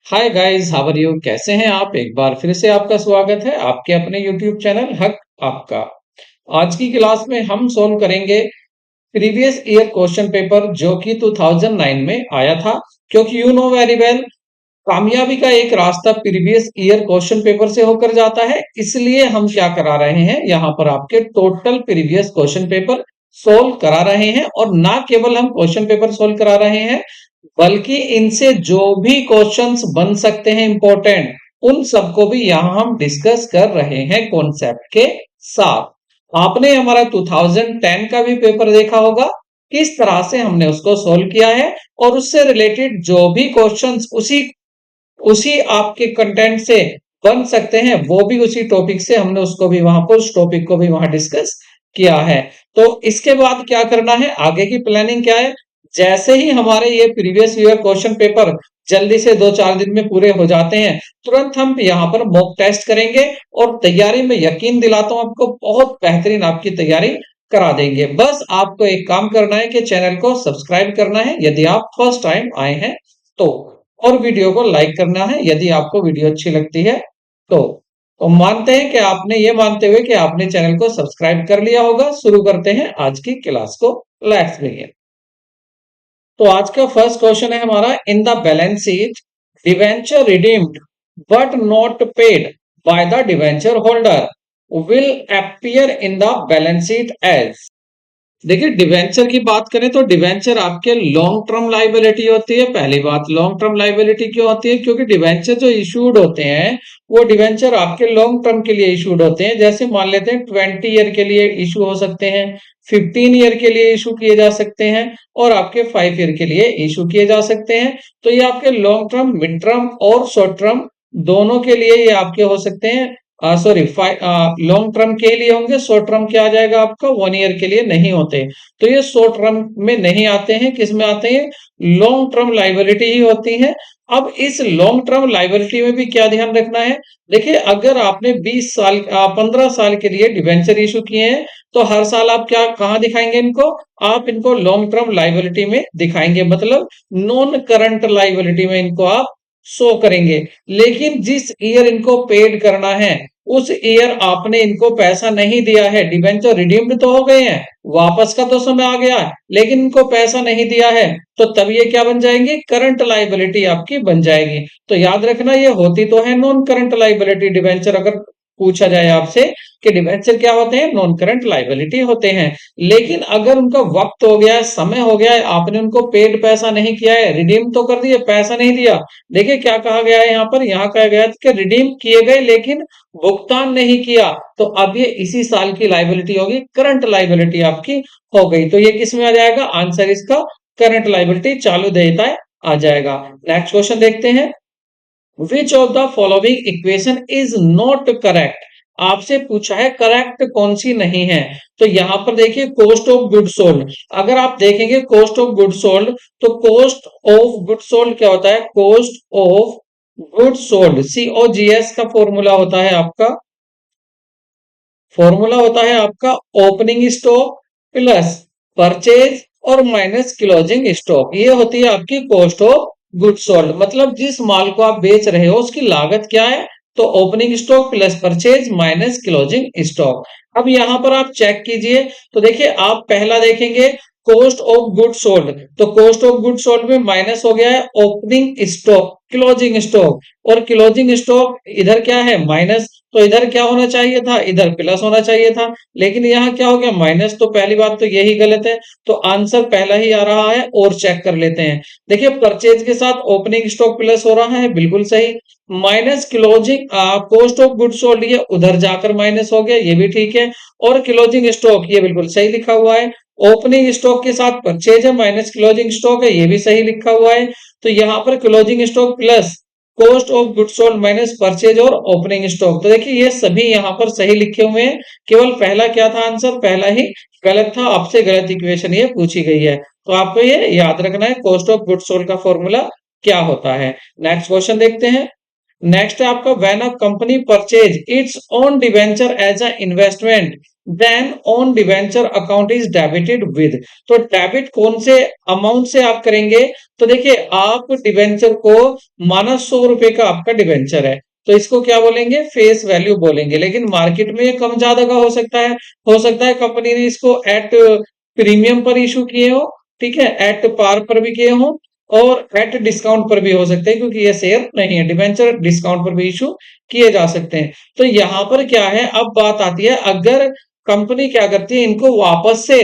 Hi guys, how are you? कैसे हैं आप? एक बार फिर से आपका स्वागत है आपके अपने यूट्यूब चैनल हक आपका। आज की क्लास में हम सोल्व करेंगे प्रीवियस ईयर क्वेश्चन पेपर जो कि 2009 में आया था। क्योंकि यू नो वेरी वेल, कामयाबी का एक रास्ता प्रीवियस ईयर क्वेश्चन पेपर से होकर जाता है। इसलिए हम क्या करा रहे हैं, यहाँ पर आपके total previous question paper solve करा रहे हैं। और ना केवल हम क्वेश्चन पेपर सोल्व करा रहे हैं, बल्कि इनसे जो भी क्वेश्चंस बन सकते हैं इंपॉर्टेंट, उन सबको भी यहां हम डिस्कस कर रहे हैं कॉन्सेप्ट के साथ। आपने हमारा 2010 का भी पेपर देखा होगा, किस तरह से हमने उसको सोल्व किया है। और उससे रिलेटेड जो भी क्वेश्चंस उसी उसी आपके कंटेंट से बन सकते हैं, वो भी उसी टॉपिक से हमने उसको भी वहां पर उस टॉपिक को भी वहां डिस्कस किया है। तो इसके बाद क्या करना है, आगे की प्लानिंग क्या है? जैसे ही हमारे ये प्रीवियस ईयर क्वेश्चन पेपर जल्दी से 2-4 दिन में पूरे हो जाते हैं, तुरंत हम यहाँ पर मॉक टेस्ट करेंगे और तैयारी में यकीन दिलाता हूं आपको, बहुत बेहतरीन आपकी तैयारी करा देंगे। बस आपको एक काम करना है कि चैनल को सब्सक्राइब करना है यदि आप फर्स्ट टाइम आए हैं तो, और वीडियो को लाइक करना है यदि आपको वीडियो अच्छी लगती है तो। तो मानते हैं कि आपने ये मानते हुए कि आपने चैनल को सब्सक्राइब कर लिया होगा, शुरू करते हैं आज की क्लास को। Let's begin. तो आज का फर्स्ट क्वेश्चन है हमारा, in the balance sheet debenture redeemed but not paid by the debenture holder will appear in the balance sheet as. देखिए, डिवेंचर की बात करें तो डिवेंचर आपके लॉन्ग टर्म लाइबिलिटी होती है। पहली बात, लॉन्ग टर्म लाइबिलिटी क्यों होती है? क्योंकि डिवेंचर जो इशूड होते हैं, वो डिवेंचर आपके लॉन्ग टर्म के लिए इशूड होते हैं। जैसे मान लेते हैं 20 ईयर के लिए इशू हो सकते हैं, 15 ईयर के लिए इशू किए जा सकते हैं, और आपके 5 ईयर के लिए इशू किए जा सकते हैं। तो ये आपके लॉन्ग टर्म, मिड टर्म और शॉर्ट टर्म दोनों के लिए ये आपके हो सकते हैं। सॉरी, लॉन्ग टर्म के लिए होंगे, शॉर्ट टर्म क्या आ जाएगा आपका, 1 ईयर के लिए नहीं होते। तो ये शॉर्ट टर्म में नहीं आते हैं, किस में आते हैं? लॉन्ग टर्म लाइबिलिटी ही होती है। अब इस लॉन्ग टर्म लाइबिलिटी में भी क्या ध्यान रखना है? देखिए, अगर आपने 15 साल के लिए डिवेंचर इशू किए हैं, तो हर साल आप क्या कहाँ दिखाएंगे इनको? आप इनको लॉन्ग टर्म लाइबिलिटी में दिखाएंगे, मतलब नॉन करंट लाइबिलिटी में इनको आप शो करेंगे। लेकिन जिस ईयर इनको पेड करना है, उस ईयर आपने इनको पैसा नहीं दिया है, डिबेंचर रिडीम्ड तो हो गए हैं, वापस का तो समय आ गया है, लेकिन इनको पैसा नहीं दिया है, तो तब ये क्या बन जाएंगे? करंट लाइबिलिटी आपकी बन जाएगी। तो याद रखना, ये होती तो है नॉन करंट लाइबिलिटी डिबेंचर। अगर पूछा जाए आपसे कि डिबेंचर क्या होते हैं, नॉन करंट लाइबिलिटी होते हैं। लेकिन अगर उनका वक्त हो गया है, समय हो गया है, आपने उनको पेड पैसा नहीं किया है, रिडीम तो कर दिए, पैसा नहीं दिया। देखिए क्या कहा गया है यहाँ पर, यहाँ कहा गया है कि रिडीम किए गए लेकिन भुगतान नहीं किया, तो अब ये इसी साल की लाइबिलिटी होगी, करंट लाइबिलिटी आपकी हो गई। तो ये किस में आ जाएगा? आंसर इसका करंट लाइबिलिटी, चालू देयताएं आ जाएगा। नेक्स्ट क्वेश्चन देखते हैं, which of the following equation is not correct. आपसे पूछा है करेक्ट कौन सी नहीं है। तो यहां पर देखिए, कॉस्ट ऑफ गुड सोल्ड, अगर आप देखेंगे कॉस्ट ऑफ गुड सोल्ड, तो कॉस्ट ऑफ गुड सोल्ड क्या होता है? Cost of good sold, COGS का फॉर्मूला होता है आपका, फॉर्मूला होता है आपका ओपनिंग स्टॉक प्लस परचेज और माइनस क्लोजिंग स्टॉक। ये होती है आपकी कॉस्ट ऑफ गुड सोल्ड। मतलब जिस माल को आप बेच रहे हो उसकी लागत क्या है? तो opening stock plus purchase minus closing stock. अब यहां पर आप चेक कीजिए, तो देखिए आप पहला देखेंगे कॉस्ट ऑफ गुड सोल्ड, तो कॉस्ट ऑफ गुड सोल्ड में माइनस हो गया है ओपनिंग स्टॉक, क्लोजिंग स्टॉक, और क्लोजिंग स्टॉक इधर क्या है? माइनस। तो इधर क्या होना चाहिए था? इधर प्लस होना चाहिए था, लेकिन यहाँ क्या हो गया? माइनस। तो पहली बात तो यही गलत है, तो आंसर पहला ही आ रहा है। और चेक कर लेते हैं, देखिए परचेज के साथ ओपनिंग स्टॉक प्लस हो रहा है, बिल्कुल सही। Minus closing cost of good sold, ये उधर जाकर माइनस हो गया, ये भी ठीक है। और क्लोजिंग स्टॉक ये बिल्कुल सही लिखा हुआ है। ओपनिंग स्टॉक के साथ परचेज है, माइनस क्लोजिंग स्टॉक है, ये भी सही लिखा हुआ है। तो यहाँ पर closing stock plus cost of good sold minus purchase और ओपनिंग स्टॉक, तो देखिए ये सभी यहाँ पर सही लिखे हुए हैं। केवल पहला क्या था आंसर? पहला ही गलत था, आपसे गलत इक्वेशन ये पूछी गई है। तो आपको ये याद रखना है कॉस्ट ऑफ गुड सोल्ड का फॉर्मूला क्या होता है। नेक्स्ट क्वेश्चन देखते हैं। नेक्स्ट है आपका, when a company purchase its own debenture as a investment then on debenture account is debited with. तो डेबिट कौन से अमाउंट से आप करेंगे? तो देखिए, आप डिवेंचर को, माना 100 रुपए का आपका डिवेंचर है, तो इसको क्या बोलेंगे? फेस वैल्यू बोलेंगे। लेकिन मार्केट में ये कम ज्यादा का हो सकता है कंपनी ने इसको एट प्रीमियम पर इशू किए हो, ठीक है, एट पार पर भी किए हो, और एट डिस्काउंट पर भी हो सकते हैं, क्योंकि ये शेयर नहीं है। डिवेंचर डिस्काउंट पर भी इशू किए जा सकते हैं। तो यहां पर क्या है, अब बात आती है, अगर कंपनी क्या करती है, इनको वापस से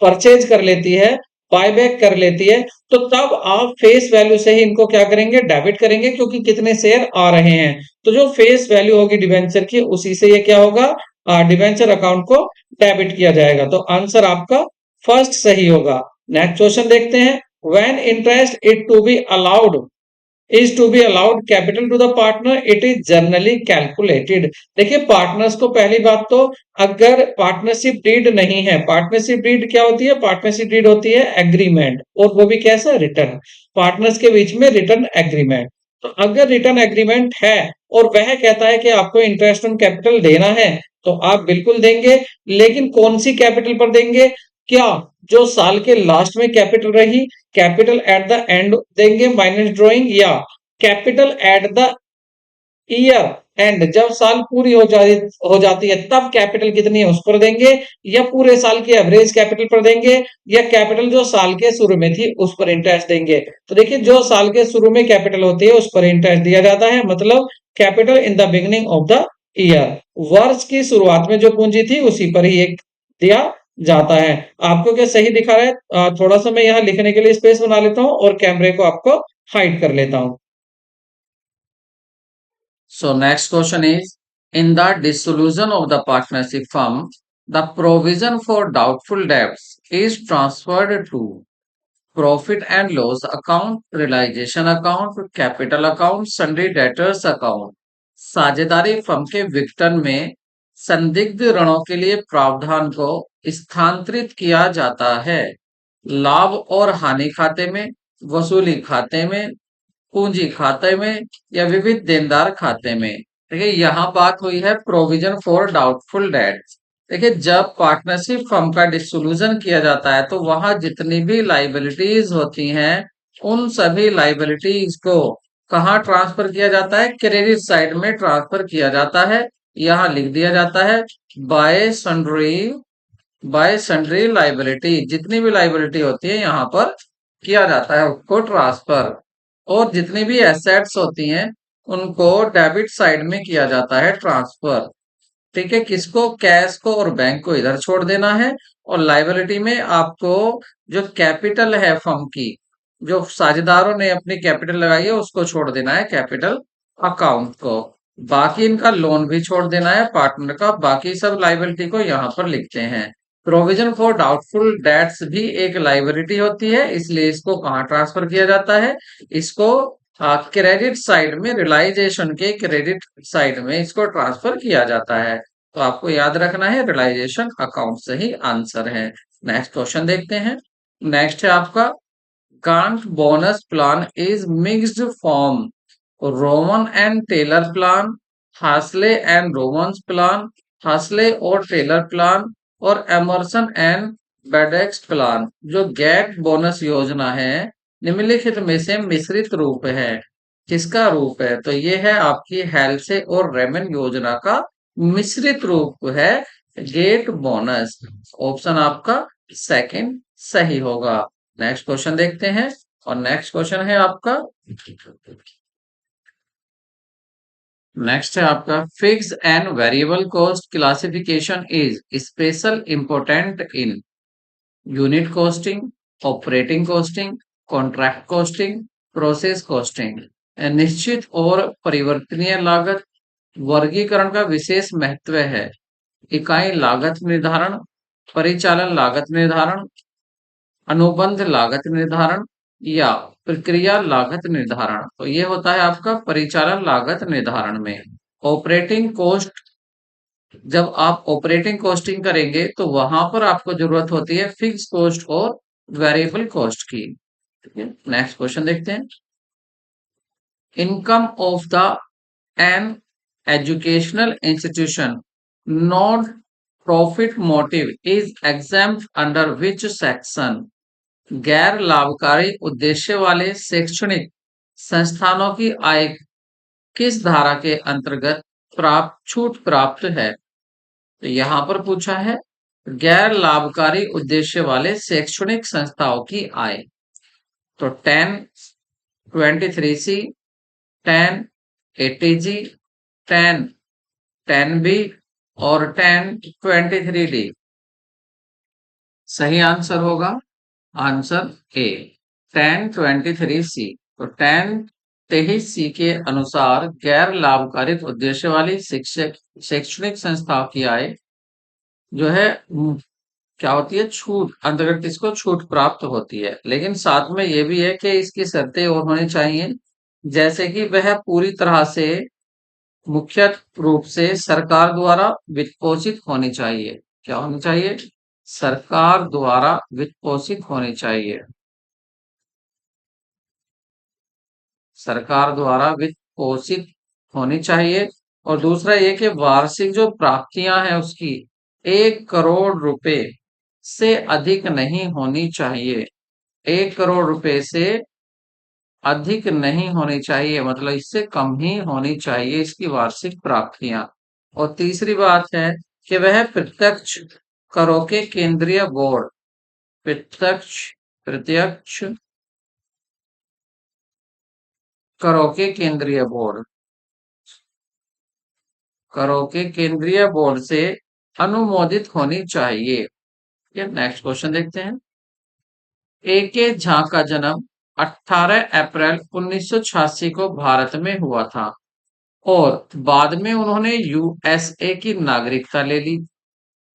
परचेज कर लेती है, बायबैक कर लेती है, तो तब आप फेस वैल्यू से ही इनको क्या करेंगे? डेबिट करेंगे, क्योंकि कितने शेयर आ रहे हैं। तो जो फेस वैल्यू होगी डिवेंचर की, उसी से ये क्या होगा? डिवेंचर अकाउंट को डेबिट किया जाएगा। तो आंसर आपका फर्स्ट सही होगा। नेक्स्ट क्वेश्चन देखते हैं। When interest it to be allowed is to be allowed capital to the partner, it is generally calculated। देखिए, पार्टनर्स को, पहली बात तो, अगर पार्टनरशिप डीड नहीं है, पार्टनरशिप डीड क्या होती है? पार्टनरशिप डीड होती है एग्रीमेंट, और वो भी कैसा? रिटर्न। पार्टनर्स के बीच में रिटर्न एग्रीमेंट। तो अगर रिटर्न एग्रीमेंट है और वह कहता है कि आपको इंटरेस्ट ऑन कैपिटल देना है, तो आप बिल्कुल देंगे। लेकिन कौन सी कैपिटल पर देंगे? क्या जो साल के लास्ट में कैपिटल रही, कैपिटल एट द एंड देंगे माइनस ड्रॉइंग, या capital at the year and, जब साल पूरी हो जाती है तब कैपिटल कितनी है उस पर देंगे, या पूरे साल की एवरेज कैपिटल पर देंगे, या कैपिटल जो साल के शुरू में थी उस पर इंटरेस्ट देंगे। तो देखिए, जो साल के शुरू में कैपिटल होती है उस पर इंटरेस्ट दिया जाता है, मतलब capital in the beginning of the year. वर्ष की शुरुआत में जो पूंजी थी उसी पर ही एक दिया जाता है। आपको क्या सही दिखा रहा है? थोड़ा सा मैं यहाँ लिखने के लिए स्पेस बना लेता हूँ और कैमरे को आपको हाइड कर लेता हूँ। So next question is, in the dissolution of the partnership firm, the provision for doubtful debts is transferred to profit and loss account, realization account, capital account, sundry debtors account। साझेदारी firm के विघटन में संदिग्ध ऋणों के लिए प्रावधान को स्थानांतरित किया जाता है। लाभ और हानि खाते में, वसूली खाते में, पूंजी खाते में, या विविध देनदार खाते में। देखिए, यहाँ बात हुई है प्रोविजन फॉर डाउटफुल डेट्स। देखिए, जब पार्टनरशिप फर्म का डिसोल्यूशन किया जाता है तो वहां जितनी भी लाइबिलिटीज होती हैं, उन सभी लाइबिलिटीज को कहाँ ट्रांसफर किया जाता है? क्रेडिट साइड में ट्रांसफर किया जाता है। यहाँ लिख दिया जाता है बाय सन्ड्री लाइबिलिटी। जितनी भी लाइबिलिटी होती है यहाँ पर किया जाता है उसको ट्रांसफर। और जितनी भी एसेट्स होती हैं उनको डेबिट साइड में किया जाता है ट्रांसफर। ठीक है, किसको? कैश को और बैंक को इधर छोड़ देना है। और लाइबिलिटी में आपको जो कैपिटल है फर्म की, जो साझेदारों ने अपनी कैपिटल लगाई है, उसको छोड़ देना है कैपिटल अकाउंट को। बाकी इनका लोन भी छोड़ देना है पार्टनर का। बाकी सब लाइबिलिटी को यहाँ पर लिखते हैं। प्रोविजन फॉर डाउटफुल डेट्स भी एक लाइबिलिटी होती है, इसलिए इसको कहाँ ट्रांसफर किया जाता है? इसको क्रेडिट साइड में, रियलाइजेशन के क्रेडिट साइड में इसको ट्रांसफर किया जाता है। तो आपको याद रखना है रियलाइजेशन अकाउंट से ही आंसर है। नेक्स्ट क्वेश्चन देखते हैं। नेक्स्ट है आपका, Gantt bonus plan is mixed form Roman and Taylor plan, हास्ले and Romans plan, हास्ले और टेलर प्लान, और एमर्सन एंड बेडेक्स प्लान। जो गैट बोनस योजना है, निम्नलिखित में से मिश्रित रूप है। किसका रूप है? तो ये है आपकी हेल्से और रेमन योजना का मिश्रित रूप है गेट बोनस। ऑप्शन आपका सेकंड सही होगा। नेक्स्ट क्वेश्चन देखते हैं। और नेक्स्ट क्वेश्चन है आपका, नेक्स्ट है आपका, fix and variable cost classification is special important in unit costing, operating costing, contract costing, process costing. निश्चित और परिवर्तनीय लागत वर्गीकरण का विशेष महत्व है। इकाई लागत निर्धारण, परिचालन लागत निर्धारण, अनुबंध लागत निर्धारण, या प्रक्रिया लागत निर्धारण। तो ये होता है आपका परिचालन लागत निर्धारण में। ऑपरेटिंग कॉस्ट, जब आप ऑपरेटिंग कॉस्टिंग करेंगे तो वहां पर आपको जरूरत होती है फिक्स कॉस्ट और वेरिएबल कॉस्ट की। नेक्स्ट क्वेश्चन देखते हैं। Income of the an educational institution non profit motive is exempt under which section? गैर लाभकारी उद्देश्य वाले शैक्षणिक संस्थानों की आय किस धारा के अंतर्गत प्राप्त छूट प्राप्त है? तो यहां पर पूछा है गैर लाभकारी उद्देश्य वाले शैक्षणिक संस्थाओं की आय। तो 1023C, 1080G, 1010B और 1023D। सही आंसर होगा आंसर ए 1023C। तो 1023C के अनुसार गैर लाभकारी उद्देश्य वाली शिक्षक शैक्षणिक संस्थाओं की आय जो है क्या होती है, छूट अंतर्गत इसको छूट प्राप्त होती है। लेकिन साथ में ये भी है कि इसकी शर्तें और होनी चाहिए, जैसे कि वह पूरी तरह से मुख्य रूप से सरकार द्वारा वित्त पोषित होनी चाहिए। क्या होनी चाहिए? सरकार द्वारा वित्त पोषित होनी चाहिए। सरकार द्वारा वित्त पोषित होनी चाहिए। और दूसरा ये कि वार्षिक जो प्राप्तियां हैं उसकी 1 करोड़ रुपए से अधिक नहीं होनी चाहिए। 1 करोड़ रुपए से अधिक नहीं होनी चाहिए, मतलब इससे कम ही होनी चाहिए इसकी वार्षिक प्राप्तियां। और तीसरी बात है कि वह प्रत्यक्ष करों के केंद्रीय बोर्ड प्रत्यक्ष प्रत्यक्ष करों के केंद्रीय बोर्ड करों के केंद्रीय बोर्ड से अनुमोदित होनी चाहिए। नेक्स्ट क्वेश्चन देखते हैं। ए के झा का जन्म 18 अप्रैल 1986 को भारत में हुआ था और बाद में उन्होंने यूएसए की नागरिकता ले ली।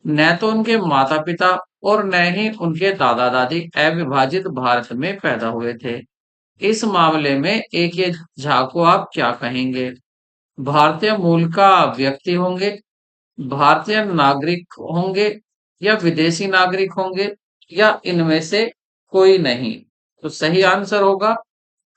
न तो उनके माता पिता और न ही उनके दादा दादी अविभाजित भारत में पैदा हुए थे। इस मामले में ए के झा को आप क्या कहेंगे? भारतीय मूल का व्यक्ति होंगे, भारतीय नागरिक होंगे या विदेशी नागरिक होंगे या इनमें से कोई नहीं? तो सही आंसर होगा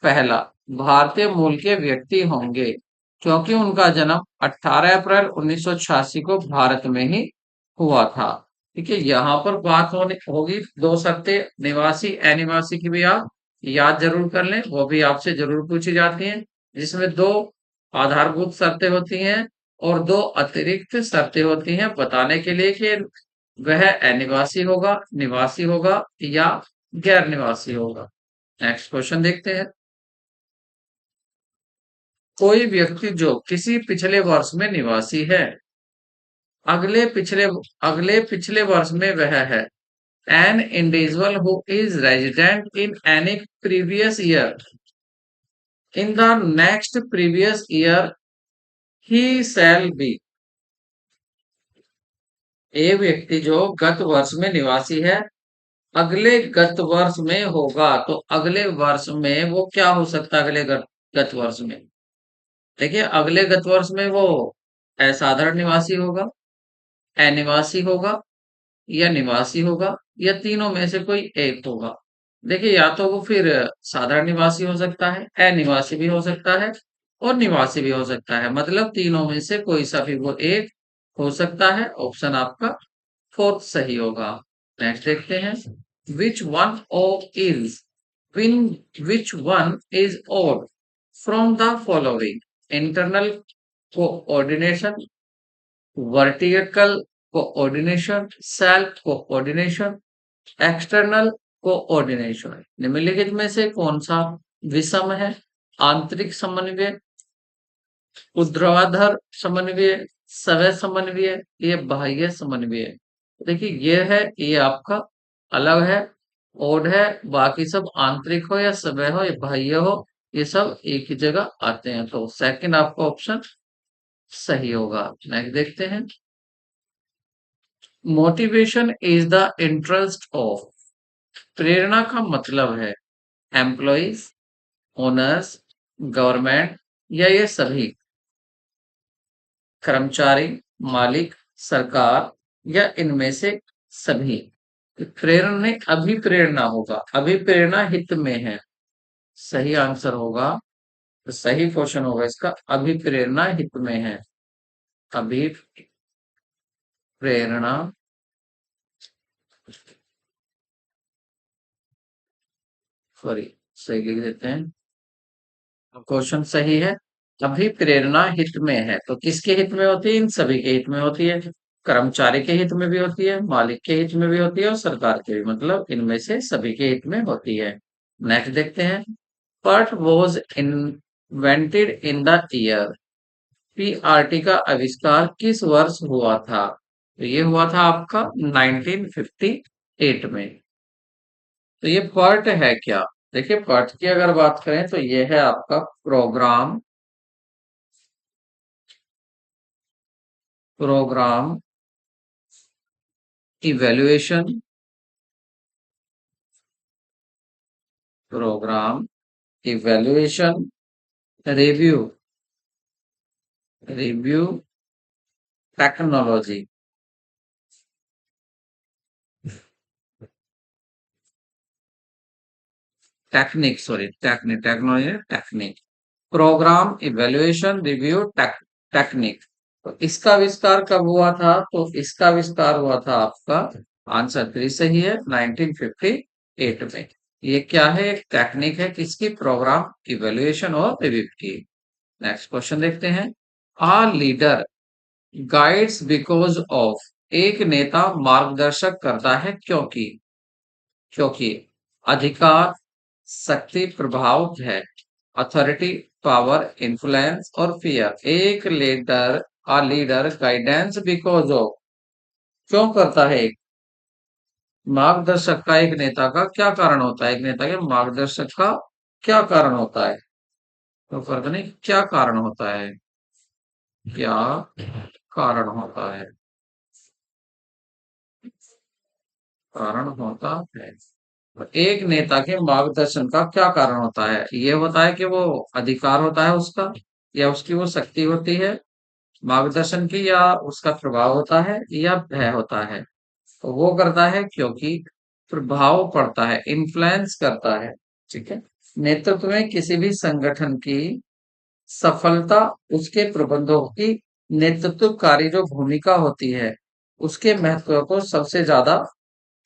पहला, भारतीय मूल के व्यक्ति होंगे, क्योंकि उनका जन्म 18 अप्रैल 1986 को भारत में ही हुआ था। ठीक है, यहाँ पर बात होने होगी दो शर्तें, निवासी अनिवासी की भी आप याद जरूर कर लें, वो भी आपसे जरूर पूछी जाती हैं, जिसमें दो आधारभूत शर्तें होती हैं और दो अतिरिक्त शर्तें होती हैं बताने के लिए कि वह अनिवासी होगा, निवासी होगा या गैर निवासी होगा। नेक्स्ट क्वेश्चन देखते हैं। कोई व्यक्ति जो किसी पिछले वर्ष में निवासी है, अगले पिछले अगले पिछले वर्ष में वह है an individual who is resident in any previous year in the next previous year he shall be. A व्यक्ति जो गत वर्ष में निवासी है, अगले गत वर्ष में होगा, तो अगले वर्ष में वो क्या हो सकता है? अगले गत वर्ष में देखिए, अगले गत वर्ष में वो असाधारण निवासी होगा, अनिवासी होगा या निवासी होगा या तीनों में से कोई एक होगा। देखिए, या तो वो फिर साधारण निवासी हो सकता है, अनिवासी भी हो सकता है और निवासी भी हो सकता है, मतलब तीनों में से कोई सा भी वो एक हो सकता है। ऑप्शन आपका फोर्थ सही होगा। नेक्स्ट देखते हैं। Which one of is win which one is odd from the following? Internal coordination, vertical coordination, self coordination, external coordination. निम्नलिखित में से कौन सा विषम है? आंतरिक समन्वय, ऊर्ध्वाधर समन्वय, सवय समन्वय, ये बाह्य समन्वय। देखिए, ये है, ये आपका अलग है, ओड है, बाकी सब आंतरिक हो या सवय हो या बाह्य हो, ये सब एक ही जगह आते हैं। तो सेकंड आपका ऑप्शन सही होगा। नेक्स्ट देखते हैं। Motivation is the interest of. प्रेरणा का मतलब है एम्प्लॉइज, ओनर्स, गवर्नमेंट या ये सभी? कर्मचारी, मालिक, सरकार या इनमें से सभी? प्रेरणा नहीं, अभिप्रेरणा होगा, अभिप्रेरणा हित में है। सही आंसर होगा, तो सही क्वेश्चन होगा इसका, अभिप्रेरणा हित में है। अभी प्रेरणा, सॉरी, सही लिख देते हैं, क्वेश्चन सही है। अभी प्रेरणा हित में है तो किसके हित में होती है? इन सभी के हित में होती है। कर्मचारी के हित में भी होती है, मालिक के हित में भी होती है और सरकार के भी, मतलब इनमें से सभी के हित में होती है। नेक्स्ट देखते हैं। पट was invented in the year, PRT का आविष्कार किस वर्ष हुआ था? तो ये हुआ था आपका 1958 में। तो ये पर्ट है क्या? देखिए, पर्ट की अगर बात करें तो ये है आपका program, program evaluation, program evaluation review, review technology, technique, sorry, technique, technology, technique, program evaluation review technique. तो इसका विस्तार कब हुआ था? तो इसका विस्तार हुआ था आपका, आंसर 3 सही है, 1958 में। ये क्या है? एक टेक्निक है किसकी? प्रोग्राम इवैल्यूएशन और रिव्यू की। नेक्स्ट क्वेश्चन देखते हैं। आ लीडर गाइड्स बिकॉज ऑफ, एक नेता मार्गदर्शक करता है क्योंकि, क्योंकि अधिकार, शक्ति, प्रभाव है, अथॉरिटी, पावर, इन्फ्लुएंस और फियर। एक leader, a leader guidance because of, क्यों करता है? एक मार्गदर्शक का, एक नेता का क्या कारण होता है? एक नेता के मार्गदर्शक का क्या कारण होता है? तो फर्क नहीं, क्या कारण होता है, क्या कारण होता है, कारण होता है। एक नेता के मार्गदर्शन का क्या कारण होता है? ये होता है कि वो अधिकार होता है उसका, या उसकी वो शक्ति होती है मार्गदर्शन की, या उसका प्रभाव होता है, या भय होता है। तो वो करता है क्योंकि प्रभाव पड़ता है, इन्फ्लुएंस करता है। ठीक है। नेतृत्व में किसी भी संगठन की सफलता उसके प्रबंधों की नेतृत्वकारी जो भूमिका होती है उसके महत्व को सबसे ज्यादा,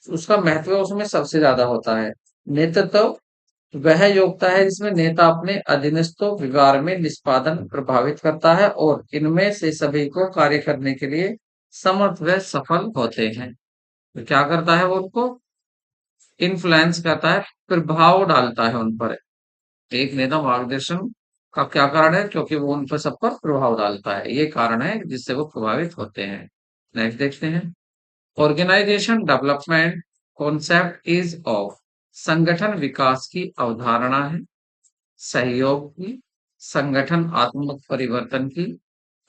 उसका महत्व उसमें सबसे ज्यादा होता है। नेतृत्व वह योग्यता है जिसमें नेता अपने अधीनस्थों व्यवहार में निष्पादन प्रभावित करता है और इनमें से सभी को कार्य करने के लिए समर्थ व सफल होते हैं। तो क्या करता है? वो उनको इन्फ्लुएंस करता है, प्रभाव डालता है उन पर। एक नेता मार्गदर्शन का क्या कारण है? क्योंकि वो उन पर सब पर प्रभाव डालता है, ये कारण है जिससे वो प्रभावित होते हैं। नेक्स्ट देखते हैं। Organisation development concept is of, संगठन विकास की अवधारणा है, सहयोग की, संगठन आत्मक परिवर्तन की,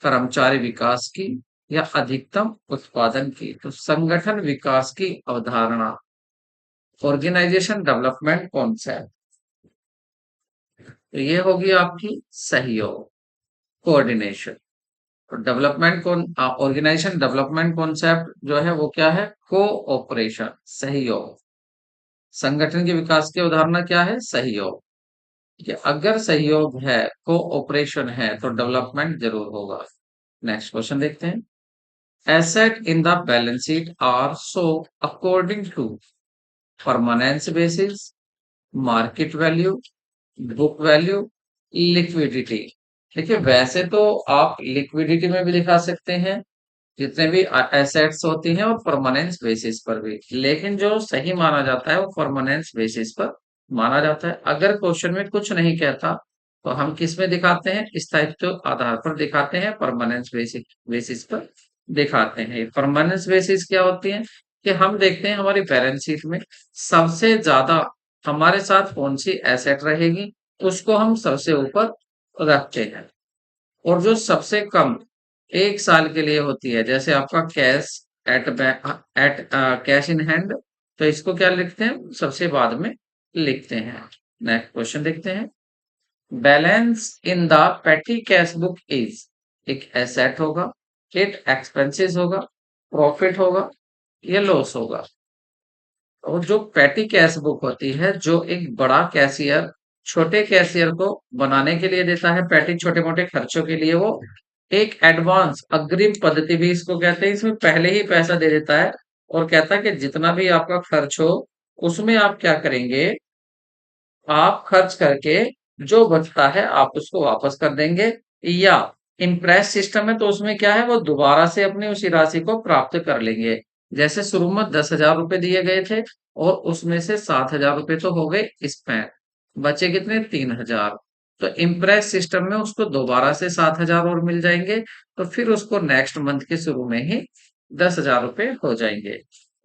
कर्मचारी विकास की, या अधिकतम उत्पादन की। तो संगठन विकास की अवधारणा, ऑर्गेनाइजेशन डेवलपमेंट कॉन्सेप्ट, तो ये होगी आपकी सहयोग, कोऑर्डिनेशन। तो डेवलपमेंट कौन, ऑर्गेनाइजेशन डेवलपमेंट कॉन्सेप्ट जो है वो क्या है? कोऑपरेशन, सहयोग। संगठन के विकास की अवधारणा क्या है? सहयोग। कि अगर सहयोग है, कोऑपरेशन है, तो डेवलपमेंट जरूर होगा। नेक्स्ट क्वेश्चन देखते हैं। Asset in the balance sheet are so according to permanence basis, market value, book value, liquidity. देखिए, वैसे तो आप लिक्विडिटी में भी दिखा सकते हैं जितने भी एसेट्स होती हैं, और परमानेंस बेसिस पर भी, लेकिन जो सही माना जाता है वो परमानेंस बेसिस पर माना जाता है। अगर क्वेश्चन में कुछ नहीं कहता तो हम किस में दिखाते हैं? स्थायित्व आधार पर दिखाते हैं, परमानेंस बेसिस बेसिस पर दिखाते हैं। परमानेंस बेसिस क्या होती है? कि हम देखते हैं हमारी बैलेंस शीट में सबसे ज्यादा हमारे साथ कौन सी एसेट रहेगी, उसको हम सबसे ऊपर रखते हैं। और जो सबसे कम 1 साल के लिए होती है, जैसे आपका cash at at cash in hand, तो इसको क्या लिखते हैं? सबसे बाद में लिखते हैं। नेक्स्ट क्वेश्चन देखते हैं। बैलेंस इन द पेटी कैश बुक इज, एक एसेट होगा, इट एक्सपेंसेस होगा, प्रॉफिट होगा, ये लॉस होगा। और जो पेटी कैश बुक होती है, जो एक बड़ा कैशियर छोटे कैशियर को बनाने के लिए देता है, पेटी छोटे मोटे खर्चों के लिए वो एक एडवांस अग्रिम पद्धति भी इसको कहते हैं। इसमें पहले ही पैसा दे देता है और कहता है कि जितना भी आपका खर्च हो उसमें आप क्या करेंगे, आप खर्च करके जो बचता है आप उसको वापस कर देंगे। या इम्प्रेस सिस्टम है तो उसमें क्या है, वो दोबारा से अपनी उसी राशि को प्राप्त कर लेंगे। जैसे शुरू में 10,000 रुपए दिए गए थे और उसमें से 7,000 रुपए तो हो गए स्पेंड, बचे कितने, 3,000। तो इम्प्रेस सिस्टम में उसको दोबारा से 7,000 और मिल जाएंगे, तो फिर उसको नेक्स्ट मंथ के शुरू में ही 10,000 रुपए हो जाएंगे।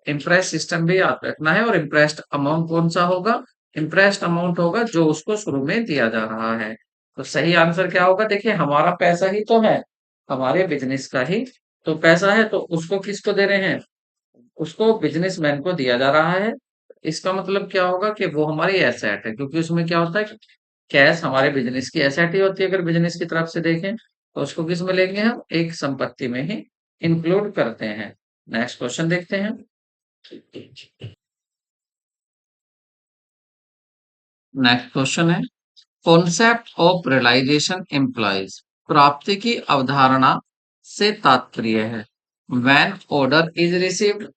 इम्प्रेस सिस्टम भी याद रखना है। और इम्प्रेस्ड अमाउंट कौन सा होगा, इम्प्रेस्ड अमाउंट होगा जो उसको शुरू में दिया जा रहा है। तो सही आंसर क्या होगा, देखिए हमारा पैसा ही तो है, हमारे बिजनेस का ही तो पैसा है, तो उसको किसको दे रहे हैं, उसको बिजनेसमैन को दिया जा रहा है। इसका मतलब क्या होगा कि वो हमारी एसेट है, क्योंकि उसमें क्या होता है, कैश हमारे बिजनेस की एसेट ही होती है। अगर बिजनेस की तरफ से देखें तो उसको किस में लेंगे, हम एक संपत्ति में ही इंक्लूड करते हैं। नेक्स्ट क्वेश्चन देखते हैं। नेक्स्ट क्वेश्चन है, कॉन्सेप्ट ऑफ रियलाइजेशन एम्प्लॉइज, प्राप्ति की अवधारणा से तात्पर्य है। व्हेन ऑर्डर इज रिसीव्ड,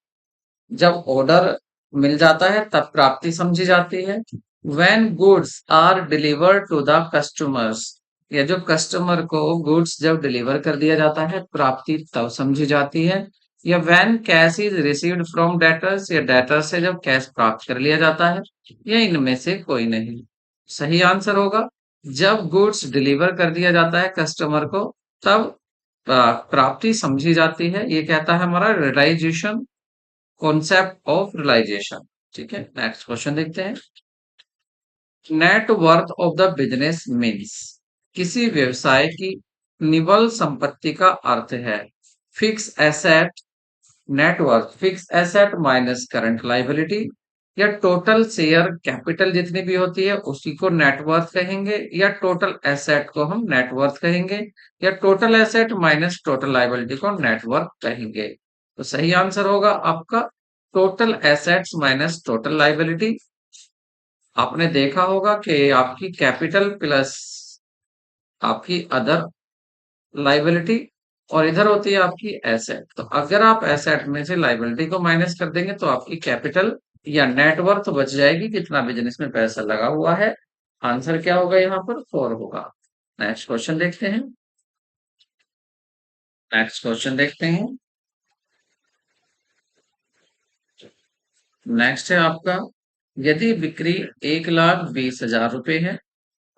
जब ऑर्डर मिल जाता है तब प्राप्ति समझी जाती है। When goods are delivered to the customers, या जो कस्टमर को गुड्स जब डिलीवर कर दिया जाता है प्राप्ति तब समझी जाती है। या when cash is received from debtors, या डेटर्स से जब कैश प्राप्त कर लिया जाता है, या इनमें से कोई नहीं। सही आंसर होगा जब गुड्स डिलीवर कर दिया जाता है कस्टमर को तब प्राप्ति समझी जाती है। ये कहता है हमारा रियलाइजेशन, कॉन्सेप्ट ऑफ रियलाइजेशन। ठीक है, नेक्स्ट क्वेश्चन देखते हैं। Net worth of the business means, किसी व्यवसाय की निवल संपत्ति का अर्थ है fix asset, net worth fix asset minus current liability, या टोटल शेयर कैपिटल जितनी भी होती है उसी को नेटवर्थ कहेंगे, या टोटल एसेट को हम नेटवर्थ कहेंगे, या total asset minus total liability को नेटवर्थ कहेंगे। तो सही आंसर होगा आपका total assets minus total liability. आपने देखा होगा कि आपकी कैपिटल प्लस आपकी अदर लाइबिलिटी और इधर होती है आपकी एसेट। तो अगर आप एसेट में से लाइबिलिटी को माइनस कर देंगे तो आपकी कैपिटल या नेटवर्थ बच जाएगी, कितना बिजनेस में पैसा लगा हुआ है। आंसर क्या होगा यहाँ पर, 4 होगा। नेक्स्ट क्वेश्चन देखते हैं। नेक्स्ट क्वेश्चन देखते हैं। नेक्स्ट है आपका, यदि बिक्री 1,20,000 रुपए है,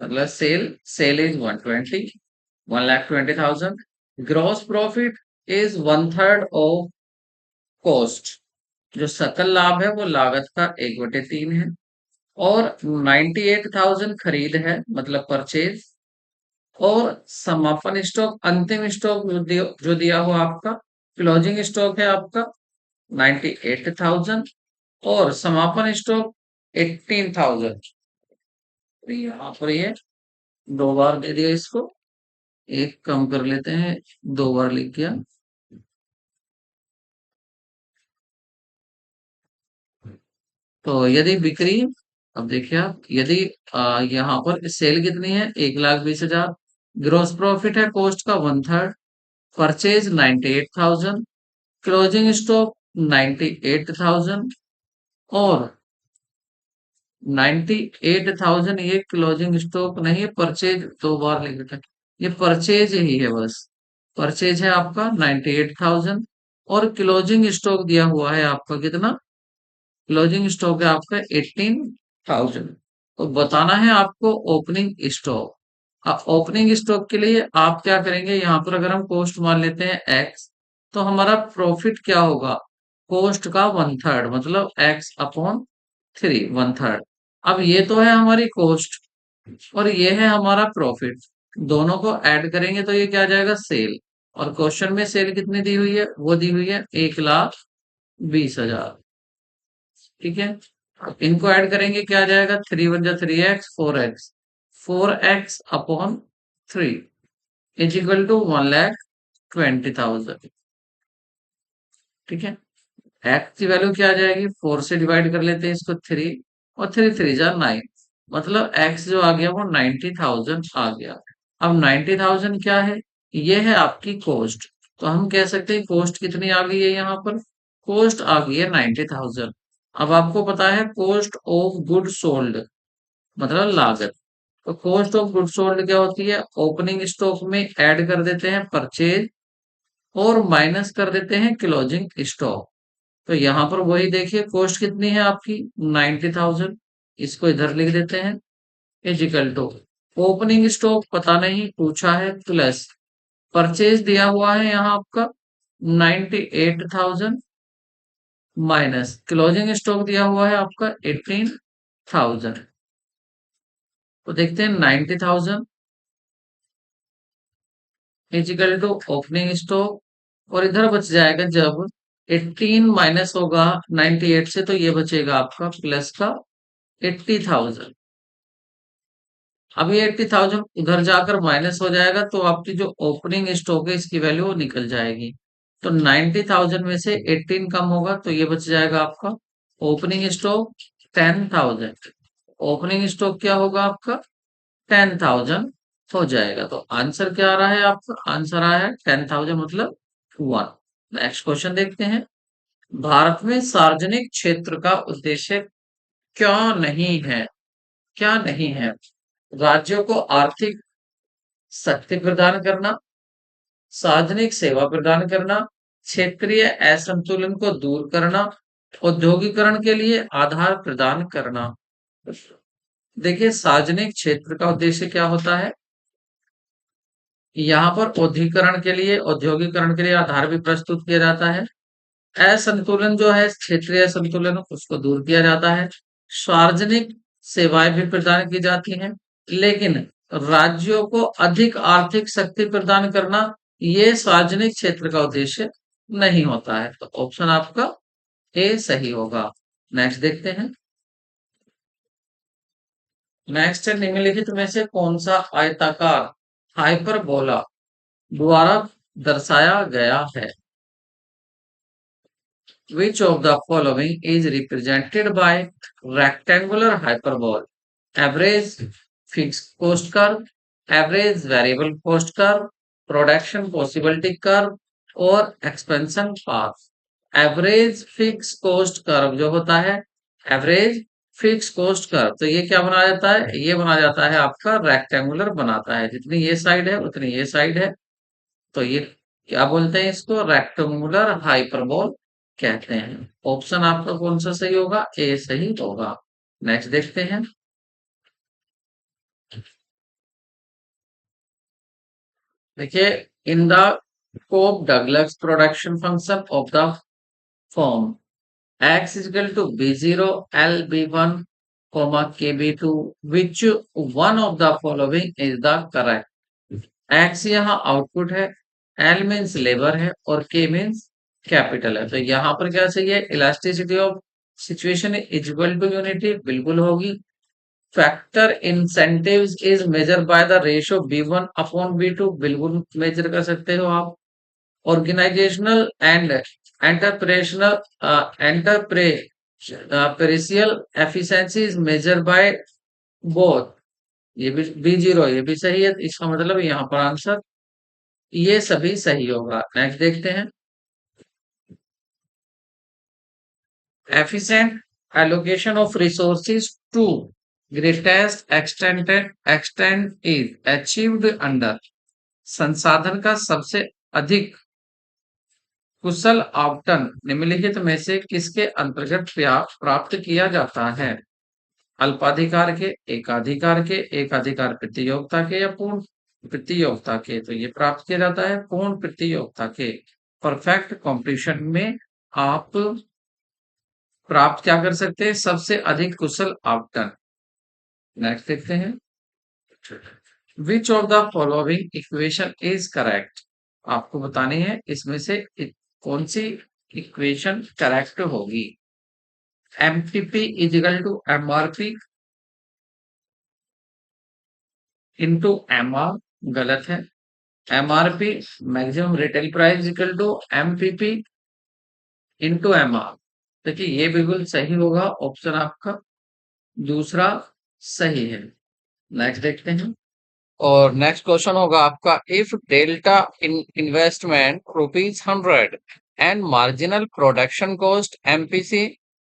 मतलब sale is 1,20,000, gross profit is 1/3 of cost, जो सकल लाभ है वो लागत का 1/3 है, और 98,000 खरीद है मतलब परचेज, और समापन स्टॉक अंतिम स्टॉक जो दिया हुआ आपका क्लोजिंग स्टॉक है आपका 98,000, और समापन स्टॉक 18,000। यहाँ पर ये 2 बार दे दिया इसको, एक कम कर लेते हैं, 2 बार लिख दिया। तो यदि बिक्री, अब देखिए आप, यदि यहाँ पर सेल कितनी है 1,20,000, ग्रॉस प्रॉफिट है कॉस्ट का 1/3, परचेज 98,000, क्लोजिंग स्टॉक 98,000, और 98,000 ये क्लोजिंग स्टॉक नहीं है, परचेज 2 बार लिख रखा है, ये परचेज ही है बस। परचेज है आपका 98,000 और क्लोजिंग स्टॉक दिया हुआ है आपका कितना, क्लोजिंग स्टॉक है आपका 18,000। तो बताना है आपको ओपनिंग स्टॉक। अब ओपनिंग स्टॉक के लिए आप क्या करेंगे, यहाँ पर अगर हम कॉस्ट मान लेते हैं एक्स, तो हमारा प्रॉफिट क्या होगा, कॉस्ट का 1/3 मतलब x/3 1/3। अब ये तो है हमारी कॉस्ट और ये है हमारा प्रॉफिट, दोनों को ऐड करेंगे तो ये क्या आ जाएगा, सेल। और क्वेश्चन में सेल कितनी दी हुई है, वो दी हुई है 1,20,000। ठीक है, इनको ऐड करेंगे क्या आ जाएगा, 3 × 3 = 3x, 4x, 4x/3 = 1,20,000। ठीक है, एक्स की वैल्यू क्या आ जाएगी, 4 से डिवाइड कर लेते हैं इसको 3, और 3×3 = 9, मतलब एक्स जो आ गया वो 90,000 आ गया। अब 90,000 क्या है, ये है आपकी कॉस्ट। तो हम कह सकते हैं कॉस्ट कितनी आ गई है यहाँ पर, कॉस्ट आ गई है 90,000। अब आपको पता है कॉस्ट ऑफ गुड सोल्ड मतलब लागत। तो कॉस्ट ऑफ गुड सोल्ड क्या होती है, ओपनिंग स्टॉक में ऐड कर देते हैं परचेज और माइनस कर देते हैं क्लोजिंग स्टॉक। तो यहाँ पर वही देखिए कॉस्ट कितनी है आपकी 90,000, इसको इधर लिख देते हैं इजिकल टू ओपनिंग स्टॉक पता नहीं पूछा है प्लस परचेज दिया हुआ है यहाँ आपका 98,000 माइनस क्लोजिंग स्टॉक दिया हुआ है आपका 18,000। तो देखते हैं 90,000 इजिकल टू ओपनिंग स्टॉक और इधर बच जाएगा जब 18 माइनस होगा 98 से तो ये बचेगा आपका प्लस का 80,000। अब ये 80,000 उधर जाकर माइनस हो जाएगा तो आपकी जो ओपनिंग स्टॉक है इसकी वैल्यू वो निकल जाएगी। तो 90,000 में से 18 कम होगा तो ये बच जाएगा आपका ओपनिंग स्टॉक 10,000। ओपनिंग स्टॉक क्या होगा आपका 10,000 हो जाएगा। तो आंसर क्या आ रहा है आपका, आंसर आया है 10,000 मतलब 1। नेक्स्ट क्वेश्चन देखते हैं। भारत में सार्वजनिक क्षेत्र का उद्देश्य क्या नहीं है, क्या नहीं है, राज्यों को आर्थिक शक्ति प्रदान करना, सार्वजनिक सेवा प्रदान करना, क्षेत्रीय असंतुलन को दूर करना, औद्योगिकरण के लिए आधार प्रदान करना। देखिए सार्वजनिक क्षेत्र का उद्देश्य क्या होता है, यहाँ पर औद्योगिकरण के लिए आधार भी प्रस्तुत किया जाता है। असंतुलन जो है क्षेत्रीय असंतुलन उसको दूर किया जाता है। सार्वजनिक सेवाएं भी प्रदान की जाती हैं, लेकिन राज्यों को अधिक आर्थिक शक्ति प्रदान करना ये सार्वजनिक क्षेत्र का उद्देश्य नहीं होता है। तो ऑप्शन आपका ए सही होगा। नेक्स्ट देखते हैं। नेक्स्ट है निम्नलिखित में से कौन सा आयताकार हाइपरबोला द्वारा दर्शाया गया है। Which of the following is represented by rectangular hyperbole? Average fixed cost curve, average variable cost curve, production possibility curve और expansion path। Average fix cost curve जो होता है, एवरेज फिक्स कॉस्ट कर्व, तो ये क्या बना जाता है, ये बना जाता है आपका रेक्टेंगुलर बनाता है, जितनी ये साइड है उतनी ये साइड है। तो ये क्या बोलते हैं, इसको रेक्टेंगुलर हाइपरबोल कहते हैं। ऑप्शन आपका कौन सा सही होगा, ए सही होगा। नेक्स्ट देखते हैं। देखिए in the Cobb Douglas production function of the form x is equal to b0 lb1 comma kb2 which one of the following is the correct। x यहाँ आउटपुट है, l मीन्स लेबर है और k means capital है। तो यहाँ पर क्या सही है, elasticity of situation is equal to unity बिल्कुल होगी। Factor incentives is measure by the ratio b1 upon b2 बिल्कुल मेजर कर सकते हो आप। Organizational and entrepreneurial entrepreneurial efficiency is measure by both, ये भी b0 ये भी सही है। इसका मतलब यहाँ पर आंसर ये सभी सही होगा। नेक्स्ट देखते हैं। efficient allocation of resources to greatest extent is achieved under। संसाधन का सबसे अधिक कुशल आवंटन निम्नलिखित में से किसके अंतर्गत प्राप्त किया जाता है। अल्पाधिकार के, एकाधिकार के, एकाधिकार प्रतियोगिता के या पूर्ण प्रतियोगिता के। तो ये प्राप्त किया जाता है पूर्ण प्रतियोगिता के। परफेक्ट कंपटीशन में आप प्राप्त क्या कर सकते हैं, सबसे अधिक कुशल आवंटन। नेक्स्ट देखते हैं। Which of the following equation is correct, आपको बतानी है इसमें से कौन सी इक्वेशन करेक्ट होगी। MTP is equal to MRP into MR गलत है। MRP maximum retail price equal to MPP into MR, देखिए ये बिल्कुल सही होगा। ऑप्शन आपका दूसरा सही है। नेक्स्ट देखते हैं। और नेक्स्ट क्वेश्चन होगा आपका, if delta in investment ₹100 and marginal production cost MPC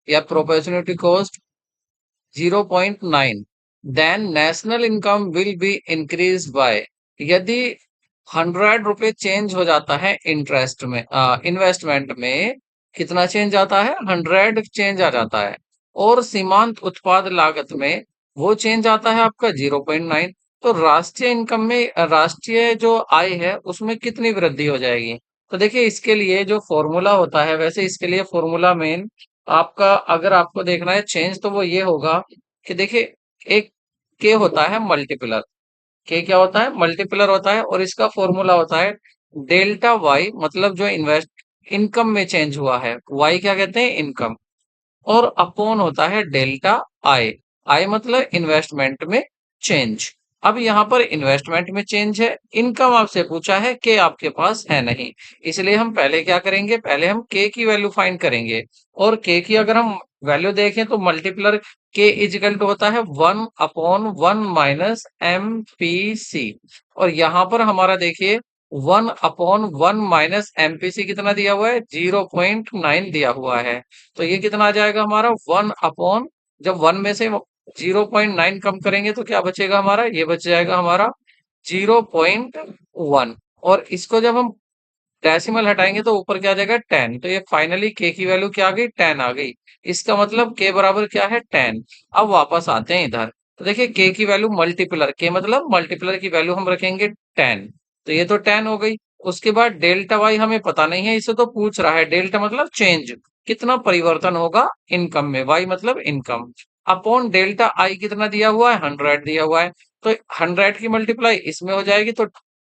या proportionality cost 0.9, then national income will be increase by. यदि ₹100 चेंज हो जाता है इंटरेस्ट में, इन्वेस्टमेंट में कितना चेंज आता है, 100 चेंज आ जाता है, और सीमांत उत्पाद लागत में वो चेंज आता है आपका 0.9, तो राष्ट्रीय इनकम में, राष्ट्रीय जो आय है उसमें कितनी वृद्धि हो जाएगी। तो देखिए इसके लिए जो फॉर्मूला होता है, वैसे इसके लिए फॉर्मूला मेन आपका, अगर आपको देखना है चेंज, तो वो ये होगा कि देखिए, एक के होता है मल्टीप्लर, के क्या होता है, मल्टीप्लर होता है, और इसका फॉर्मूला होता है डेल्टा वाई, मतलब जो इन्वेस्ट इनकम में चेंज हुआ है, वाई क्या कहते हैं, इनकम, और अपॉन होता है डेल्टा आई, आई मतलब इन्वेस्टमेंट में चेंज। अब यहाँ पर इन्वेस्टमेंट में चेंज है, इनकम आपसे पूछा है, के आपके पास है नहीं, इसलिए हम पहले क्या करेंगे, पहले हम के की वैल्यू फाइंड करेंगे, और के की अगर हम वैल्यू देखें तो मल्टीप्लर के इजिकल टू होता है 1/1 माइनस एम पी सी, और यहाँ पर हमारा देखिए 1/1 माइनस एमपीसी कितना दिया हुआ है, 0.9 दिया हुआ है, तो ये कितना आ जाएगा हमारा 1/, जब 1 में से 0.9 कम करेंगे तो क्या बचेगा हमारा, ये बच जाएगा हमारा 0.1, और इसको जब हम डेसिमल हटाएंगे तो ऊपर क्या आ जाएगा 10, तो ये फाइनली के की वैल्यू क्या आ गई, 10 आ गई। इसका मतलब के बराबर क्या है, 10। अब वापस आते हैं इधर, तो देखिए के की वैल्यू मल्टीप्लर, के मतलब मल्टीप्लर की वैल्यू हम रखेंगे 10, तो ये तो 10 हो गई। उसके बाद डेल्टा वाई हमें पता नहीं है, इसे तो पूछ रहा है, डेल्टा मतलब चेंज, कितना परिवर्तन होगा इनकम में, वाई मतलब इनकम, अपॉन डेल्टा आई कितना दिया हुआ है, 100 दिया हुआ है, तो 100 की मल्टीप्लाई इसमें हो जाएगी, तो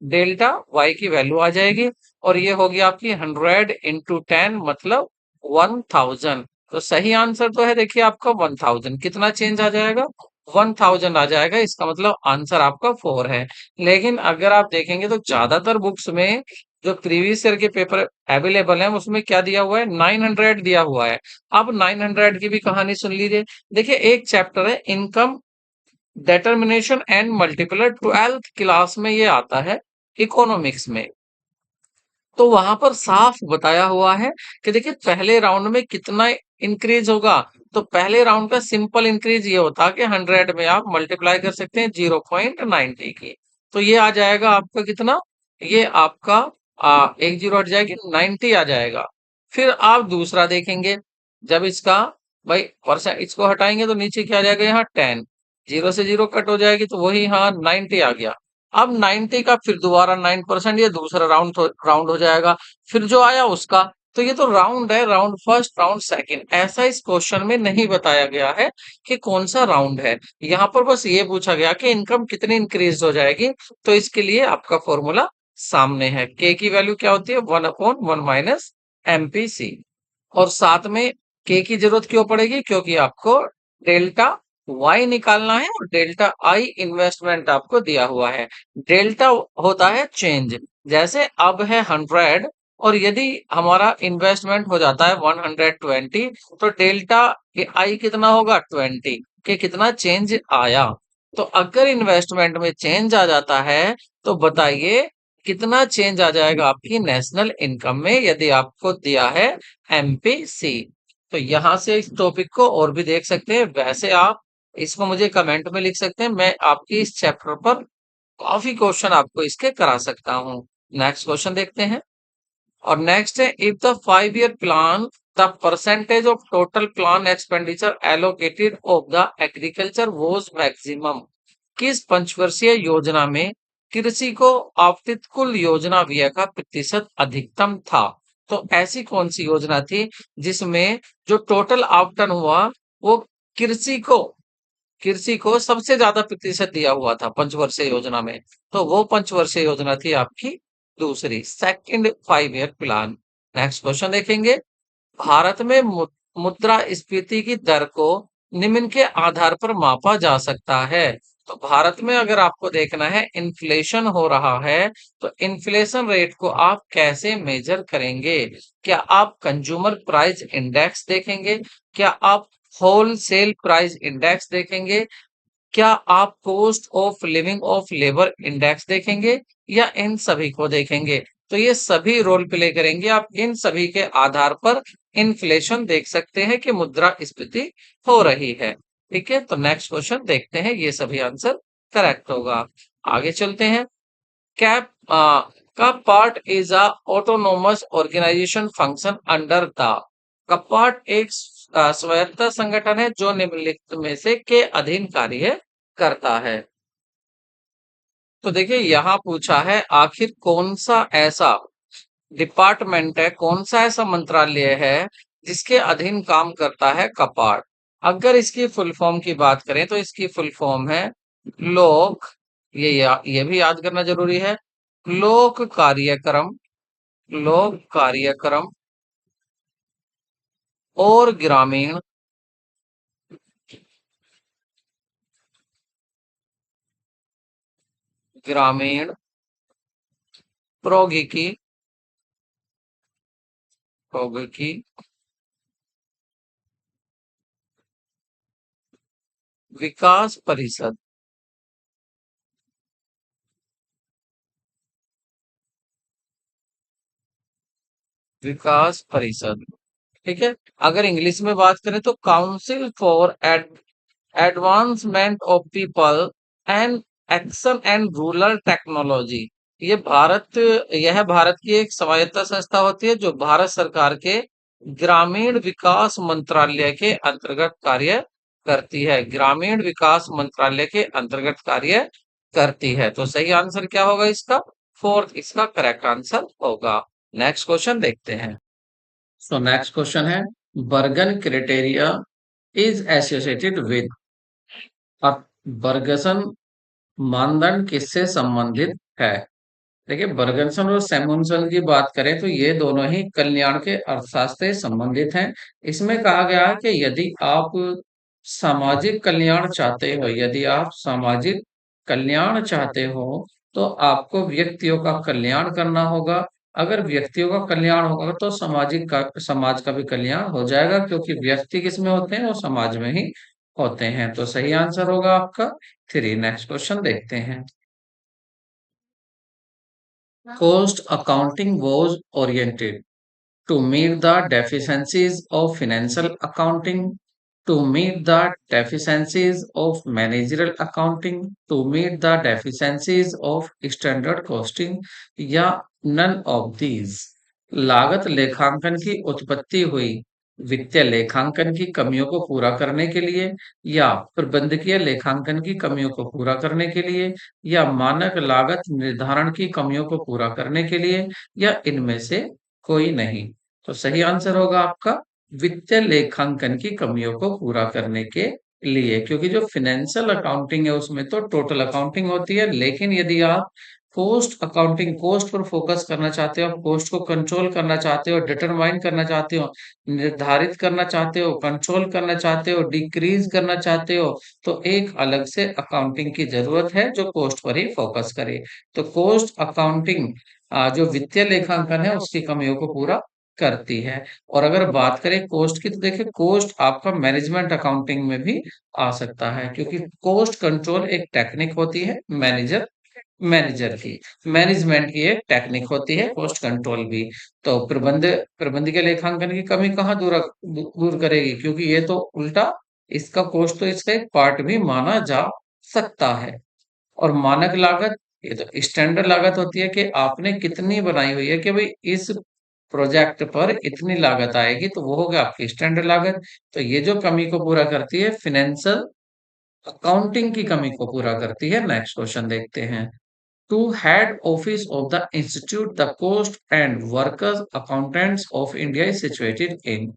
डेल्टा वाई की वैल्यू आ जाएगी, और ये होगी आपकी 100 इंटू 10 मतलब 1000। तो सही आंसर तो है देखिए आपका 1000, कितना चेंज आ जाएगा, 1000 आ जाएगा, इसका मतलब आंसर आपका 4 है। लेकिन अगर आप देखेंगे तो ज्यादातर बुक्स में जो प्रीवियस ईयर के पेपर अवेलेबल है उसमें क्या दिया हुआ है, 900 दिया हुआ है। अब 900 की भी कहानी सुन लीजिए, देखिए एक चैप्टर है income determination and multiplier, 12th class में ये आता है, इकोनॉमिक्स में, तो वहां पर साफ बताया हुआ है कि देखिए पहले राउंड में कितना इंक्रीज होगा, तो पहले राउंड का सिंपल इंक्रीज ये होता है कि 100 में आप मल्टीप्लाई कर सकते हैं 0.90 की, तो ये आ जाएगा आपका कितना, ये आपका एक जीरो हट जाएगी, 90 आ जाएगा। फिर आप दूसरा देखेंगे, जब इसका भाई परसेंट इसको हटाएंगे तो नीचे क्या आ जाएगा, यहाँ 10, जीरो से जीरो कट हो जाएगी, तो वही हाँ 90 आ गया। अब 90 का फिर दोबारा 9%, ये दूसरा राउंड हो जाएगा, फिर जो आया उसका, तो ये तो राउंड है, राउंड फर्स्ट राउंड सेकंड, ऐसा इस क्वेश्चन में नहीं बताया गया है कि कौन सा राउंड है, यहाँ पर बस ये पूछा गया कि इनकम कितनी इंक्रीज हो जाएगी, तो इसके लिए आपका फॉर्मूला सामने है, के की वैल्यू क्या होती है, 1/1 माइनस एमपीसी, और साथ में के की जरूरत क्यों पड़ेगी, क्योंकि आपको डेल्टा वाई निकालना है, और डेल्टा आई इन्वेस्टमेंट आपको दिया हुआ है। डेल्टा होता है चेंज, जैसे अब है 100, और यदि हमारा इन्वेस्टमेंट हो जाता है 120, तो डेल्टा आई कितना होगा, 20, कि कितना चेंज आया। तो अगर इन्वेस्टमेंट में चेंज आ जाता है, तो बताइए कितना चेंज आ जाएगा आपकी नेशनल इनकम में, यदि आपको दिया है एमपीसी। तो यहां से इस टॉपिक को और भी देख सकते हैं, वैसे आप इसको मुझे कमेंट में लिख सकते हैं, मैं आपकी इस चैप्टर पर काफी क्वेश्चन आपको इसके करा सकता हूँ। नेक्स्ट क्वेश्चन देखते हैं, और नेक्स्ट है, if the 5 year plan the percentage of total plan expenditure allocated of the agriculture was maximum, किस पंचवर्षीय योजना में कृषि को आवंटित कुल योजना व्यय का प्रतिशत अधिकतम था। तो ऐसी कौन सी योजना थी जिसमें जो टोटल आवंटन हुआ वो कृषि को कृषि को सबसे ज्यादा प्रतिशत दिया हुआ था पंचवर्षीय योजना में, तो वो पंचवर्षीय योजना थी आपकी दूसरी, second 5 year plan. Next question देखेंगे, भारत में मुद्रास्फीति की दर को निम्न के आधार पर मापा जा सकता है। तो भारत में अगर आपको देखना है इन्फ्लेशन हो रहा है, तो इन्फ्लेशन रेट को आप कैसे मेजर करेंगे, क्या आप कंज्यूमर प्राइस इंडेक्स देखेंगे, क्या आप होलसेल प्राइस इंडेक्स देखेंगे, क्या आप cost of living of labour index देखेंगे या इन सभी को देखेंगे? तो ये सभी रोल प्ले करेंगे। आप इन सभी के आधार पर इन्फ्लेशन देख सकते हैं कि मुद्रास्फीति हो रही है। ठीक है, तो नेक्स्ट क्वेश्चन देखते हैं, ये सभी आंसर करेक्ट होगा। आगे चलते हैं। कैप का part is a autonomous organisation function under the. कपाट एक स्वायत्त संगठन है जो निम्नलिखित में से के अधीन कार्य करता है। तो देखिए यहाँ पूछा है आखिर कौन सा ऐसा डिपार्टमेंट है, कौन सा ऐसा मंत्रालय है जिसके अधीन काम करता है कपाट। अगर इसकी फुल फॉर्म की बात करें तो इसकी फुल फॉर्म है लोक, ये भी याद करना जरूरी है, लोक कार्यक्रम, लोक कार्यक्रम और ग्रामीण, ग्रामीण प्रौद्योगिकी, प्रौद्योगिकी विकास परिषद, विकास परिषद। ठीक है, अगर इंग्लिश में बात करें तो council for advancement of people and action and rural technology. यह भारत की एक स्वायत्त संस्था होती है जो भारत सरकार के ग्रामीण विकास मंत्रालय के अंतर्गत कार्य करती है, ग्रामीण विकास मंत्रालय के अंतर्गत कार्य करती है। तो सही आंसर क्या होगा इसका? फोर्थ इसका करेक्ट आंसर होगा। नेक्स्ट क्वेश्चन देखते हैं। सो नेक्स्ट क्वेश्चन है, बर्गन क्राइटेरिया इज एसोसिएटेड विद। अब बर्गसन मानदंड किससे संबंधित है? देखिए, बर्गनसन और सैमुअल्सन की बात करें तो ये दोनों ही कल्याण के अर्थशास्त्र से संबंधित हैं। इसमें कहा गया है कि यदि आप सामाजिक कल्याण चाहते हो, यदि आप सामाजिक कल्याण चाहते हो तो आपको व्यक्तियों का कल्याण करना होगा। अगर व्यक्तियों का कल्याण होगा तो समाज का भी कल्याण हो जाएगा, क्योंकि व्यक्ति किसमें होते हैं? वो समाज में ही होते हैं। तो सही आंसर होगा आपका थ्री। नेक्स्ट क्वेश्चन देखते हैं। Cost accounting was oriented to meet the deficiencies of financial accounting, to meet the deficiencies of managerial accounting, to meet the deficiencies of standard costing, या none of these। लागत लेखांकन की उत्पत्ति हुई वित्तीय लेखांकन की कमियों को पूरा करने के लिए, या प्रबंधकीय लेखांकन की कमियों को पूरा करने के लिए, या मानक लागत निर्धारण की कमियों को पूरा करने के लिए, या इनमें से कोई नहीं। तो सही आंसर होगा आपका वित्तीय लेखांकन की कमियों को पूरा करने के लिए, क्योंकि जो फाइनेंशियल अकाउंटिंग है उसमें तो टोटल अकाउंटिंग होती है, लेकिन यदि आप cost accounting, cost per focus करना चाहते हो, कॉस्ट को कंट्रोल करना चाहते हो, डिटरमाइन करना चाहते हो, निर्धारित करना चाहते हो, कंट्रोल करना चाहते हो, डिक्रीज करना चाहते हो, तो एक अलग से अकाउंटिंग की जरूरत है जो कॉस्ट पर ही फोकस करे। तो कॉस्ट अकाउंटिंग जो वित्तीय लेखांकन है उसकी कमियों को पूरा करती है। और अगर बात करें कॉस्ट की तो देखिए, कॉस्ट आपका मैनेजमेंट अकाउंटिंग में भी आ सकता है, क्योंकि कॉस्ट कंट्रोल एक टेक्निक होती है मैनेजर की, मैनेजमेंट की एक टेक्निक होती है कॉस्ट कंट्रोल भी। तो प्रबंधकीय लेखांकन की कमी कहाँ दूर करेगी, क्योंकि ये तो उल्टा इसका कॉस्ट तो इसका एक पार्ट भी माना जा सकता है। और मानक लागत, ये तो स्टैंडर्ड लागत होती है कि आपने कितनी बनाई हुई है कि भाई इस प्रोजेक्ट पर इतनी लागत आएगी, तो वो हो गया आपकी स्टैंडर्ड लागत। तो ये जो कमी को पूरा करती है फाइनेंशियल अकाउंटिंग की कमी को पूरा करती है। नेक्स्ट क्वेश्चन देखते हैं। To head office of the institute the cost and workers accountants of India is situated in.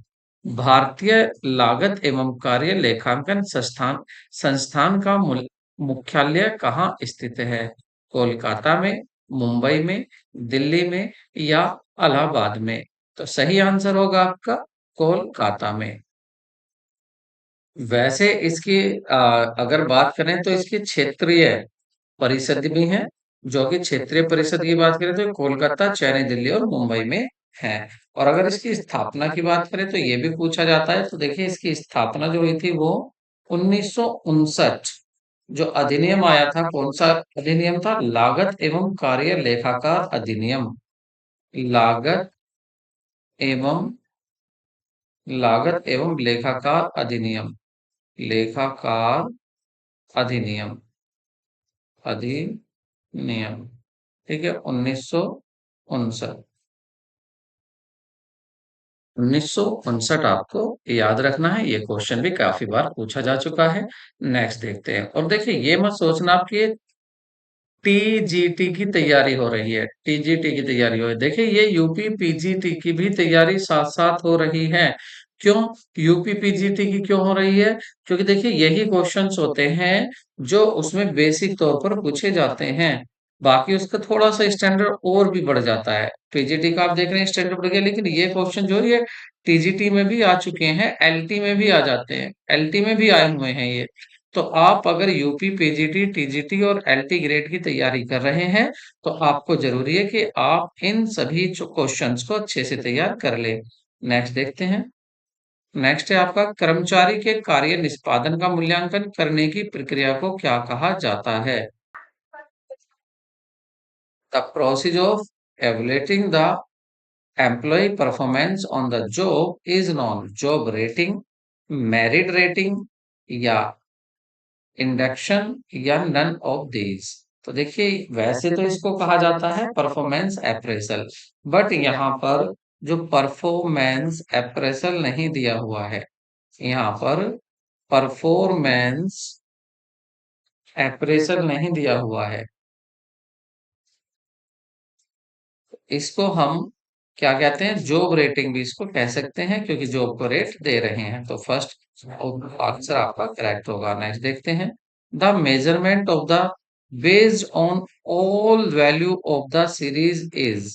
भारतीय लागत एवं कार्य लेखांकन संस्थान संस्थान का मुख्यालय कहाँ स्थित है? कोलकाता में, मुंबई में, दिल्ली में, या इलाहाबाद में? तो सही आंसर होगा आपका कोलकाता में। वैसे इसकी अगर बात करें तो इसकी क्षेत्रीय परिषद भी है, जो कि क्षेत्रीय परिषद की बात करें तो कोलकाता, चेन्नई, दिल्ली और मुंबई में है। और अगर इसकी स्थापना की बात करें तो ये भी पूछा जाता है। तो देखिए, इसकी स्थापना जो हुई थी वो 1959 जो अधिनियम आया था, कौन सा अधिनियम था? लागत एवं कार्य लेखाकार अधिनियम। लागत एवं लेखाकार अधिनियम। लेखाकार अधिनियम। अधिनियम। ठीक है, 1959। 1959 आपको याद रखना है। ये क्वेश्चन भी काफी बार पूछा जा चुका है। नेक्स्ट देखते हैं। और देखिए, ये मत सोचना आपकी टीजीटी की तैयारी हो रही है। टीजीटी की तैयारी हो रही है। देखिए, ये यूपी पीजीटी की भी तैयारी साथ साथ हो रही है। क्यों यूपी पीजीटी की क्यों हो रही है? क्योंकि देखिए, यही क्वेश्चंस होते हैं जो उसमें बेसिक तौर पर पूछे जाते हैं। बाकी उसका थोड़ा सा स्टैंडर्ड और भी बढ़ जाता है। पीजीटी का आप देख रहे हैं स्टैंडर्ड बढ़ गया, लेकिन ये क्वेश्चन जो है ये टीजीटी में भी आ चुके हैं, एलटी में भी आ जाते हैं, एलटी में भी आए हुए हैं ये। तो आप अगर यूपी पीजीटी टीजीटी और एलटी ग्रेड की तैयारी कर रहे हैं, तो आपको जरूरी है कि आप इन सभी क्वेश्चंस को अच्छे से तैयार कर ले। नेक्स्ट देखते हैं। नेक्स्ट है आपका, कर्मचारी के कार्य निष्पादन का मूल्यांकन करने की प्रक्रिया को क्या कहा जाता है? The process of evaluating the employee performance on the job is known job rating, merit rating या इंडक्शन या नन ऑफ दीज। तो देखिए, वैसे तो इसको कहा जाता है परफॉर्मेंस अप्रेजल, बट यहाँ पर जो परफॉर्मेंस अप्रेजल नहीं दिया हुआ है, यहाँ पर परफॉर्मेंस अप्रेजल नहीं दिया हुआ है, इसको हम क्या कहते हैं? जॉब रेटिंग भी इसको कह सकते हैं, क्योंकि जॉब को रेट दे रहे हैं। तो फर्स्ट आंसर आपका करेक्ट होगा। नेक्स्ट देखते हैं। The measurement of the based on all value of the series is.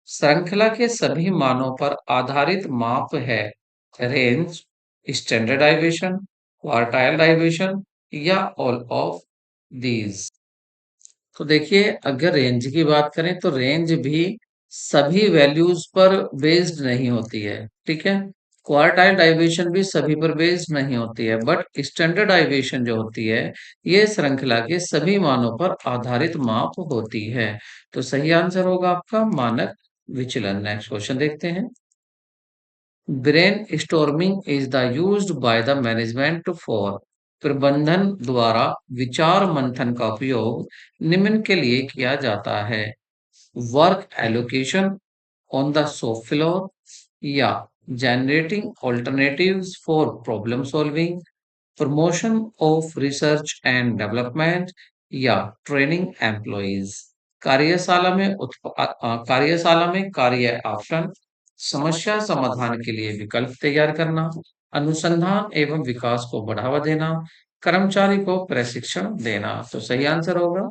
श्रृंखला के सभी मानों पर आधारित माप है। रेंज, स्टैंडर्डाइजेशन, क्वार्टाइल डाइवेशन या ऑल ऑफ दीज। तो देखिए, अगर रेंज की बात करें तो रेंज भी सभी वैल्यूज पर बेस्ड नहीं होती है। ठीक है, क्वार्टाइल डाइवेशन भी सभी पर बेस्ड नहीं होती है, बट स्टैंडर्ड डाइवेशन जो होती है, ये श्रृंखला के सभी मानों पर आधारित माप होती है। तो सही आंसर होगा आपका मानक विचलन। नेक्स्ट क्वेश्चन देखते हैं। Brain storming is the used by the management for. प्रबंधन द्वारा विचार मंथन का उपयोग निम्न के लिए किया जाता है। Work allocation on the shop floor या generating alternatives for problem solving, promotion of research and development या ट्रेनिंग एम्प्लॉइज। कार्यशाला में कार्य ऑप्शन, समस्या समाधान के लिए विकल्प तैयार करना, अनुसंधान एवं विकास को बढ़ावा देना, कर्मचारी को प्रशिक्षण देना। तो सही आंसर होगा।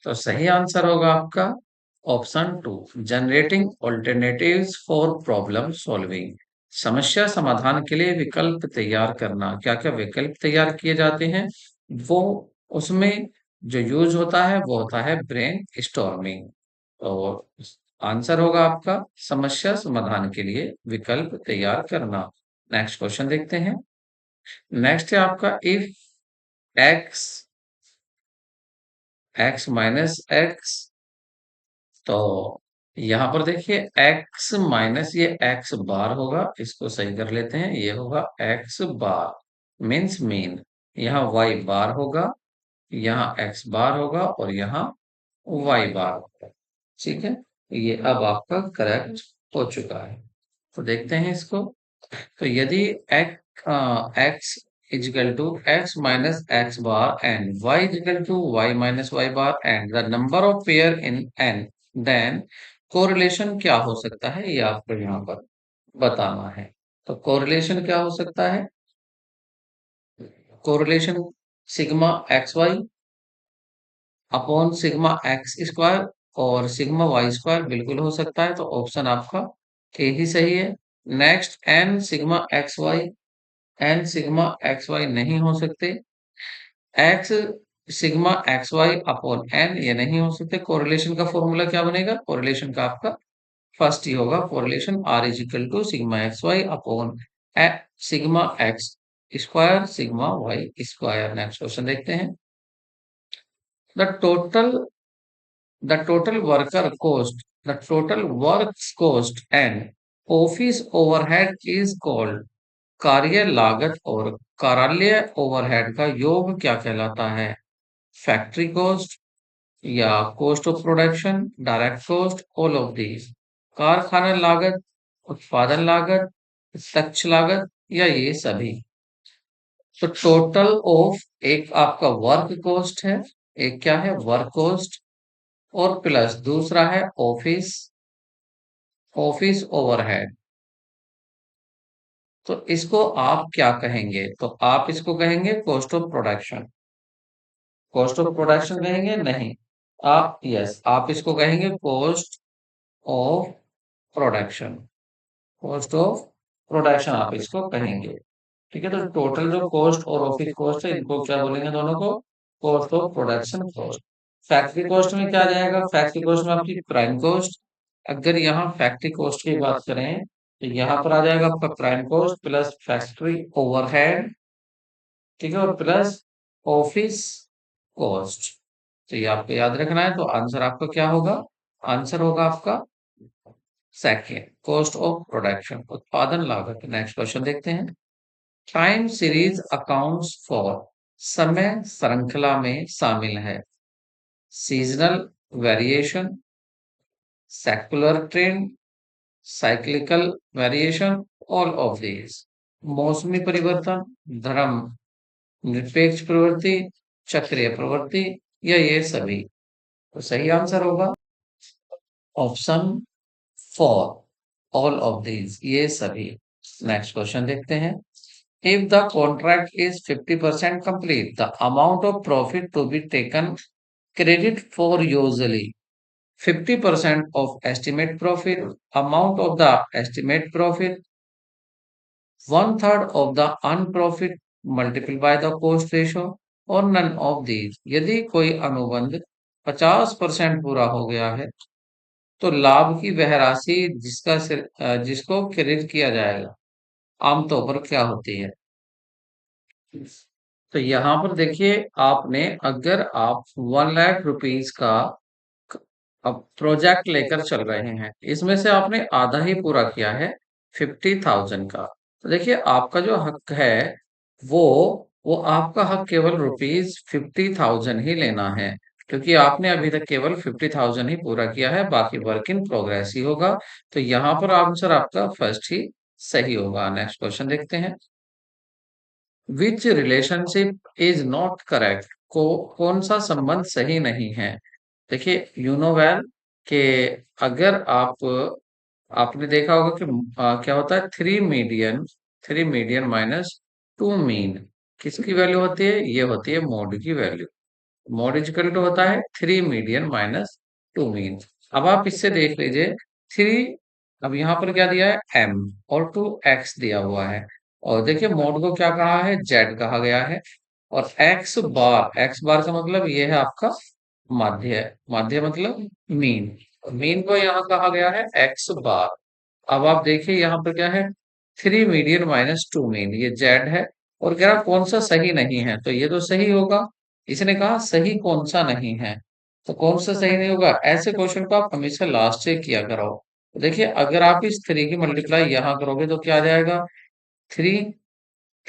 तो सही आंसर होगा आपका option two, generating alternatives for problem solving. समस्या समाधान के लिए विकल्प तैयार करना। क्या क्या विकल्प तैयार किए जाते हैं? वो उसमें जो यूज होता है वो होता है ब्रेन स्टॉर्मिंग। तो आंसर होगा आपका समस्या समाधान के लिए विकल्प तैयार करना। नेक्स्ट क्वेश्चन देखते हैं। नेक्स्ट है आपका, if x x minus x. तो यहाँ पर देखिए, x माइनस ये x बार होगा, इसको सही कर लेते हैं। ये होगा x बार मीन्स मीन। यहाँ y बार होगा, यहाँ x बार होगा और यहाँ y बार होगा। ठीक है, ये अब आपका करेक्ट हो चुका है। तो देखते हैं इसको। तो यदि x equal to x minus x bar and y equal to y minus y bar and the number of pair in n, then correlation क्या हो सकता है, ये आपको यहाँ पर बताना है। तो कोरिलेशन क्या हो सकता है? Correlation sigma X Y upon sigma X square और सिग्मा वाई स्क्वायर बिल्कुल हो सकता है। तो ऑप्शन आपका ए ही सही है। Next, N sigma X Y, N sigma X Y नहीं हो सकते। X sigma X Y upon N ये नहीं हो सकते। कोरिलेशन का फॉर्मूला क्या बनेगा? कोरिलेशन का आपका फर्स्ट ही होगा, correlation R is equal to sigma X Y upon sigma X square sigma Y square. Next question देखते हैं। The total the total worker cost, the total works cost and office overhead is called। कार्य लागत और कार्यालय overhead का योग क्या कहलाता है? फैक्ट्री कॉस्ट या cost of production, direct cost, all of these. कारखाना लागत, उत्पादन लागत, प्रत्यक्ष लागत या ये सभी। तो टोटल ऑफ एक आपका वर्क कॉस्ट है, एक क्या है वर्क कॉस्ट, और प्लस दूसरा है ऑफिस ऑफिस ओवरहेड। तो इसको आप क्या कहेंगे? तो आप इसको कहेंगे cost of production. Cost of production कहेंगे? नहीं, आप यस आप इसको कहेंगे cost of production. Cost of production आप इसको कहेंगे। ठीक है, तो टोटल जो कॉस्ट और ऑफिस कॉस्ट है इनको क्या बोलेंगे दोनों को? Cost of production cost. Factory cost में क्या जाएगा? फैक्ट्री कॉस्ट में आपकी प्राइम कॉस्ट। अगर यहाँ फैक्ट्री कॉस्ट की बात करें तो यहाँ पर आ जाएगा आपका prime cost plus factory overhead, ठीक है, और प्लस ऑफिस कॉस्ट। तो ये आपको याद रखना है। तो आंसर आपका क्या होगा? आंसर होगा आपका सेकेंड, कॉस्ट ऑफ प्रोडक्शन, उत्पादन लागत। नेक्स्ट क्वेश्चन देखते हैं। टाइम सीरीज अकाउंट्स फॉर, समय श्रृंखला में शामिल है seasonal variation, secular trend, cyclical variation, all of these. मौसमी परिवर्तन, धर्म निरपेक्ष प्रवृत्ति, चक्रीय प्रवृत्ति या ये सभी। तो सही आंसर होगा option four, all of these, ये सभी। नेक्स्ट क्वेश्चन देखते हैं। If the contract is 50% complete, the amount of profit to be taken credit for usually 50% of estimate profit, amount of the estimate profit, one third of the unprofit multiplied by the cost ratio, और none of these। यदि कोई अनुबंध 50% पूरा हो गया है तो लाभ की वह राशि जिसको क्रेडिट किया जाएगा आमतौर पर क्या होती है? तो यहाँ पर देखिए, आपने अगर आप 1 लाख रुपीज का अब प्रोजेक्ट लेकर चल रहे हैं, इसमें से आपने आधा ही पूरा किया है 50,000 का। तो देखिए आपका जो हक है वो वो आपका हक केवल ₹50,000 ही लेना है, क्योंकि आपने अभी तक केवल 50,000 ही पूरा किया है, बाकी वर्क इन प्रोग्रेस ही होगा। तो यहाँ पर आंसर आपका फर्स्ट ही सही होगा। नेक्स्ट क्वेश्चन देखते हैं। विच रिलेशनशिप इज नॉट करेक्ट, को कौन सा संबंध सही नहीं है? देखिए यू नो वेल कि अगर आपने देखा होगा कि क्या होता है, three median minus two mean किसकी वैल्यू होती है? ये होती है मोड की वैल्यू। मोड इजकल टू होता है 3 मीडियन माइनस 2 मीन। अब आप इससे देख लीजिए, थ्री, अब यहाँ पर क्या दिया है m, और 2x दिया हुआ है, और देखिए मोड को क्या कहा है? z कहा गया है। और x बार का मतलब ये है आपका माध्य, माध्य मतलब मीन, मीन को यहाँ कहा गया है x बार। अब आप देखिए यहाँ पर क्या है, 3 मीडियन माइनस 2 मीन, ये जेड है। और कह रहा कौन सा सही नहीं है, तो ये तो सही होगा। इसने कहा सही कौन सा नहीं है, तो कौन सा सही नहीं होगा? ऐसे क्वेश्चन को आप हमेशा लास्ट से किया करो। तो देखिए अगर आप इस 3 की मल्टीप्लाई यहाँ करोगे तो क्या आ जाएगा? 3,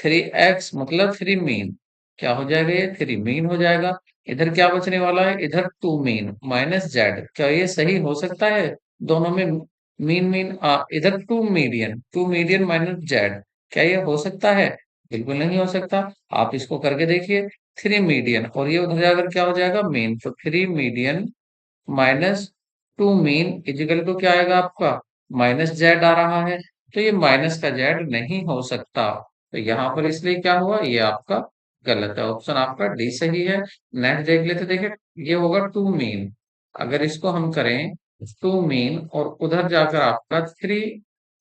3x मतलब 3 मीन, क्या हो जाएगा? ये 3 मीन हो जाएगा। इधर क्या बचने वाला है? इधर 2 मीन माइनस जेड। क्या ये सही हो सकता है? दोनों में मीन मीन इधर 2 मीडियन माइनस जेड, क्या ये हो सकता है? बिल्कुल नहीं हो सकता। आप इसको करके देखिए, 3 मीडियन और ये उधर जाकर क्या हो जाएगा? मीन। तो 3 median minus 2 mean equal to क्या आएगा आपका? माइनस जेड आ रहा है। तो ये माइनस का जेड नहीं हो सकता। तो यहाँ पर इसलिए क्या हुआ? ये आपका गलत है, ऑप्शन आपका डी सही है। नेक्स्ट देख लेते, देखिए ये होगा 2 मीन। अगर इसको हम करें 2 मीन और उधर जाकर आपका 3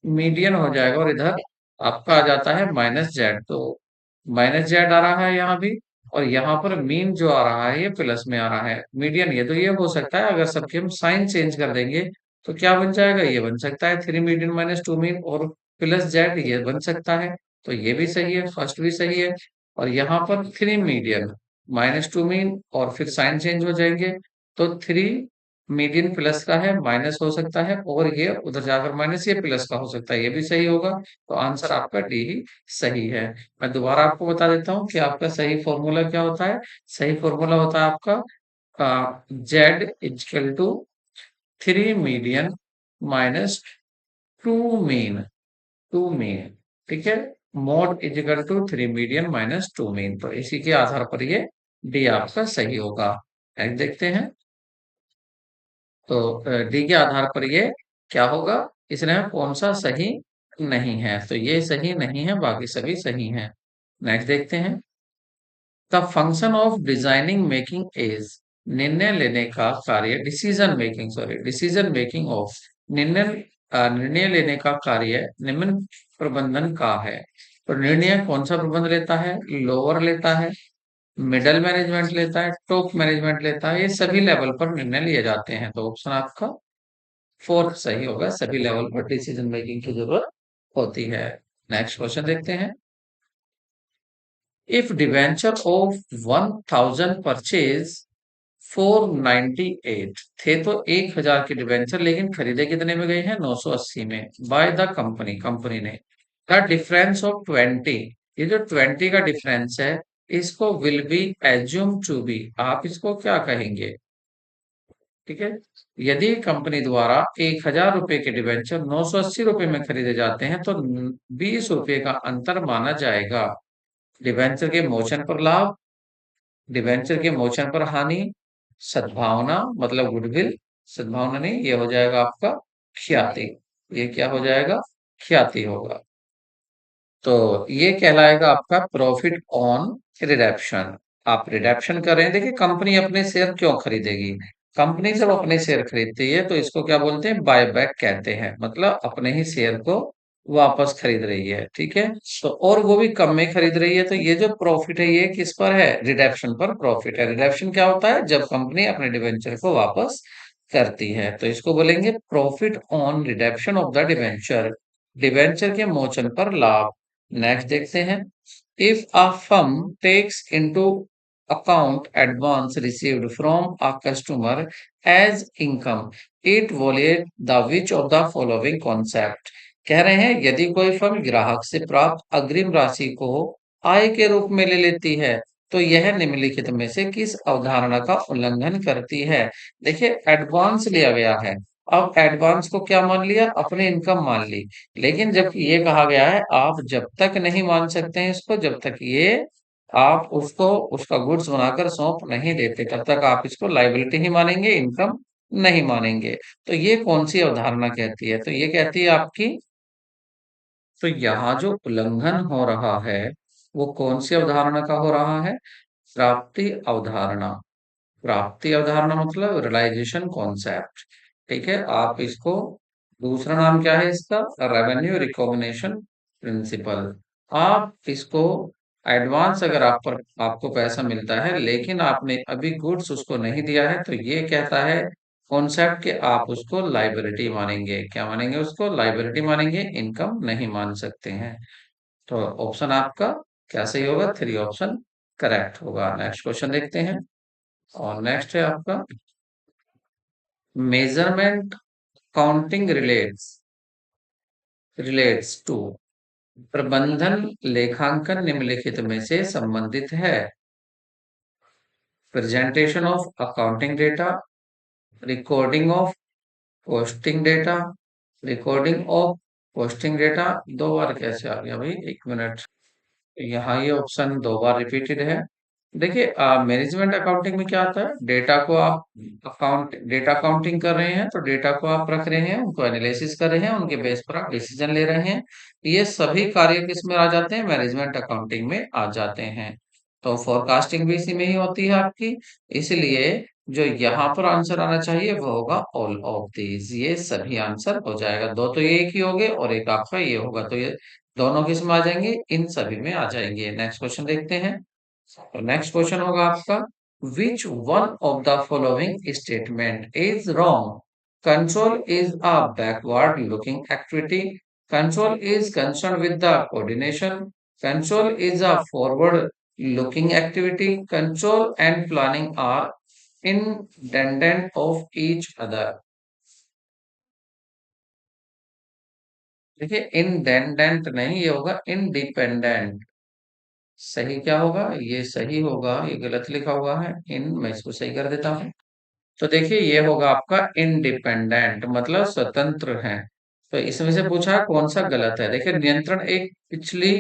मीडियन हो जाएगा, और इधर आपका आ जाता है माइनस जेड। तो माइनस जेड आ रहा है यहाँ भी, और यहाँ पर मीन जो आ रहा है ये प्लस में आ रहा है, मीडियन। ये तो ये हो सकता है अगर सबके हम साइन चेंज कर देंगे तो क्या बन जाएगा? ये बन सकता है 3 मीडियन माइनस 2 मीन और प्लस जेड, ये बन सकता है। तो ये भी सही है, फर्स्ट भी सही है। और यहाँ पर 3 मीडियन माइनस 2 मीन और फिर साइन चेंज हो जाएंगे, तो 3 मीडियन प्लस का है, माइनस हो सकता है, और ये उधर जाकर माइनस, ये प्लस का हो सकता है, ये भी सही होगा। तो आंसर आपका डी ही सही है। मैं दोबारा आपको बता देता हूँ कि आपका सही फॉर्मूला क्या होता है। सही फॉर्मूला होता है आपका Z equal to 3 median minus 2 mean, 2 mean, ठीक है। Mode equal to 3 median minus 2 mean, तो इसी के आधार पर ये डी आपका सही होगा। नेक्स्ट देखते हैं। तो डी के आधार पर ये क्या होगा, इसमें कौन सा सही नहीं है, तो ये सही नहीं है, बाकी सभी सही हैं। नेक्स्ट देखते हैं। The function of designing making is, निर्णय लेने का कार्य, decision making, sorry, decision making of, निर्णय निर्णय लेने का कार्य निम्न प्रबंधन का है। तो निर्णय कौन सा प्रबंध लेता है, लोअर लेता है, मिडल मैनेजमेंट लेता है, टॉप मैनेजमेंट लेता है, ये सभी लेवल पर निर्णय लिए जाते हैं। तो ऑप्शन आपका फोर्थ सही होगा, सभी लेवल पर डिसीजन मेकिंग की जरूरत होती है। नेक्स्ट क्वेश्चन देखते हैं। इफ डिवेंचर ऑफ 1000 परचेज 498 थे, तो 1000 के डिवेंचर, लेकिन खरीदे कितने में गए हैं, 980 में, बाय द कंपनी, कंपनी ने। द डिफरेंस ऑफ 20, ये जो 20 का डिफरेंस है, इसको will be assume to be, आप इसको क्या कहेंगे, ठीक है। यदि कंपनी द्वारा 1000 रुपए के डिवेंचर 980 रुपए में खरीदे जाते हैं, तो 20 रुपए का अंतर माना जाएगा। डिवेंचर के मोचन पर लाभ, डिवेंचर के मोचन पर हानि, सद्भावना मतलब गुडविल, सद्भावना नहीं, ये हो जाएगा आपका ख्याति, ये क्या हो जाएगा, ख्याति होगा। तो ये कहलाएगा आपका प्रॉफिट ऑन रिडेप्शन। आप रिडेप्शन कर रहे हैं, देखिए कंपनी अपने शेयर क्यों खरीदेगी, कंपनी जब अपने शेयर खरीदती है तो इसको क्या बोलते हैं, बाय बैक कहते हैं, मतलब अपने ही शेयर को वापस खरीद रही है, ठीक है। तो और वो भी कम में खरीद रही है, तो ये जो प्रॉफिट है ये किस पर है, रिडेप्शन पर प्रॉफिट है। रिडेप्शन क्या होता है, जब कंपनी अपने डिवेंचर को वापस करती है, तो इसको बोलेंगे profit on redemption of the debenture, debenture के मोचन पर लाभ। नेक्स्ट देखते हैं। If a firm takes into account advance received from a customer as income, it violate the which of the following concept. कह रहे हैं यदि कोई फर्म ग्राहक से प्राप्त अग्रिम राशि को आय के रूप में ले लेती है, तो यह निम्नलिखित में से किस अवधारणा का उल्लंघन करती है। देखिए एडवांस लिया गया है, अब एडवांस को क्या मान लिया, अपनी इनकम मान ली, लेकिन जब ये कहा गया है आप जब तक नहीं मान सकते हैं इसको, जब तक ये आप उसको उसका गुड्स बनाकर सौंप नहीं देते, तब तक आप इसको लाइबिलिटी ही मानेंगे, इनकम नहीं मानेंगे। तो ये कौन सी अवधारणा कहती है, तो ये कहती है आपकी, तो यहाँ जो उल्लंघन हो रहा है वो कौन सी अवधारणा का हो रहा है, प्राप्ति अवधारणा। प्राप्ति अवधारणा मतलब रियलाइजेशन कॉन्सेप्ट, ठीक है। आप इसको, दूसरा नाम क्या है इसका, रेवेन्यू रिकॉग्निशन प्रिंसिपल। आप इसको एडवांस, अगर आप पर आपको पैसा मिलता है लेकिन आपने अभी गुड्स उसको नहीं दिया है, तो ये कहता है कॉन्सेप्ट कि आप उसको लाइबिलिटी मानेंगे, क्या मानेंगे, उसको लाइबिलिटी मानेंगे, इनकम नहीं मान सकते हैं। तो ऑप्शन आपका क्या सही होगा, थ्री ऑप्शन करेक्ट होगा। नेक्स्ट क्वेश्चन देखते हैं। और नेक्स्ट है आपका मेजरमेंट काउंटिंग रिलेट्स टू, प्रबंधन लेखांकन निम्नलिखित में से संबंधित है। Presentation of accounting data, recording of costing data, recording of costing data, दो बार कैसे आ गया भाई, एक मिनट, यहाँ ये ऑप्शन दो बार रिपीटेड है। देखिए मैनेजमेंट अकाउंटिंग में क्या आता है, डेटा को आप डेटा अकाउंटिंग कर रहे हैं, तो डेटा को आप रख रहे हैं, उनको एनालिसिस कर रहे हैं, उनके बेस पर आप डिसीजन ले रहे हैं, ये सभी कार्य किस में आ जाते हैं, मैनेजमेंट अकाउंटिंग में आ जाते हैं। तो फोरकास्टिंग भी इसी में ही होती है आपकी, इसलिए जो यहाँ पर आंसर आना चाहिए वो होगा ऑल ऑफ दीज, ये सभी आंसर हो जाएगा। दो तो ये एक ही होंगे और एक आपका ये होगा, तो ये दोनों किस में आ जाएंगे, इन सभी में आ जाएंगे। नेक्स्ट क्वेश्चन देखते हैं। तो नेक्स्ट क्वेश्चन होगा आपका, विच one of the following statement is wrong, control is a backward looking activity, Control is concerned with the coordination. Control is a forward looking activity. Control and planning are independent of each other. देखिए इंडेंडेंट नहीं, ये होगा independent. सही क्या होगा? ये सही होगा, ये गलत लिखा हुआ है इन, मैं इसको सही कर देता हूँ। तो देखिए ये होगा आपका इंडिपेंडेंट, मतलब स्वतंत्र है। तो इसमें से पूछा है कौन सा गलत है। देखिए नियंत्रण एक पिछली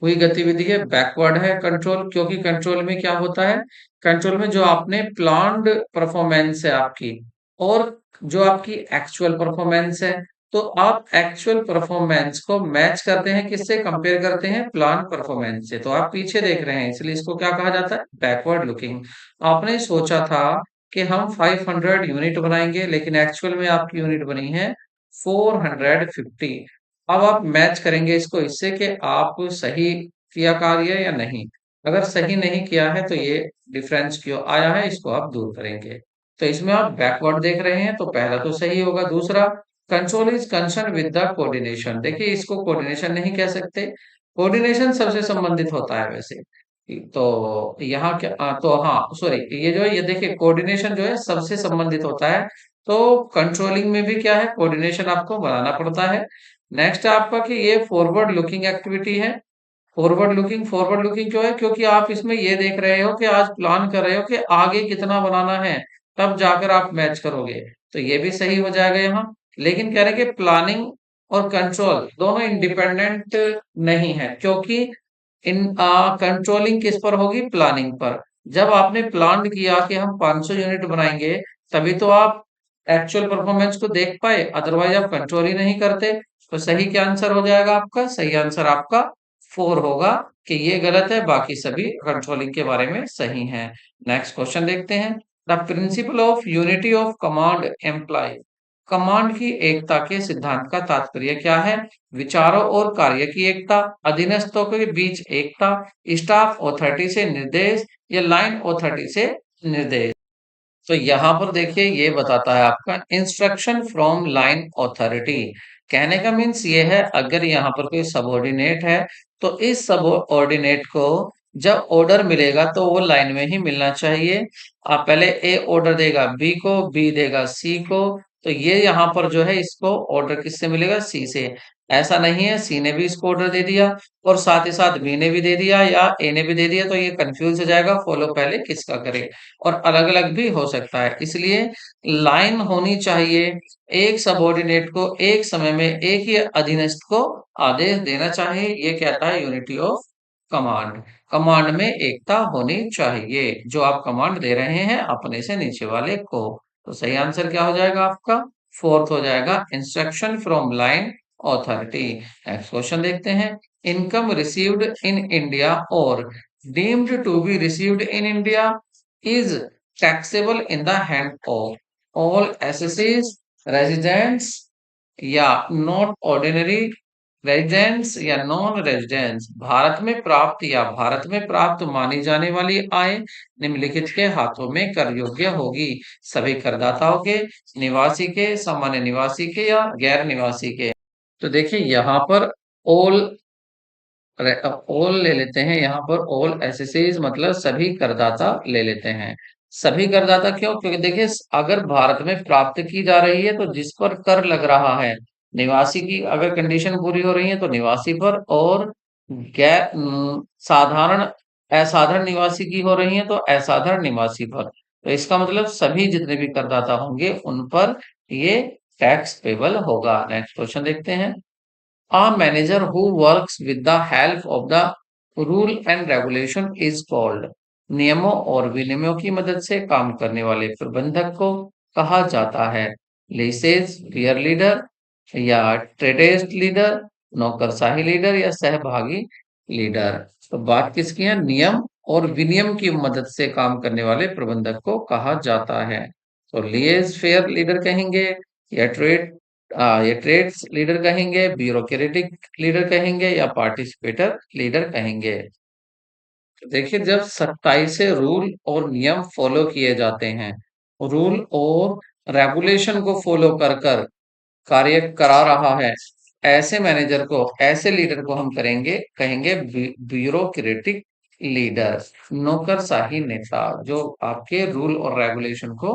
हुई गतिविधि है, बैकवर्ड है कंट्रोल, क्योंकि कंट्रोल में क्या होता है, कंट्रोल में जो आपने प्लान्ड परफॉर्मेंस है आपकी, और जो आपकी एक्चुअल परफॉर्मेंस है, तो आप एक्चुअल परफॉर्मेंस को मैच करते हैं, किससे कंपेयर करते हैं? प्लान परफॉर्मेंस से। तो आप पीछे देख रहे हैं, इसलिए इसको क्या कहा जाता है? Backward looking. आपने सोचा था कि हम 500 यूनिट बनाएंगे, लेकिन एक्चुअल में आपकी यूनिट बनी है 450। अब आप मैच करेंगे इसको इससे कि आप सही किया कार्य या नहीं। अगर सही नहीं किया है तो ये डिफरेंस क्यों आया है, इसको आप दूर करेंगे। तो इसमें आप बैकवर्ड देख रहे हैं, तो पहला तो सही होगा। दूसरा, control is concern with the coordination. देखिए इसको कोऑर्डिनेशन नहीं कह सकते, कोऑर्डिनेशन सबसे संबंधित होता है वैसे। तो यहाँ क्या तो हाँ सॉरी, ये जो है ये देखिए कोऑर्डिनेशन जो है सबसे संबंधित होता है। तो कंट्रोलिंग में भी क्या है, कोऑर्डिनेशन आपको बनाना पड़ता है। नेक्स्ट आपका कि ये फॉरवर्ड लुकिंग एक्टिविटी है। फॉरवर्ड लुकिंग क्यों है? क्योंकि आप इसमें ये देख रहे हो कि आज प्लान कर रहे हो कि आगे कितना बनाना है, तब जाकर आप मैच करोगे। तो ये भी सही हो जाएगा यहाँ। लेकिन कह रहे हैं कि प्लानिंग और कंट्रोल दोनों इंडिपेंडेंट नहीं है, क्योंकि इन कंट्रोलिंग किस पर होगी? प्लानिंग पर। जब आपने प्लान किया कि हम 500 यूनिट बनाएंगे, तभी तो आप एक्चुअल परफॉर्मेंस को देख पाए, अदरवाइज आप कंट्रोल ही नहीं करते। तो सही क्या आंसर हो जाएगा आपका? सही आंसर आपका 4 होगा, कि ये गलत है, बाकी सभी कंट्रोलिंग के बारे में सही हैं। नेक्स्ट क्वेश्चन देखते हैं। The principle of unity of command employee. Command की एकता के सिद्धांत का तात्पर्य क्या है? विचारों और कार्य की एकता, अधीनस्थों के बीच एकता, स्टाफ अथॉरिटी से निर्देश, या लाइन अथॉरिटी से निर्देश। तो यहाँ पर देखिए ये बताता है आपका इंस्ट्रक्शन फ्रॉम लाइन अथॉरिटी। कहने का मीन्स ये है, अगर यहाँ पर कोई सबऑर्डिनेट है, तो इस सबऑर्डिनेट को जब ऑर्डर मिलेगा तो वो लाइन में ही मिलना चाहिए। आप पहले ए ऑर्डर देगा बी को, बी देगा सी को, तो ये यहाँ पर जो है इसको ऑर्डर किससे मिलेगा? सी से। ऐसा नहीं है सी ने भी इसको ऑर्डर दे दिया और साथ ही साथ बी ने भी दे दिया या ए ने भी दे दिया, तो ये कंफ्यूज हो जाएगा, फॉलो पहले किसका करे। और अलग-अलग भी हो सकता है, इसलिए लाइन होनी चाहिए। एक सबऑर्डिनेट को एक समय में एक ही अधीनस्थ को आदेश देना चाहिए, ये कहता है यूनिटी ऑफ कमांड। कमांड में एकता होनी चाहिए, जो आप कमांड दे रहे हैं अपने से नीचे वाले को। तो सही आंसर क्या हो जाएगा आपका? फोर्थ हो जाएगा, instruction from line authority. Next question देखते हैं। इनकम रिसीव्ड इन इंडिया और deemed to be received in India is taxable in the hand of all assessees, residents या नॉट ऑर्डिनरी रेजिडेंट्स या नॉन रेजिडेंट्स। भारत में प्राप्त या भारत में प्राप्त मानी जाने वाली आय निम्नलिखित के हाथों में कर योग्य होगी। सभी करदाताओं के, निवासी के, सामान्य निवासी के या गैर निवासी के। तो देखिए यहाँ पर ऑल ऑल ले लेते हैं, यहाँ पर ऑल एसएससीज मतलब सभी करदाता ले लेते हैं। सभी करदाता क्यों? क्योंकि देखिए अगर भारत में प्राप्त की जा रही है तो जिस पर कर लग रहा है, निवासी की अगर कंडीशन पूरी हो रही है तो निवासी पर, और गैर साधारण असाधारण निवासी की हो रही है तो असाधारण निवासी पर। तो इसका मतलब सभी जितने भी करदाता होंगे उन पर ये टैक्स पेबल होगा। नेक्स्ट क्वेश्चन देखते हैं। A manager who works with the help of the rule and regulation is called। नियमों और विनियमों की मदद से काम करने वाले प्रबंधक को कहा जाता है लीसेज पीयर लीडर या ट्रेडेस्ट लीडर, नौकरशाही लीडर या सहभागी लीडर। तो बात किसकी है? नियम और विनियम की मदद से काम करने वाले प्रबंधक को कहा जाता है। तो लिएज फेयर लीडर कहेंगे, या ये ट्रेड्स लीडर कहेंगे, ब्यूरोक्रेटिक लीडर कहेंगे, या पार्टिसिपेटर लीडर कहेंगे। तो देखिए जब सख्ताई से रूल और नियम फॉलो किए जाते हैं, रूल और रेगुलेशन को फॉलो कर कर कार्य करा रहा है, ऐसे मैनेजर को, ऐसे लीडर को हम कहेंगे ब्यूरोक्रेटिक लीडर, नौकरशाही नेता, जो आपके रूल और रेगुलेशन को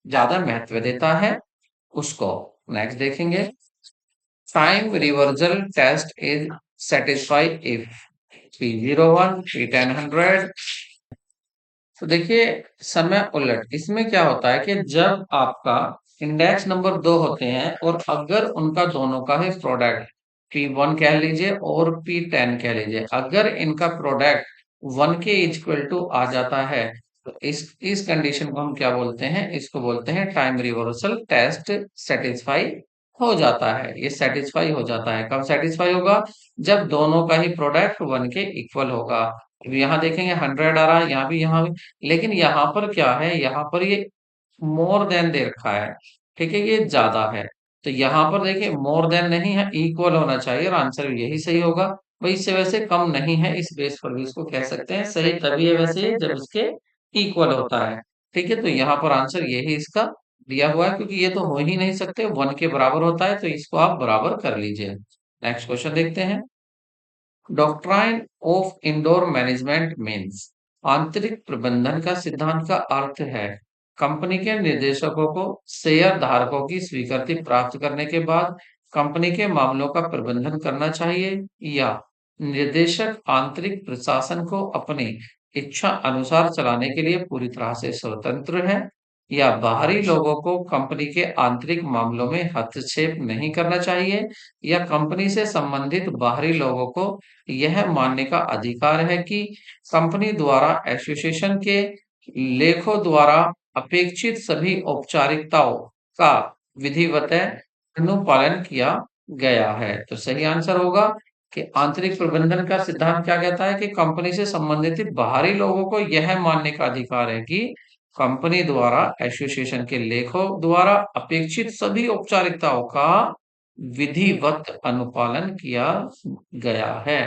ज्यादा महत्व देता है, उसको। नेक्स्ट देखेंगे, time reversal test is satisfy if P01, P10, 100। तो देखिए, समय उलट इसमें क्या होता है कि जब आपका इंडेक्स नंबर 2 होते हैं और अगर उनका दोनों का है प्रोडक्ट, P1 कह लीजिए और P10 कह लीजिए, अगर इनका प्रोडक्ट 1 के इक्वल टू आ जाता है, तो इस कंडीशन को हम क्या बोलते हैं, इसको बोलते हैं टाइम रिवर्सल टेस्ट सेटिस्फाई हो जाता है। ये सेटिस्फाई हो जाता है, कब सेटिस्फाई होगा, जब दोनों का ही प्रोडक्ट 1 के इक्वल होगा। अब यहाँ देखेंगे 100 आ रहा है, यहाँ भी, लेकिन यहाँ पर क्या है, यहाँ पर ये मोर देन दे रखा है, ठीक है, ये ज्यादा है। तो यहाँ पर देखिए मोर देन नहीं है, इक्वल होना चाहिए, और आंसर यही सही होगा। भाई इससे वैसे कम नहीं है, इस बेस पर भी इसको कह सकते हैं सही तभी है वैसे जब इसके इक्वल होता है। ठीक है, तो यहाँ पर आंसर यही इसका दिया हुआ है, क्योंकि ये तो हो ही नहीं सकते, 1 के बराबर होता है, तो इसको आप बराबर कर लीजिए। नेक्स्ट क्वेश्चन देखते हैं। Doctrine of indoor management means, आंतरिक प्रबंधन का सिद्धांत का अर्थ है कंपनी के निर्देशकों को शेयर धारकों की स्वीकृति प्राप्त करने के बाद कंपनी के मामलों का प्रबंधन करना चाहिए, या निर्देशक आंतरिक प्रशासन को अपनी इच्छा अनुसार चलाने के लिए पूरी तरह से स्वतंत्र है, या बाहरी लोगों को कंपनी के आंतरिक मामलों में हस्तक्षेप नहीं करना चाहिए, या कंपनी से संबंधित बाहरी लोगों को यह मानने का अधिकार है कि कंपनी द्वारा एसोसिएशन के लेखों द्वारा अपेक्षित सभी औपचारिकताओं का विधिवत अनुपालन किया गया है। तो सही आंसर होगा कि आंतरिक प्रबंधन का सिद्धांत क्या कहता है कि कंपनी से संबंधित बाहरी लोगों को यह मानने का अधिकार है कि कंपनी द्वारा एसोसिएशन के लेखों द्वारा अपेक्षित सभी औपचारिकताओं का विधिवत अनुपालन किया गया है।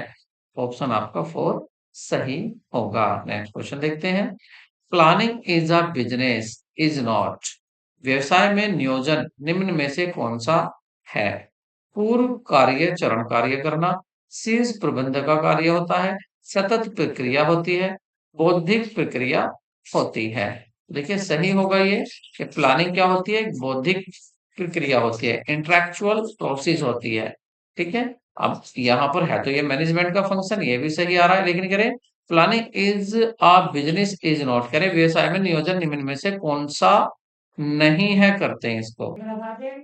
ऑप्शन आपका 4 सही होगा। नेक्स्ट क्वेश्चन देखते हैं। Planning is a business is not, व्यवसाय में नियोजन निम्न में से कौन सा है? पूर्व कार्य चरण कार्य करना, शीर्ष प्रबंधक का कार्य होता है, सतत प्रक्रिया होती है, बौद्धिक प्रक्रिया होती है। देखिए सही होगा ये कि प्लानिंग क्या होती है, बौद्धिक प्रक्रिया होती है, इंटेलेक्चुअल प्रोसेस होती है। ठीक है, अब यहाँ पर है तो ये मैनेजमेंट का फंक्शन, ये भी सही आ रहा है, लेकिन करें planning is a business is not, करें व्यवसाय में नियोजन निम्न में से कौन सा नहीं है, करते हैं इसको।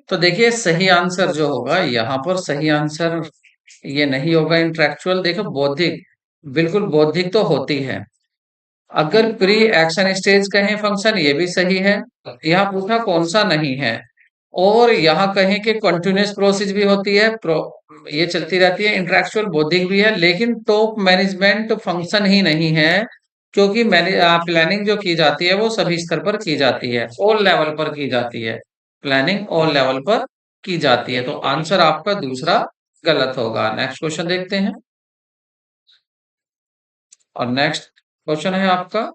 तो देखिए सही आंसर जो होगा यहाँ पर, सही आंसर ये नहीं होगा इंटेलेक्चुअल। देखो बौद्धिक, बिल्कुल बौद्धिक तो होती है। अगर प्री एक्शन स्टेज कहें फंक्शन, ये भी सही है। यहाँ पूछा कौन सा नहीं है, और यहाँ कहें कि कंटिन्यूअस प्रोसेस भी होती है, ये चलती रहती है, इंटेलेक्चुअल बौद्धिक भी है, लेकिन टॉप मैनेजमेंट फंक्शन ही नहीं है, क्योंकि प्लानिंग जो की जाती है वो सभी स्तर पर की जाती है, ऑल लेवल पर की जाती है, प्लानिंग ऑल लेवल पर की जाती है। तो आंसर आपका दूसरा गलत होगा। नेक्स्ट क्वेश्चन देखते हैं, और नेक्स्ट क्वेश्चन है आपका,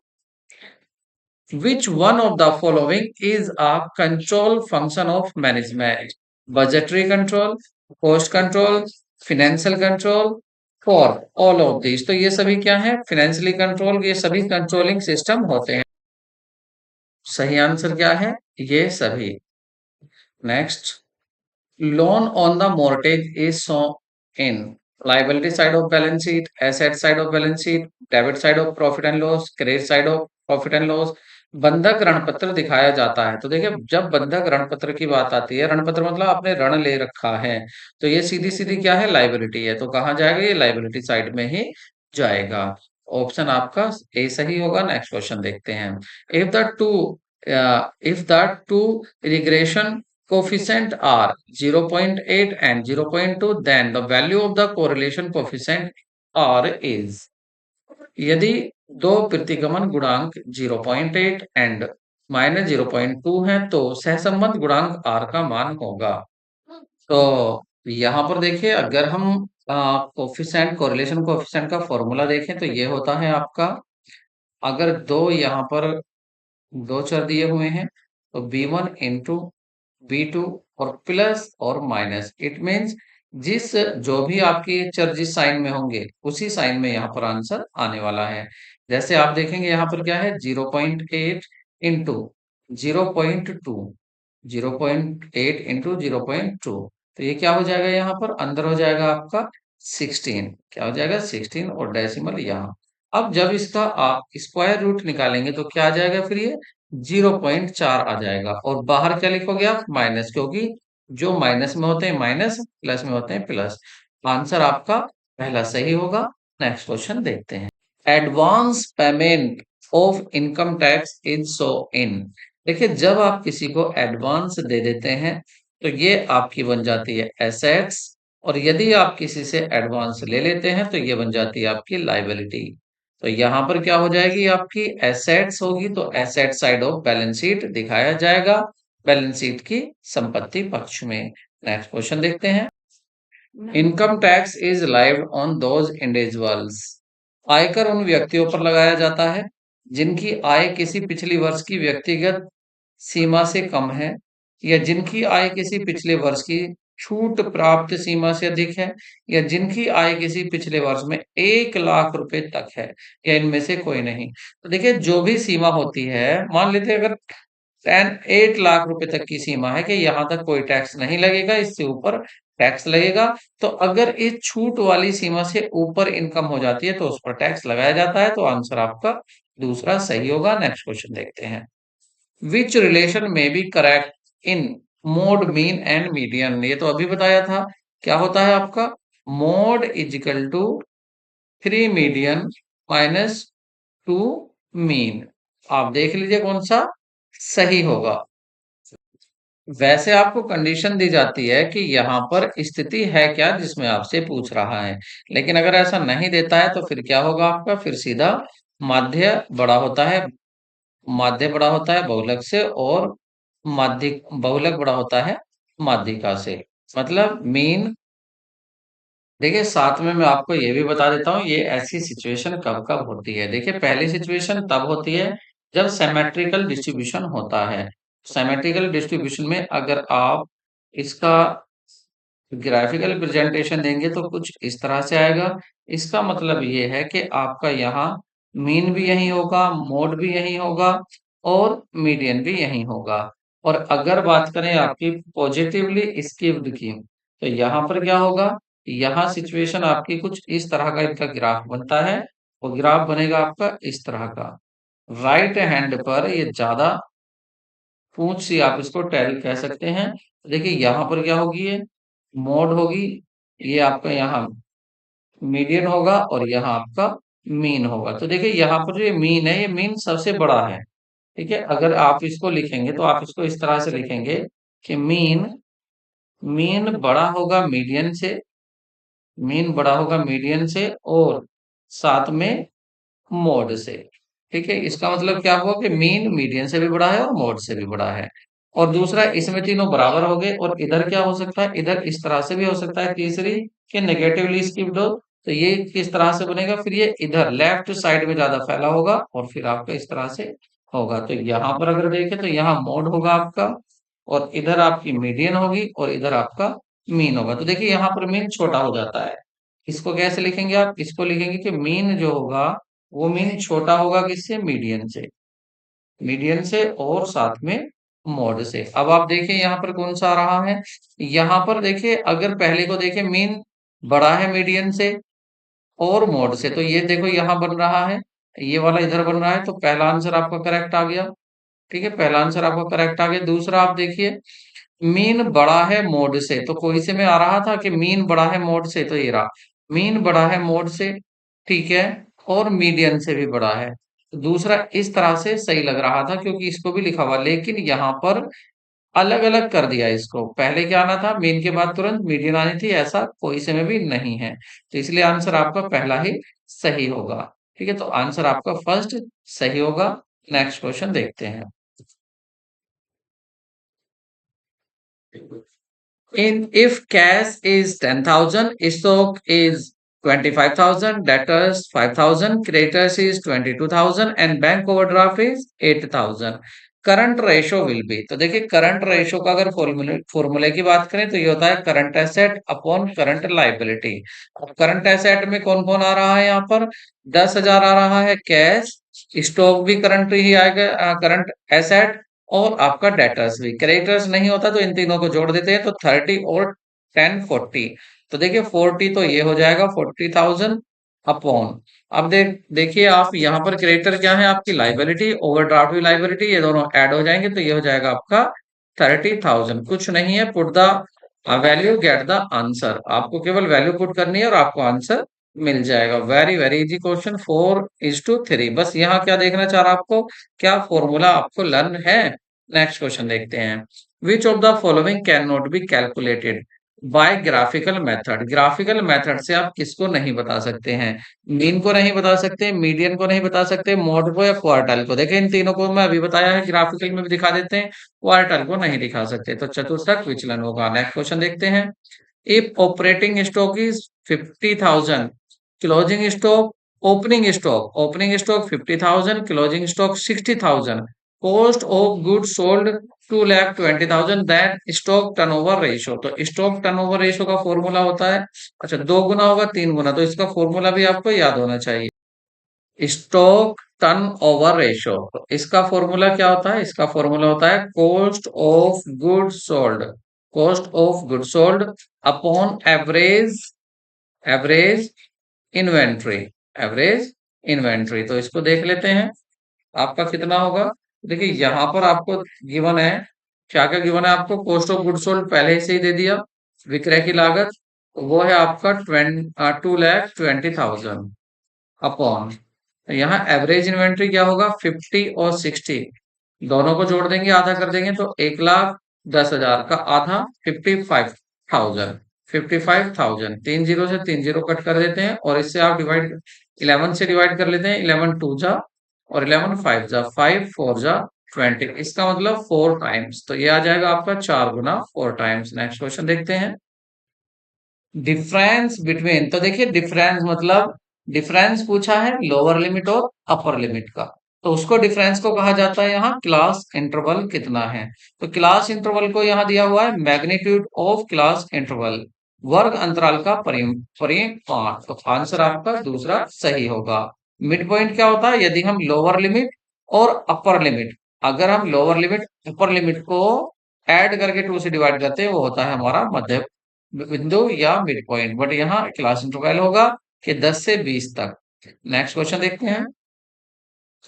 which one of the following is a control function of management? Budgetary control, cost control, financial control, for all of these। तो ये सभी क्या है, फाइनेंशियली कंट्रोल, ये सभी कंट्रोलिंग सिस्टम होते हैं। सही आंसर क्या है, ये सभी। Next, loan on the mortgage is shown in liability side of balance sheet, asset side of balance sheet, debit side of profit and loss, credit side of profit and loss। बंधक ऋण पत्र दिखाया जाता है। तो देखिए जब बंधक ऋण पत्र की बात आती है, ऋण पत्र मतलब आपने ऋण ले रखा है, तो ये सीधी सीधी क्या है, लाइबिलिटी है, तो कहाँ जाएगा, ये लाइबिलिटी साइड में ही जाएगा। ऑप्शन आपका ए सही होगा। नेक्स्ट क्वेश्चन देखते हैं। If the two if the two regression coefficient are 0.8 and 0.2, then the value of the correlation coefficient R is, यदि दो प्रतिगमन गुणांक 0.8 एंड -0.2 है, तो सहसंबंध गुणांक R का मान होगा। तो यहाँ पर देखिए अगर हम कोफिशिएंट, कोरिलेशन कोफिशिएंट का फॉर्मूला देखें तो ये होता है आपका, अगर दो यहाँ पर दो चर दिए हुए हैं, तो B1 इंटू B2 और प्लस और माइनस, इट मीन्स जिस जो भी आपके चर जिस साइन में होंगे उसी साइन में यहाँ पर आंसर आने वाला है। जैसे आप देखेंगे यहाँ पर क्या है 0.8 इंटू 0.2, 0.8 इंटू 0.2, तो ये क्या हो जाएगा यहाँ पर अंदर हो जाएगा आपका 16, क्या हो जाएगा 16 और डेसिमल यहाँ। अब जब इसका आप स्क्वायर रूट निकालेंगे तो क्या आ जाएगा फिर ये 0.4 आ जाएगा और बाहर क्या लिखोगे आप माइनस, क्योंकि जो माइनस में होते हैं माइनस, प्लस में होते हैं प्लस। आंसर आपका पहला सही होगा। नेक्स्ट क्वेश्चन देखते हैं। Advance payment of income tax is shown. देखिए जब आप किसी को एडवांस दे देते हैं तो ये आपकी बन जाती है एसेट्स, और यदि आप किसी से एडवांस ले लेते हैं तो ये बन जाती है आपकी लाइबिलिटी। तो यहाँ पर क्या हो जाएगी आपकी एसेट्स होगी, तो asset side of balance sheet दिखाया जाएगा बैलेंस शीट की संपत्ति पक्ष में। नेक्स्ट क्वेश्चन देखते हैं। Income tax is lived on those individuals. आयकर उन व्यक्तियों पर लगाया जाता है जिनकी आय किसी पिछली वर्ष की व्यक्तिगत सीमा से कम है, या जिनकी आय किसी पिछले वर्ष की छूट प्राप्त सीमा से अधिक है, या जिनकी आय किसी पिछले वर्ष में 1 लाख रुपए तक है, या इनमें से कोई नहीं। तो देखिए जो भी सीमा होती है, मान लेते हैं अगर 8 लाख रुपए तक की सीमा है कि यहाँ तक कोई टैक्स नहीं लगेगा, इससे ऊपर टैक्स लगेगा। तो अगर इस छूट वाली सीमा से ऊपर इनकम हो जाती है तो उस पर टैक्स लगाया जाता है, तो आंसर आपका दूसरा सही होगा। नेक्स्ट क्वेश्चन देखते हैं। विच रिलेशन में be correct in mode mean and median. ये तो अभी बताया था, क्या होता है आपका mode equal to 3 median minus 2 mean. आप देख लीजिए कौन सा सही होगा। वैसे आपको कंडीशन दी जाती है कि यहाँ पर स्थिति है क्या जिसमें आपसे पूछ रहा है, लेकिन अगर ऐसा नहीं देता है तो फिर क्या होगा आपका, फिर सीधा माध्य बड़ा होता है, माध्य बड़ा होता है बहुलक से, और माध्यिक बहुलक बड़ा होता है माध्यिका से। मतलब मीन। देखिए साथ में मैं आपको ये भी बता देता हूँ ये ऐसी सिचुएशन कब कब होती है। देखिए पहली सिचुएशन तब होती है जब सिमेट्रिकल डिस्ट्रीब्यूशन होता है। सिमेट्रिकल डिस्ट्रीब्यूशन में अगर आप इसका ग्राफिकल प्रेजेंटेशन देंगे तो कुछ इस तरह से आएगा। इसका मतलब ये है कि आपका यहाँ मीन भी यही होगा, मोड भी यही होगा, और मीडियन भी यही होगा। और अगर बात करें आपकी पॉजिटिवली स्कीव्ड की, तो यहाँ पर क्या होगा, यहाँ सिचुएशन आपकी कुछ इस तरह का इनका ग्राफ बनता है, और ग्राफ बनेगा आपका इस तरह का। राइट हैंड पर ये ज्यादा पूंछ सी आप इसको टेल कह सकते हैं। देखिए यहाँ पर क्या होगी, ये मोड होगी, ये आपका यहाँ मीडियन होगा, और यहाँ आपका मीन होगा। तो देखिए यहाँ पर जो ये मीन है, ये मीन सबसे बड़ा है। ठीक है, अगर आप इसको लिखेंगे तो आप इसको इस तरह से लिखेंगे कि मीन मीन बड़ा होगा मीडियन से, मीन बड़ा होगा मीडियन से, और साथ में मोड से। ठीक है, इसका मतलब क्या हुआ कि मीन मीडियन से भी बड़ा है और मोड से भी बड़ा है। और दूसरा इसमें तीनों बराबर हो गए, और इधर क्या हो सकता है, इधर इस तरह से भी हो सकता है। तीसरी कि नेगेटिवली स्किप्ड हो, तो ये किस तरह से बनेगा, फिर ये इधर लेफ्ट साइड में ज्यादा फैला होगा, और फिर आपका इस तरह से होगा। तो यहाँ पर अगर देखें तो यहाँ मोड होगा आपका, और इधर आपकी मीडियन होगी, और इधर आपका मीन होगा। तो देखिए यहाँ पर मीन छोटा हो जाता है। इसको कैसे लिखेंगे आप, इसको लिखेंगे कि मीन जो होगा वो मीन छोटा होगा किससे, मीडियन से, मीडियन से और साथ में मोड से। अब आप देखिए यहाँ पर कौन सा आ रहा है, यहाँ पर देखिए अगर पहले को देखें मीन बड़ा है मीडियन से और मोड से, तो ये देखो यहाँ बन रहा है, ये वाला इधर बन रहा है, तो पहला आंसर आपका करेक्ट आ गया। ठीक है, पहला आंसर आपका करेक्ट आ गया। दूसरा आप देखिए मीन बड़ा है मोड से, तो कोई से में आ रहा था कि मीन बड़ा है मोड से, तो ये रहा मीन बड़ा है मोड से। ठीक है, और मीडियन से भी बड़ा है। तो दूसरा इस तरह से सही लग रहा था क्योंकि इसको भी लिखा हुआ, लेकिन यहाँ पर अलग अलग कर दिया इसको। पहले क्या आना था, मीन के बाद तुरंत मीडियन आनी थी, ऐसा कोई से में भी नहीं है। तो इसलिए आंसर आपका पहला ही सही होगा। ठीक है, तो आंसर आपका फर्स्ट सही होगा। नेक्स्ट क्वेश्चन देखते हैं। In if cash is 10,000, stock is 25,000, debtors 5,000, creditors is 22,000, and bank overdraft is 8,000. Current ratio will be, तो देखिए करंट रेशो का अगर फॉर्मूले की बात करें तो ये होता है current asset upon current liability. अब करंट एसेट में कौन कौन आ रहा है यहाँ पर, 10,000 आ रहा है कैश, स्टॉक भी करंट ही आएगा, करंट एसेट, और आपका डेटर्स भी। क्रेडिटर्स नहीं होता तो इन तीनों को जोड़ देते हैं, तो 30 और 10 40। तो देखिए 40 तो ये हो जाएगा 40,000 अपॉन, अब देखिए आप यहाँ पर क्रेडिटर क्या है, आपकी लाइबिलिटी, ओवरड्राफ्ट भी लाइबिलिटी, ये दोनों ऐड हो जाएंगे तो ये हो जाएगा आपका 30,000। कुछ नहीं है, put the value get the answer, आपको केवल वैल्यू पुट करनी है और आपको आंसर मिल जाएगा। Very very easy question, 4:3। बस यहाँ क्या देखना चाह रहा आपको, क्या फॉर्मूला आपको लर्न है। नेक्स्ट क्वेश्चन देखते हैं, which of the following can not be calculated by graphical method. Graphical method से आप किसको नहीं बता सकते हैं, मीन को नहीं बता सकते, मीडियन को नहीं बता सकते, मोड को या क्वार्टल को। देखिए इन तीनों को मैं अभी बताया है, ग्राफिकल में भी दिखा देते हैं, क्वार्टल को नहीं दिखा सकते, तो चतुर्थक विचलन होगा। नेक्स्ट क्वेश्चन देखते हैं, if operating stock is 50,000, closing stock, opening stock 50,000, closing stock 60,000, cost of goods sold 2,20,000, that stock turnover ratio. तो स्टॉक टर्नओवर रेशियो का फॉर्मूला होता है, अच्छा 2 गुना होगा 3 गुना, तो इसका फॉर्मूला भी आपको याद होना चाहिए, स्टॉक टर्न ओवर रेशियो। तो इसका फॉर्मूला क्या होता है, इसका फॉर्मूला होता है cost of good sold, cost of good sold upon average, average inventory, average inventory. तो इसको देख लेते हैं आपका कितना होगा। देखिए यहाँ पर आपको गिवन है, क्या क्या गिवन है आपको, कॉस्ट ऑफ गुड सोल्ड पहले से ही दे दिया, विक्रय की लागत, वो है आपका 2,20,000 अपॉन, यहाँ एवरेज इन्वेंट्री क्या होगा, 50 और 60 दोनों को जोड़ देंगे, आधा कर देंगे, तो 1,10,000 का आधा 55,000, 55,000, 3 जीरो से 3 जीरो कट कर देते हैं, और इससे आप डिवाइड 11 से डिवाइड कर लेते हैं, 11 टू जा और 11 फाइव जा, 5 4 जा 20, इसका मतलब 4 टाइम्स, तो ये आ जाएगा आपका 4 गुना 4 टाइम्स। नेक्स्ट क्वेश्चन देखते हैं, डिफरेंस बिटवीन, तो देखिए डिफरेंस मतलब, डिफरेंस पूछा है लोअर लिमिट और अपर लिमिट का, तो उसको डिफरेंस को कहा जाता है यहाँ क्लास इंटरवल कितना है। तो क्लास इंटरवल को यहाँ दिया हुआ है मैग्नीट्यूड ऑफ क्लास इंटरवल, वर्ग अंतराल का परिमाण, तो आंसर आपका दूसरा सही होगा। मिड पॉइंट क्या होता है, यदि हम लोअर लिमिट और अपर लिमिट, अगर हम लोअर लिमिट अपर लिमिट को ऐड करके 2 से डिवाइड करते हैं, वो होता है हमारा मध्य बिंदु या मिड पॉइंट, बट यहाँ क्लास इंटरवल होगा कि 10 से 20 तक। नेक्स्ट क्वेश्चन देखते हैं,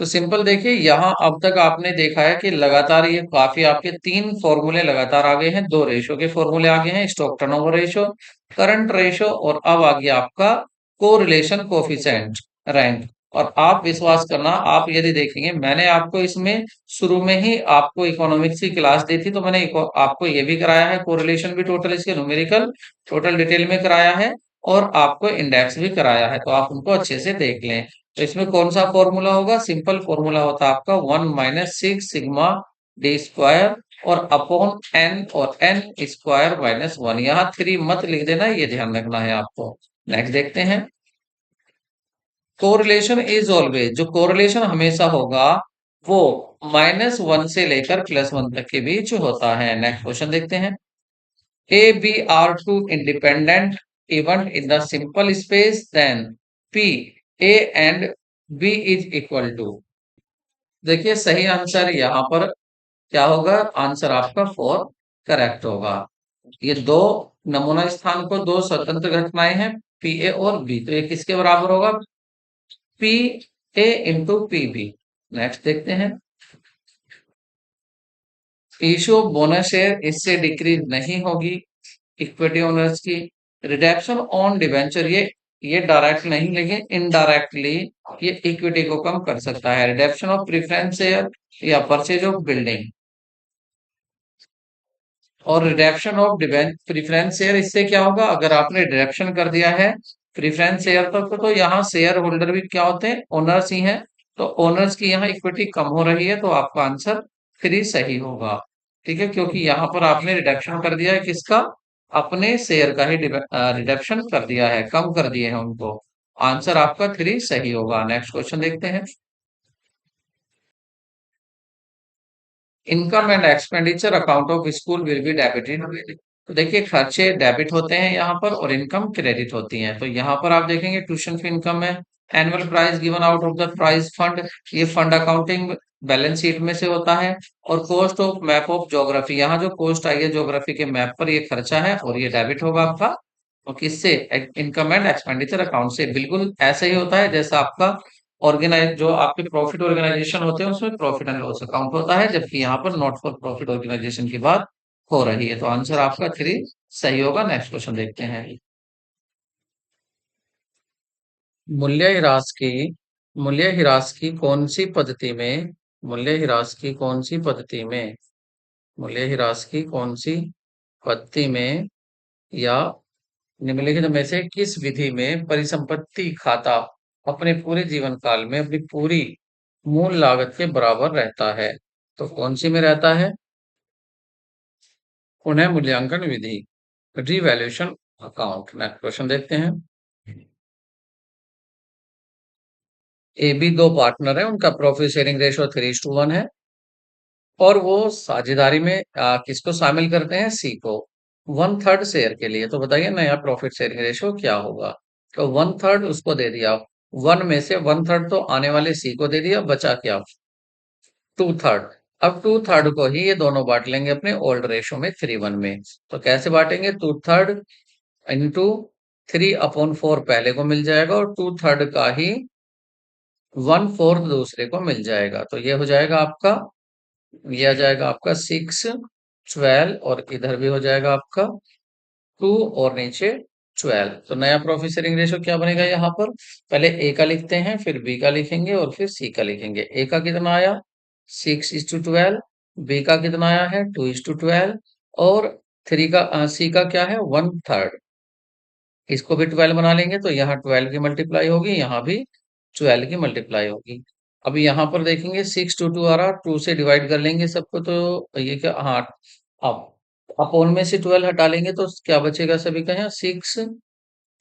तो सिंपल देखिए यहाँ अब तक आपने देखा है कि लगातार ये काफी आपके 3 फॉर्मूले लगातार आ गए हैं, 2 रेशो के फॉर्मूले आ गए हैं, stock turnover ratio, current ratio, और अब आ गया आपका कोरिलेशन कोफिशिएंट रैंक। और आप विश्वास करना, आप यदि देखेंगे मैंने आपको इसमें शुरू में ही आपको इकोनॉमिक्स की क्लास दी थी, तो मैंने आपको ये भी कराया है, कोरिलेशन भी टोटल इसके न्यूमेरिकल टोटल डिटेल में कराया है, और आपको इंडेक्स भी कराया है, तो आप उनको अच्छे से देख लें। तो इसमें कौन सा फॉर्मूला होगा, सिंपल फॉर्मूला होता है आपका 1 - 6 सिग्मा d² और अपॉन एन, और एन स्क्वायर -1, यहाँ 3 मत लिख देना, ये ध्यान रखना है आपको। नेक्स्ट देखते हैं, कोरिलेशन इज ऑलवेज, जो कोरिलेशन हमेशा होगा वो -1 से लेकर +1 तक के बीच होता है। नेक्स्ट क्वेश्चन देखते हैं, A, B are two independent event in the simple space, then P, A and B is equal to। देखिए सही आंसर यहाँ पर क्या होगा, आंसर आपका 4 करेक्ट होगा। ये दो नमूना स्थान को दो स्वतंत्र घटनाएं हैं, पी ए और बी, तो ये किसके बराबर होगा, P A into P B. Next देखते हैं, इशू बोनस शेयर इससे डिक्रीज नहीं होगी इक्विटी ओनर्स की। रिडक्शन ऑन डिवेंचर, ये डायरेक्ट नहीं लेकिन इनडायरेक्टली ये इक्विटी को कम कर सकता है। रिडक्शन ऑफ प्रेफरेंस शेयर या परचेज ऑफ बिल्डिंग, और रिडक्शन ऑफ प्रेफरेंस शेयर, इससे क्या होगा, अगर आपने रिडक्शन कर दिया है प्रेफरेंस शेयर तक, तो यहाँ शेयर होल्डर भी क्या होते हैं, ओनर्स ही हैं, तो ओनर्स की यहाँ इक्विटी कम हो रही है, तो आपका आंसर 3 सही होगा। ठीक है, क्योंकि यहाँ पर आपने रिडक्शन कर दिया है किसका, अपने शेयर का ही रिडक्शन कर दिया है, कम कर दिए हैं उनको, आंसर आपका 3 सही होगा। नेक्स्ट क्वेश्चन देखते हैं, income and expenditure account of school will be debited. तो देखिए खर्चे डेबिट होते हैं यहाँ पर और इनकम क्रेडिट होती है। तो यहाँ पर आप देखेंगे ट्यूशन फी इनकम है, annual price given out of the price fund, ये फंड अकाउंटिंग बैलेंस शीट में से होता है। और cost of map of geography, यहाँ जो कॉस्ट आई है ज्योग्राफी के मैप पर, ये खर्चा है और ये डेबिट होगा आपका। और किससे? इनकम एंड एक्सपेंडिचर अकाउंट से। बिल्कुल ऐसे ही होता है जैसा आपका ऑर्गेनाइज जो आपके प्रॉफिट ऑर्गेनाइजेशन होते हैं उसमें प्रॉफिट एंड लॉस अकाउंट होता है, जबकि यहाँ पर नॉट फॉर प्रॉफिट ऑर्गेनाइजेशन की बात हो रही है। तो आंसर आपका 3 सही होगा। नेक्स्ट क्वेश्चन देखते हैं। मूल्य ह्रास की मूल्य ह्रास की कौन सी पद्धति में मूल्य ह्रास की कौन सी पद्धति में मूल्य ह्रास की कौन सी पद्धति में या निम्नलिखित में से किस विधि में परिसंपत्ति खाता अपने पूरे जीवन काल में अपनी पूरी मूल लागत के बराबर रहता है? तो कौन सी में रहता है? पुनः मूल्यांकन विधि, रिवैल्यूएशन अकाउंट। नेक्स्ट क्वेश्चन देखते हैं। ए बी दो पार्टनर है, उनका प्रॉफिट शेयरिंग रेशो 3:1 है और वो साझेदारी में किसको शामिल करते हैं? सी को 1/3 शेयर के लिए। तो बताइए नया प्रॉफिट शेयरिंग रेशो क्या होगा? तो 1/3 उसको दे दिया, 1 में से 1/3 तो आने वाले सी को दे दिया, बचा क्या? 2/3। अब 2/3 को ही ये दोनों बांट लेंगे अपने ओल्ड रेशो में 3:1 में। तो कैसे बांटेंगे? 2/3 इंटू 3/4 पहले को मिल जाएगा और 2/3 का ही 1/4 दूसरे को मिल जाएगा। तो ये हो जाएगा आपका, ये आ जाएगा आपका 6, 12 और इधर भी हो जाएगा आपका 2 और नीचे 12। तो नया प्रॉफिट शेयरिंग रेशो क्या बनेगा? यहाँ पर पहले ए का लिखते हैं, फिर बी का लिखेंगे और फिर सी का लिखेंगे। ए का कितना आया? 6:12। बी का कितना आया है? 2:12। और सी का क्या है? 1/3। इसको भी 12 बना लेंगे तो यहाँ 12 की मल्टीप्लाई होगी, यहाँ भी 12 की मल्टीप्लाई होगी। अभी यहाँ पर देखेंगे 6 2 आ रहा, 2 से डिवाइड कर लेंगे सबको, तो ये क्या? हाँ, अब अपोन में से 12 हटा लेंगे तो क्या बचेगा सभी का? यहाँ 6,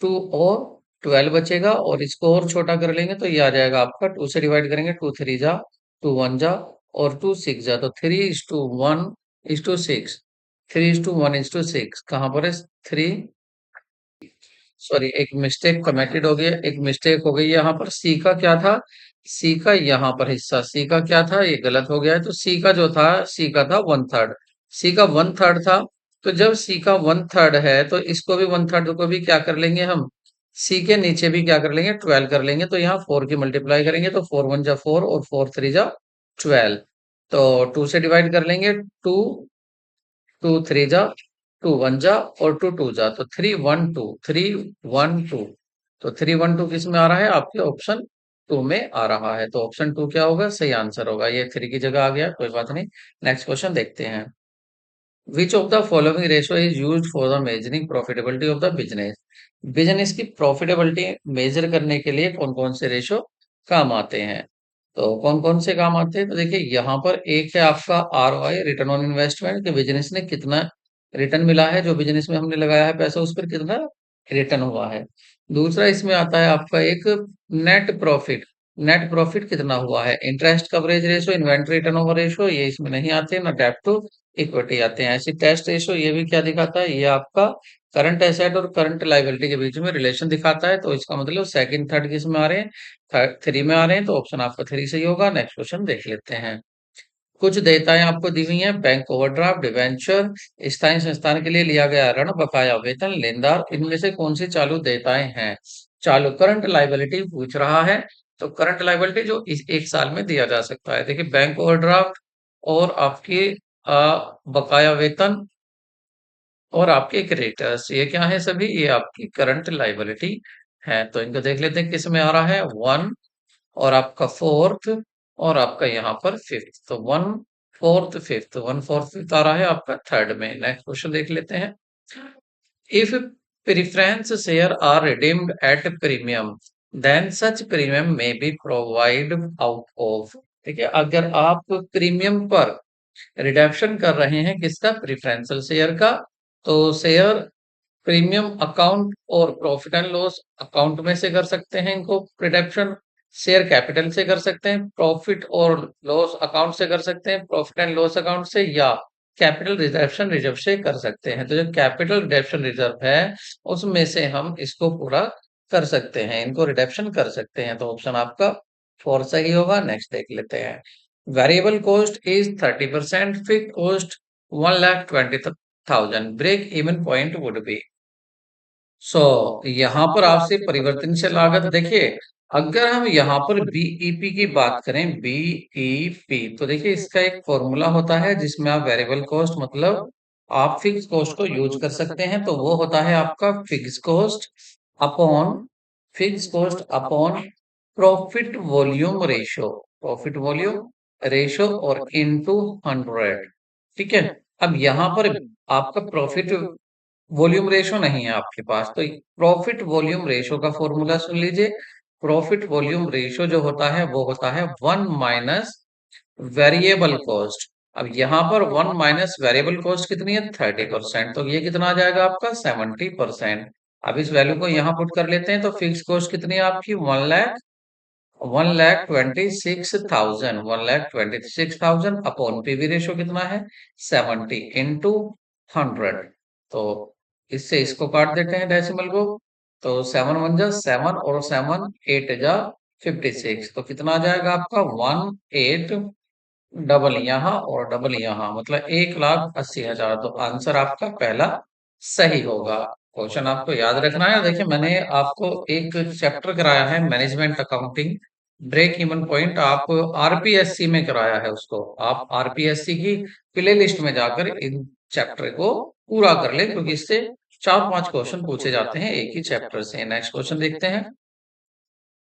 2 और 12 बचेगा और इसको और छोटा कर लेंगे तो ये आ जाएगा आपका, 2 से डिवाइड करेंगे 2 3 जा, 2 1 जा और 2 6 जा, तो 3:1:6, 3:1:6 कहाँ पर है? 3, सॉरी एक मिस्टेक कमेटेड हो गया, एक मिस्टेक हो गई यहाँ पर। सी का क्या था? सी का यहाँ पर हिस्सा, सी का क्या था? ये गलत हो गया है। तो सी का जो था, सी का था 1/3, सी का 1/3 था। तो जब सी का 1/3 है तो इसको भी 1/3 को भी क्या कर लेंगे हम? सी के नीचे भी क्या कर लेंगे? 12 कर लेंगे। तो यहाँ 4 की मल्टीप्लाई करेंगे तो 4 1 जा 4 और 4 3 जा 12। तो 2 से डिवाइड कर लेंगे, 2 2 3 जा, 2 1 जा और 2 2 जा, तो 3 1 2 तो 3 1 2 किस में आ रहा है? आपके ऑप्शन 2 में आ रहा है। तो ऑप्शन 2 क्या होगा? सही आंसर होगा। ये 3 की जगह आ गया, कोई बात नहीं। नेक्स्ट क्वेश्चन देखते हैं। Which of the following ratio is used for the measuring profitability of the business? Business की प्रॉफिटेबिलिटी मेजर करने के लिए कौन कौन से रेशो काम आते हैं? तो कौन कौन से काम आते हैं? तो देखिए यहाँ पर एक है आपका ROI, रिटर्न ऑन इन्वेस्टमेंट, कि बिजनेस ने कितना रिटर्न मिला है, जो बिजनेस में हमने लगाया है पैसा उस पर कितना रिटर्न हुआ है। दूसरा इसमें आता है आपका एक नेट प्रॉफिट, नेट प्रॉफिट कितना हुआ है। Interest coverage ratio, inventory turnover ratio, ये इसमें नहीं आते ना, डेब्ट टू इक्विटी आते हैं। ऐसी टेस्ट रेशो ये भी क्या दिखाता है? ये आपका करंट एसेट और करंट लायबिलिटी के बीच में रिलेशन दिखाता है। तो इसका मतलब सेकंड थर्ड किस में आ रहे हैं? थर्ड 3 में आ रहे हैं। तो ऑप्शन आपका 3 सही होगा। नेक्स्ट क्वेश्चन देख लेते हैं। कुछ देयताएं आपको दी हुई हैं, बैंक ओवरड्राफ्ट, डिवेंचर, स्थायी संस्थान के लिए लिया गया ऋण, बकाया वेतन, लेनदार, इनमें से कौन सी चालू देयताएं हैं? चालू करंट लायबिलिटी पूछ रहा है। तो करंट लायबिलिटी जो इस एक साल में दिया जा सकता है, देखिए बैंक ओवरड्राफ्ट और आपके बकाया वेतन और आपके क्रेडिटर्स, ये क्या है सभी? ये आपकी करंट लायबिलिटी है। तो इनको देख लेते हैं किस में आ रहा है। 1 और आपका 4th और आपका यहाँ पर 5th। तो 1/4 5th, 1/4 5th आ रहा है आपका थर्ड में। नेक्स्ट क्वेश्चन देख लेते हैं। If preference share are redeemed at premium then such premium में बी प्रोवाइड आउट ऑफ। देखिए अगर आप प्रीमियम पर रिडम्पशन कर रहे हैं किसका? प्रेफरेंशियल शेयर का, तो शेयर प्रीमियम अकाउंट और प्रॉफिट एंड लॉस अकाउंट में से कर सकते हैं इनको रिडम्पशन, शेयर कैपिटल से कर सकते हैं, प्रॉफिट और लॉस अकाउंट से कर सकते हैं, प्रॉफिट एंड लॉस अकाउंट से, या कैपिटल रिडम्पशन रिजर्व से कर सकते हैं। तो जो कैपिटल रिडम्पशन रिजर्व है उसमें से हम इसको पूरा कर सकते हैं, इनको रिडम्पशन कर सकते हैं। तो ऑप्शन आपका 4 सही होगा। नेक्स्ट देख लेते हैं। Variable cost is 30%, fix cost 1,20,000, break even point would be. यहाँ पर आपसे परिवर्तनशील लागत देखिए, अगर हम यहाँ पर बीईपी की बात करें, बीईपी, तो देखिए इसका एक फॉर्मूला होता है जिसमें आप वेरिएबल कॉस्ट मतलब आप फिक्स कॉस्ट को यूज कर सकते हैं। तो वो होता है आपका fix cost upon profit volume ratio, profit volume ratio और इनटू 100। ठीक है। अब यहाँ पर आपका प्रॉफिट वॉल्यूम रेशो नहीं है आपके पास, तो प्रॉफिट वॉल्यूम रेशो का फॉर्मूला सुन लीजिए। प्रॉफिट वॉल्यूम रेशो जो होता है वो होता है 1 माइनस वेरिएबल कॉस्ट। अब यहाँ पर 1 माइनस वेरिएबल कॉस्ट कितनी है? 30%। तो ये कितना आ जाएगा आपका? 70%। अब इस वैल्यू को यहाँ पुट कर लेते हैं, तो फिक्स कॉस्ट कितनी है आपकी? 1,26,000 अपॉन पीवी रेशो कितना है? 70 इंटू 100। तो इससे इसको काट देते हैं डेसिमल को। तो 7 वन जा 7 और 7 8 जा 56। तो कितना आ जाएगा आपका? 18 डबल यहाँ और डबल यहाँ, मतलब 1,80,000। तो आंसर आपका पहला सही होगा। क्वेश्चन आपको याद रखना है। देखिए मैंने आपको एक चैप्टर कराया है management accounting, break even point, आप आरपीएससी में कराया है उसको। आप आरपीएससी की प्ले लिस्ट में जाकर इन चैप्टर को पूरा कर ले, क्योंकि इससे 4-5 क्वेश्चन पूछे जाते हैं एक ही चैप्टर से। नेक्स्ट क्वेश्चन देखते हैं।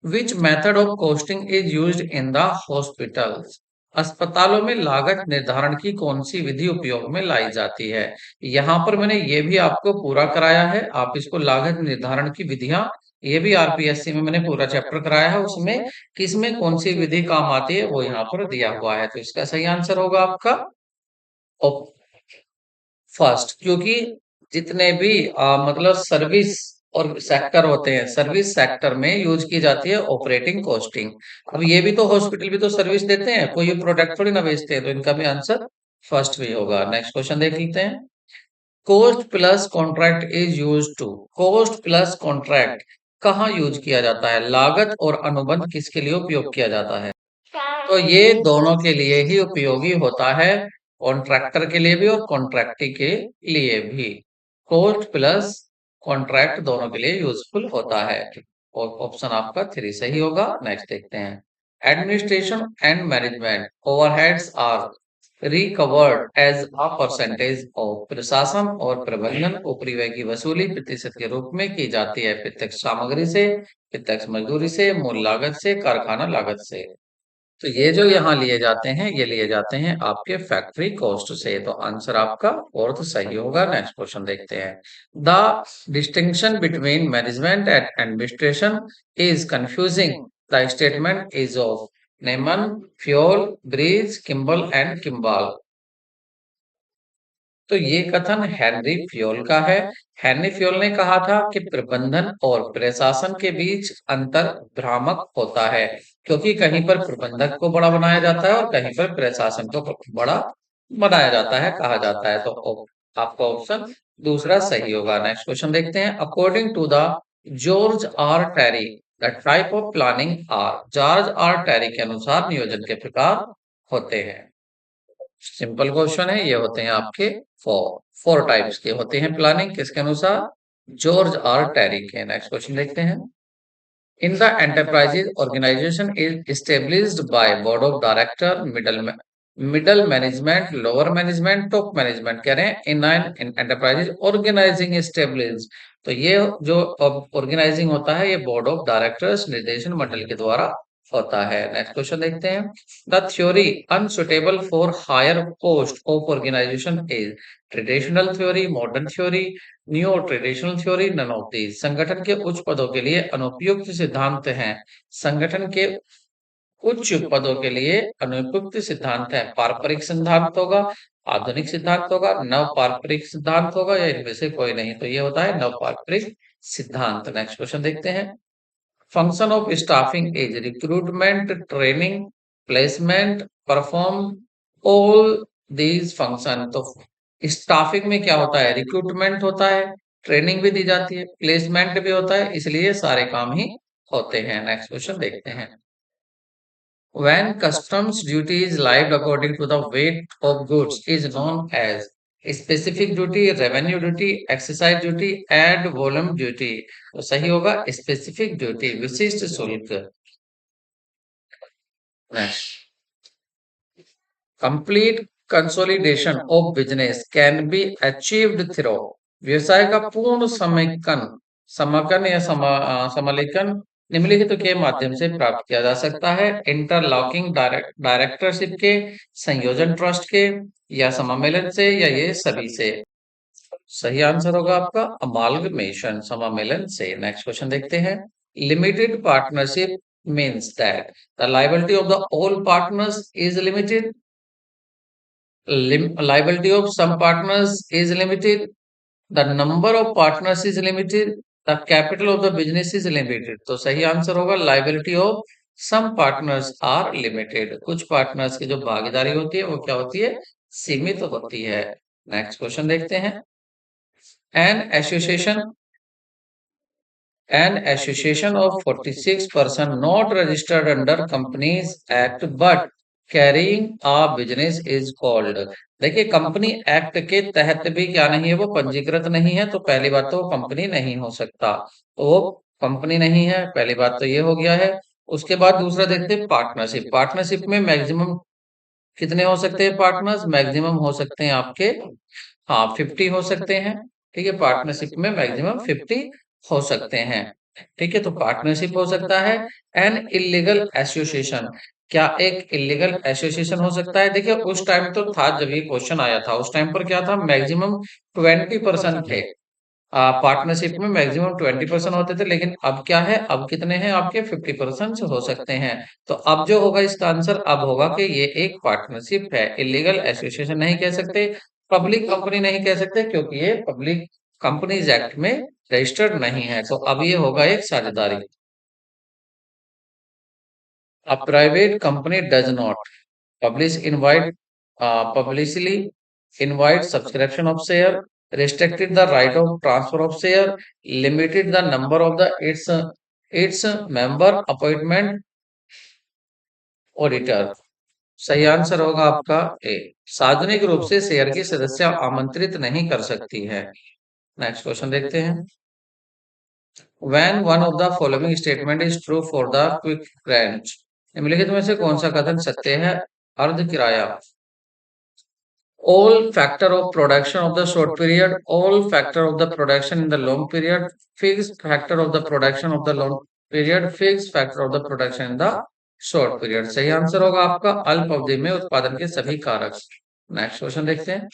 Which method of costing is used in the hospitals? अस्पतालों में लागत निर्धारण की कौन सी विधि उपयोग में लाई जाती है? यहाँ पर मैंने ये भी आपको पूरा कराया है, आप इसको लागत निर्धारण की विधियां, ये भी आरपीएससी में मैंने पूरा चैप्टर कराया है, उसमें किसमें कौन सी विधि काम आती है वो यहाँ पर दिया हुआ है। तो इसका सही आंसर होगा आपका फर्स्ट, क्योंकि जितने भी मतलब सर्विस और सेक्टर होते हैं, सर्विस सेक्टर में यूज की जाती है ऑपरेटिंग कॉस्टिंग। अब ये भी तो हॉस्पिटल भी तो सर्विस देते हैं, कोई ये प्रोडक्ट थोड़ी ना बेचते हैं, तो इनका भी आंसर फर्स्ट भी होगा। नेक्स्ट क्वेश्चन देख लेते हैं। Cost plus contract is use to, cost plus contract कहाँ यूज किया जाता है? लागत और अनुबंध किसके लिए उपयोग किया जाता है? तो ये दोनों के लिए ही उपयोगी होता है, कॉन्ट्रैक्टर के लिए भी और कॉन्ट्रैक्टी के लिए भी। कोस्ट प्लस कॉन्ट्रैक्ट दोनों के लिए यूजफुल होता है। और ऑप्शन आपका 3 सही होगा। नेक्स्ट देखते हैं। Administration and management overheads are recovered as a percentage of, प्रशासन और प्रबंधन ऊपरी व्यय की वसूली प्रतिशत के रूप में की जाती है प्रत्यक्ष सामग्री से, प्रत्यक्ष मजदूरी से, मूल लागत से, कारखाना लागत से। तो ये जो यहाँ लिए जाते हैं ये लिए जाते हैं आपके फैक्ट्री कॉस्ट से। तो आंसर आपका फोर्थ सही होगा। नेक्स्ट क्वेश्चन देखते हैं। The distinction between management and administration is confusing, the statement is of Newman, Fayol, Brech, Kimball and Kimball. तो ये कथन हेनरी फ्योल का है। हेनरी फ्योल ने कहा था कि प्रबंधन और प्रशासन के बीच अंतर भ्रामक होता है, क्योंकि कहीं पर प्रबंधक को बड़ा बनाया जाता है और कहीं पर प्रशासन को बड़ा बनाया जाता है, कहा जाता है। तो आपका ऑप्शन दूसरा सही होगा। नेक्स्ट क्वेश्चन देखते हैं। According to the George R Terry, the type of planning are, George R Terry के अनुसार नियोजन के प्रकार होते हैं। सिंपल क्वेश्चन है, ये होते हैं आपके फोर टाइप्स के होते हैं प्लानिंग, किसके अनुसार? जॉर्ज आर टेरी के। नेक्स्ट क्वेश्चन देखते हैं। In the enterprises organisation is established by board of director, middle management, lower management, top management. कह रहे हैं in an enterprises organising establish, तो ये जो ऑर्गेनाइजिंग होता है ये बोर्ड ऑफ डायरेक्टर्स निर्देशन मंडल के द्वारा होता है। नेक्स्ट क्वेश्चन देखते हैं। The theory unsuitable for higher post of organisation is traditional theory, modern theory, new traditional theory, none of these. संगठन के उच्च पदों के लिए अनुपयुक्त सिद्धांत हैं, संगठन के उच्च पदों के लिए अनुपयुक्त सिद्धांत है। पारंपरिक सिद्धांत होगा, आधुनिक सिद्धांत होगा, नव पारंपरिक सिद्धांत होगा, या इनमें से कोई नहीं। तो ये होता है नव पारंपरिक सिद्धांत। नेक्स्ट क्वेश्चन देखते हैं। Function of staffing is recruitment, training, placement, perform all these function. तो स्टाफिंग में क्या होता है? रिक्रूटमेंट होता है, ट्रेनिंग भी दी जाती है, प्लेसमेंट भी होता है, इसलिए सारे काम ही होते हैं। नेक्स्ट क्वेश्चन देखते हैं। When customs duty is levied according to the weight of goods is known as specific duty, revenue duty, excise duty and volume duty। तो सही होगा स्पेसिफिक ड्यूटी, विशिष्ट शुल्क। Next, complete consolidation of business can be achieved through. व्यवसाय का पूर्ण समेकन, समाकन या समालेखन निम्नलिखित के माध्यम से प्राप्त किया जा सकता है। इंटरलॉकिंग डायरेक्टरशिप के, संयोजन ट्रस्ट के, या समामेलन से, या ये सभी से। सही आंसर होगा आपका अमालगमेशन, समामेलन से। नेक्स्ट क्वेश्चन देखते हैं। Limited partnership means that the liability of the all partners is limited, liability of some partners is limited, the number of partners is limited, the capital of the business is limited। तो सही answer होगा liability of some partners are limited। कुछ partners की जो भागीदारी होती है वो क्या होती है? सीमित होती है। नेक्स्ट क्वेश्चन देखते हैं। An association of 46 person not registered under Companies Act but carrying a business is called। देखिए कंपनी एक्ट के तहत भी क्या नहीं है? वो पंजीकृत नहीं है, तो पहली बात तो वो कंपनी नहीं हो सकता, तो वो कंपनी नहीं है, पहली बात तो ये हो गया है। उसके बाद दूसरा देखते हैं पार्टनरशिप। पार्टनरशिप में मैक्सिमम कितने हो सकते हैं पार्टनर्स? मैक्सिमम हो सकते हैं आपके, हाँ 50 हो सकते हैं। ठीक है, पार्टनरशिप में मैक्सिमम 50 हो सकते हैं। ठीक है, तो पार्टनरशिप हो सकता है। एन इलीगल एसोसिएशन, क्या एक इलीगल एसोसिएशन हो सकता है? देखिए उस टाइम तो था जब ये क्वेश्चन आया था, उस टाइम पर क्या था? मैक्सिमम 20% थे। पार्टनरशिप में मैक्सिमम 20% होते थे, लेकिन अब क्या है? अब कितने हैं आपके? 50% हो सकते हैं। तो अब जो होगा इसका आंसर अब होगा कि ये एक पार्टनरशिप है, इलीगल एसोसिएशन नहीं कह सकते, पब्लिक कंपनी नहीं कह सकते, क्योंकि ये पब्लिक कंपनीज एक्ट में रजिस्टर्ड नहीं है। तो अब ये होगा एक साझेदारी। A private company does not publicly invite subscription of share, restricted the right of transfer of share, limited the number of its member appointment auditor। सही आंसर होगा आपका ए, सार्वजनिक रूप से शेयर की सदस्य आमंत्रित नहीं कर सकती है। नेक्स्ट क्वेश्चन देखते हैं। When one of the following statement is true for the quick grant, निम्नलिखित में से कौन सा कथन सत्य है? अर्ध किराया, all factor of production of the short period, all factor of the production in the long period, fixed factor of the production of the long period, fixed factor of the production in the short period। सही answer होगा आपका अल्प अवधि में उत्पादन के सभी कारक। नेक्स्ट क्वेश्चन देखते हैं।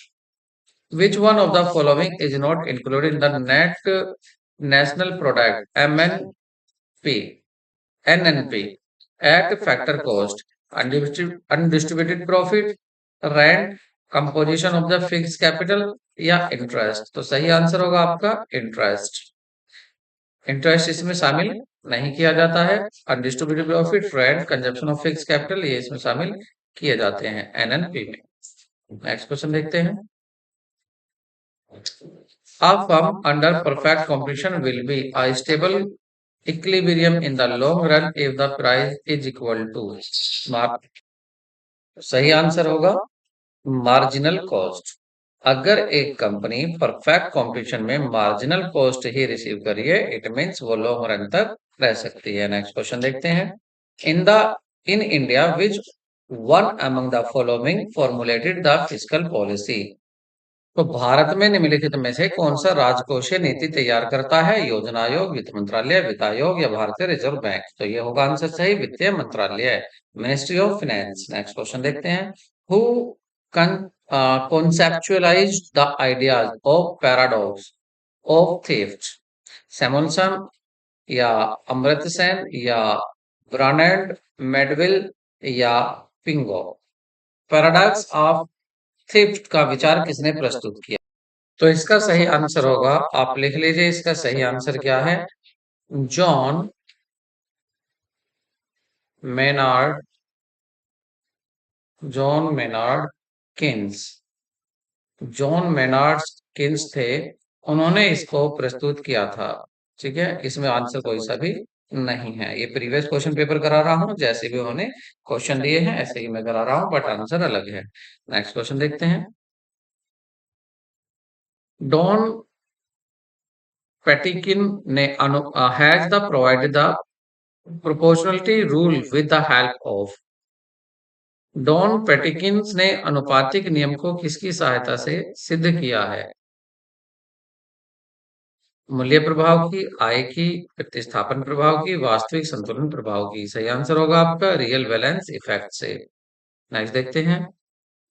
Which one of the following is not included in the net national product NNP at factor cost? Undistributed profit, rent, composition of the fix capital, या इंटरेस्ट। तो सही आंसर होगा आपका इंटरेस्ट। इंटरेस्ट इसमें शामिल नहीं किया जाता है। Undistributed profit, rent, consumption of fix capital ये इसमें शामिल किए जाते हैं एनएनपी में। नेक्स्ट क्वेश्चन देखते हैं। A firm under perfect competition will be a stable equilibrium in the long run if the price is equal to सही आंसर होगा मार्जिनल कॉस्ट। अगर एक कंपनी परफेक्ट कंपटीशन में मार्जिनल कॉस्ट ही receive करिए, it means वो long run तक रह सकती है। नेक्स्ट क्वेश्चन देखते हैं। In India which one among the following formulated the fiscal policy. तो भारत में निम्नलिखित में से कौन सा राजकोषीय नीति तैयार करता है? योजना आयोग, वित्त मंत्रालय, वित्त आयोग, या भारतीय रिजर्व बैंक। तो ये होगा आंसर सही, वित्तीय मंत्रालय, ministry of finance. Next question देखते हैं। Who conceptualized the ideas of paradox of theft? Samuelson, या अमर्त्य सेन, या ब्रानड मेडविल, या पिंगो। पैराडॉक्स ऑफ थेफ्ट का विचार किसने प्रस्तुत किया? तो इसका सही आंसर होगा, आप लिख लीजिए, इसका सही आंसर क्या है? John Maynard, John Maynard Keynes. John Maynard Keynes थे, उन्होंने इसको प्रस्तुत किया था। ठीक है, इसमें आंसर कोई सा भी नहीं है। ये प्रीवियस क्वेश्चन पेपर करा रहा हूँ, जैसे भी उन्होंने क्वेश्चन दिए हैं ऐसे ही मैं करा रहा हूँ, बट आंसर अलग है। नेक्स्ट क्वेश्चन देखते हैं। डॉन पेटिकिन ने has the provided the proportionality rule with the help of. Don Patinkins ने अनुपातिक नियम को किसकी सहायता से सिद्ध किया है? मूल्य प्रभाव की, आय की, प्रतिस्थापन प्रभाव की, वास्तविक संतुलन प्रभाव की। सही आंसर होगा आपका रियल बैलेंस इफेक्ट से। नेक्स्ट देखते हैं।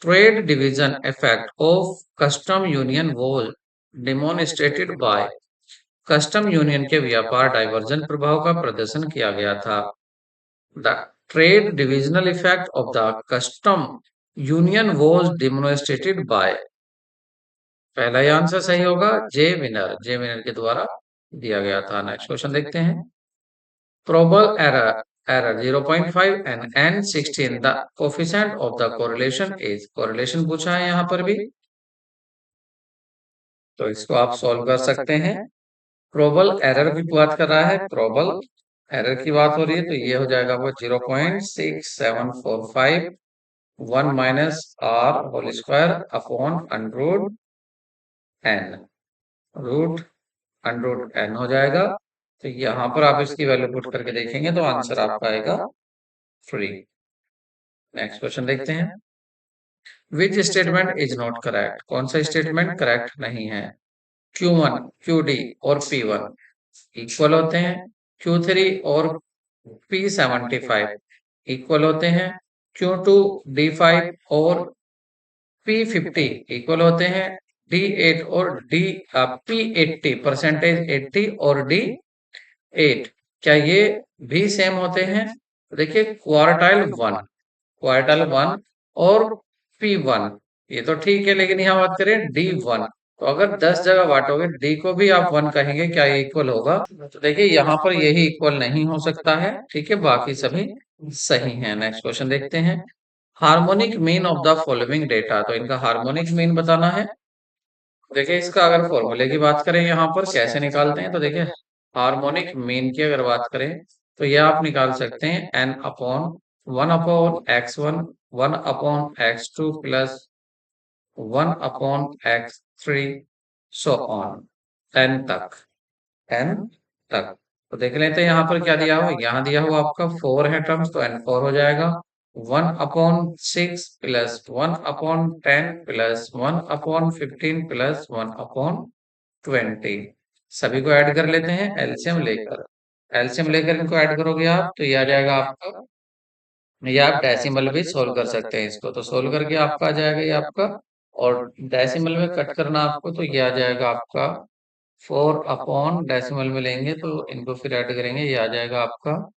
Trade division effect of custom union was demonstrated by. Custom union के व्यापार डाइवर्जन प्रभाव का प्रदर्शन किया गया था। The trade divisional effect of the custom union was demonstrated by. पहला ही आंसर सही होगा, जे विनर के द्वारा दिया गया था। नेक्स्ट क्वेश्चन देखते हैं। Probable error 0.5 and n16 the coefficient of the correlation is. Correlation पूछा है यहाँ पर भी, तो इसको आप सॉल्व कर सकते हैं। प्रोबल एरर की बात कर रहा है, प्रोबल एरर की बात हो रही है, तो ये हो जाएगा वो 0.6745 1 minus R whole square upon under root N, root under root N हो जाएगा। तो यहाँ पर आप इसकी वैल्यू पुट करके देखेंगे तो आंसर आपका आएगा 3। नेक्स्ट क्वेश्चन देखते हैं। Which statement is not correct. कौन सा स्टेटमेंट करेक्ट नहीं है? Q1, QD और P1 इक्वल होते हैं। Q3 और P75 इक्वल होते हैं। Q2, D5 और P50 इक्वल होते हैं। D8 और P80 परसेंटेज 80 और D8 क्या ये भी सेम होते हैं? देखिए क्वार्टाइल 1 और P1 ये तो ठीक है, लेकिन यहाँ बात करें D1, तो अगर 10 जगह बांटोगे D को भी आप 1 कहेंगे, क्या ये इक्वल होगा? तो देखिए यहाँ पर यही इक्वल नहीं हो सकता है। ठीक है, बाकी सभी सही है। नेक्स्ट क्वेश्चन देखते हैं। Harmonic mean of the following data, तो इनका हार्मोनिक मीन बताना है। देखिए इसका अगर फॉर्मूले की बात करें यहाँ पर कैसे निकालते हैं, तो देखिए हार्मोनिक मीन की अगर बात करें तो ये आप निकाल सकते हैं n upon 1/x1 1/x2 plus 1/x3 so on n तक। तो देख लेते हैं यहाँ पर क्या दिया हुआ। यहाँ दिया हुआ आपका 4 है टर्म्स, तो n4 हो जाएगा। 1/6 प्लस 1/10 प्लस 1/15 प्लस 1/20 सभी को ऐड कर लेते हैं एलसीएम लेकर। एलसीएम लेकर इनको ऐड करोगे आप तो ये आ जाएगा आपका, या आप डेसिमल भी सोल्व कर सकते हैं इसको, तो सोल्व करके आपका आ जाएगा ये आपका। और डेसिमल में कट करना आपको, तो ये आ जाएगा आपका 4/डेसिमल में लेंगे तो इनको फिर ऐड करेंगे, ये आ जाएगा आपका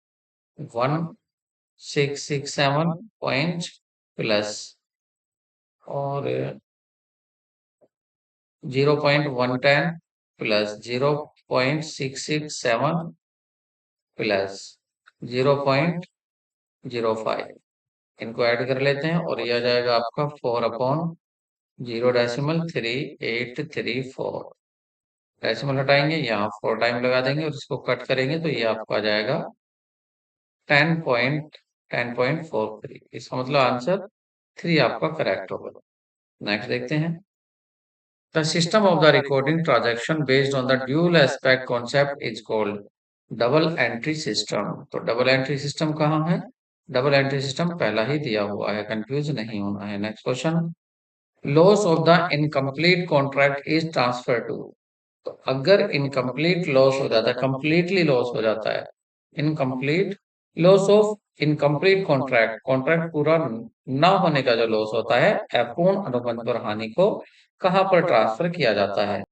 1667 पॉइंट प्लस और 0.110 प्लस 0.667 प्लस 0.05 इनको ऐड कर लेते हैं और ये आ जाएगा आपका 4/0.3834। डेसिमल हटाएंगे, यहाँ 4 टाइम लगा देंगे और इसको कट करेंगे तो ये आपको आ जाएगा 10.43। इसका मतलब आंसर 3 आपका करेक्ट होगा। नेक्स्ट देखते हैं। The system of the recording transaction based on the dual aspect concept is called double entry system. तो डबल एंट्री सिस्टम कहाँ है? डबल एंट्री सिस्टम पहला ही दिया हुआ है, कंफ्यूज नहीं होना है। Next question. Loss of the incomplete contract is transfer to. तो अगर इनकम्प्लीट लॉस हो जाता है, कंप्लीटली लॉस हो जाता है, incomplete loss of incomplete contract, contract पूरा ना होने का जो लॉस होता है, अपूर्ण अनुबंध और हानि को कहाँ पर ट्रांसफर किया जाता है?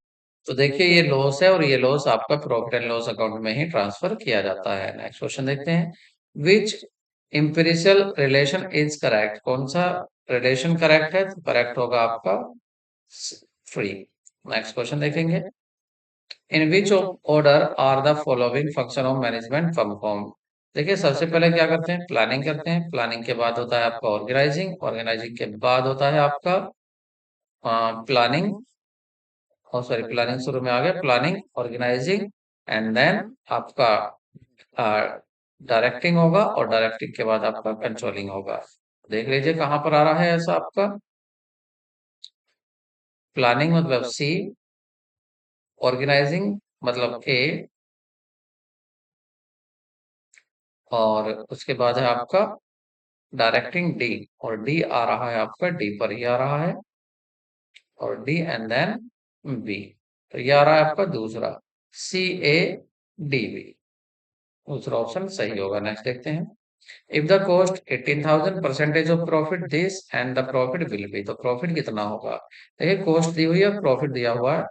तो देखिए ये लॉस है और ये लॉस आपका प्रॉफिट एंड लॉस अकाउंट में ही ट्रांसफर किया जाता है। नेक्स्ट क्वेश्चन देखते हैं। विच इंपेरिकल रिलेशन इज करेक्ट। कौन सा रिलेशन करेक्ट है? तो करेक्ट होगा आपका फ्री। नेक्स्ट क्वेश्चन देखेंगे। In which order are the following function of management perform. देखिए सबसे पहले क्या करते हैं, प्लानिंग करते हैं। प्लानिंग के बाद होता है आपका ऑर्गेनाइजिंग। ऑर्गेनाइजिंग के बाद होता है आपका प्लानिंग, और सॉरी प्लानिंग शुरू में आ गया, प्लानिंग, ऑर्गेनाइजिंग, एंड देन आपका डायरेक्टिंग होगा, और डायरेक्टिंग के बाद आपका कंट्रोलिंग होगा। देख लीजिए कहाँ पर आ रहा है ऐसा आपका। प्लानिंग मतलब सी, ऑर्गेनाइजिंग मतलब ए, और उसके बाद है आपका डायरेक्टिंग डी, और डी आ रहा है आपका, डी पर ही आ रहा है, और डी एंड देन बी। तो ये आ रहा है आपका दूसरा, सी ए डी बी। दूसरा ऑप्शन सही होगा। नेक्स्ट देखते हैं। If the cost 18,000 percentage of profit this and the profit will be, तो प्रॉफिट कितना होगा। देखिए कॉस्ट दी हुई है, प्रॉफिट दिया हुआ है।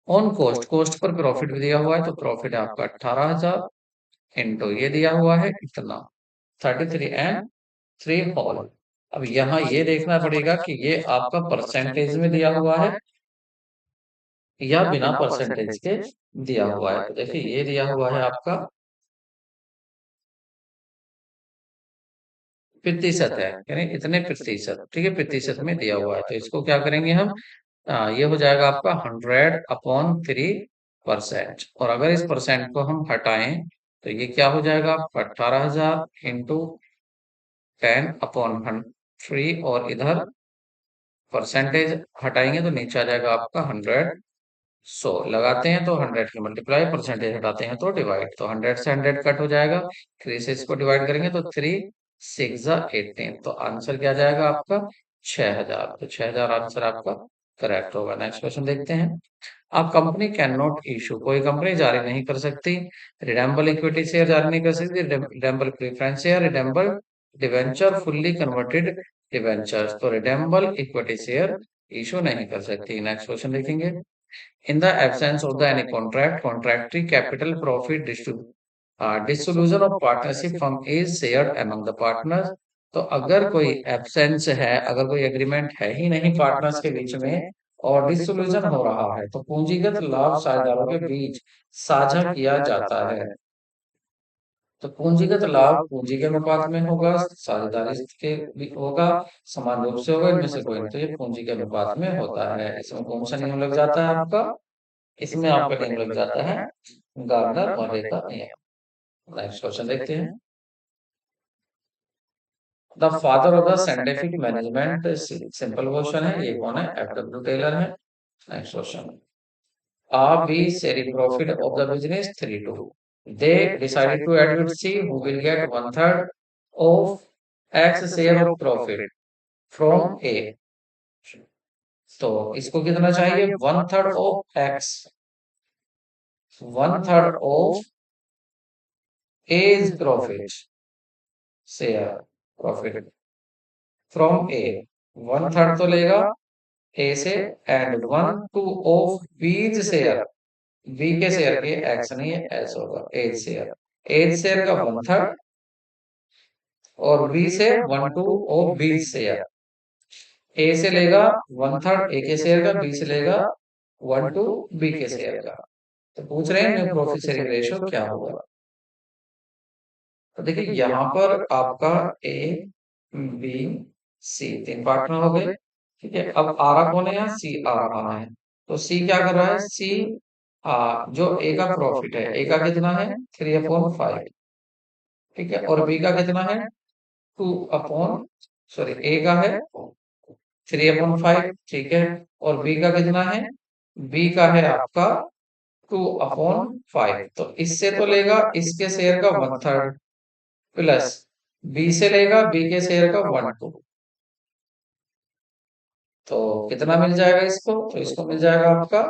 On cost, cost per profit भी दिया हुआ है, तो प्रॉफिट है आपका 18,000 इंटू ये दिया हुआ है इतना, 33 एंड 3 होल। अब यहाँ ये देखना पड़ेगा कि ये आपका परसेंटेज में दिया हुआ है या बिना परसेंटेज के दिया हुआ है। तो देखिए ये दिया हुआ है आपका प्रतिशत है, यानी इतने प्रतिशत, ठीक है, प्रतिशत में दिया हुआ है। तो इसको क्या करेंगे हम, ये हो जाएगा आपका 100/3%। और अगर इस परसेंट को हम हटाएं तो ये क्या हो जाएगा आपका 18,000 इंटू 10/3, और इधर परसेंटेज हटाएंगे तो नीचे आ जाएगा आपका 100। लगाते हैं तो 100 की मल्टीप्लाई, परसेंटेज हटाते हैं तो डिवाइड, तो 100 से 100 कट हो जाएगा, 3 से इसको डिवाइड करेंगे तो 3 6 18, तो आंसर क्या जाएगा आपका 6,000। तो 6,000 आंसर आपका करेक्ट होगा। नेक्स्ट क्वेश्चन देखते हैं। आप कंपनी कैन नॉट इशू, कोई कंपनी जारी नहीं कर सकती रिडेम्बल इक्विटी शेयर, जारी नहीं कर सकती redeemable preference share, redeemable debenture, fully converted debentures, तो रिडेम्बल इक्विटी शेयर इशू नहीं कर सकती। नेक्स्ट क्वेश्चन देखेंगे। In the absence of the any contract, contractory capital profit dissolution of partnership firm is shared among the partners। तो अगर कोई absence है, अगर कोई एग्रीमेंट है ही नहीं पार्टनर्स के बीच में और डिसोल्यूशन हो रहा है, तो पूंजीगत लाभ साझेदारों के बीच साझा किया जाता है। तो पूंजीगत लाभ पूंजी के अनुपात में होगा, साझेदारी के भी होगा, समान रूप से होगा, इनमें से कोई नहीं, तो ये पूंजी के अनुपात में होता है। इसमें कौन सा नियम लग जाता है आपका, इसमें आपका नियम लग जाता है गार्डनर मर्रे का नियम। नेक्स्ट क्वेश्चन देखते हैं। The father of the scientific management, simple question है, ये कौन है, F.W. टेलर है। Next question. A, B sharing profit of the business 3-2. They decided to add with C, who will get 1/3 of X share of profit from A। तो इसको कितना चाहिए, 1/3 of X, 1/3 of A's profit, share profit from A. 1/3 तो लेगा A से, and 1/2 of B's share, B के share के X नहीं है, एस होगा, एज शेयर, एज शेयर का 1/3, और बी से 1/2 ऑफ बी शेयर। ए से लेगा 1/3 ए के शेयर का, बी से लेगा 1/2 बी के शेयर का। तो पूछ रहे हैं न्यू प्रॉफिट शेयरिंग रेशियो क्या होगा। तो देखिए यहाँ पर आपका ए बी सी 3 पार्टनर हो गए, ठीक है। अब आ रहा कौन है यहाँ, सी आ रहा है। तो सी क्या कर रहा है, सी जो ए का प्रॉफिट है, ए का कितना है 3/5, ठीक है, और बी का कितना है 2 सॉरी ए का है 3/5, ठीक है, और बी का कितना है, बी का है आपका 2/5। तो इससे तो लेगा इसके शेयर का 1/3 प्लस बी से लेगा बी के शेयर का 1/2, तो कितना मिल जाएगा इसको, तो इसको मिल जाएगा आपका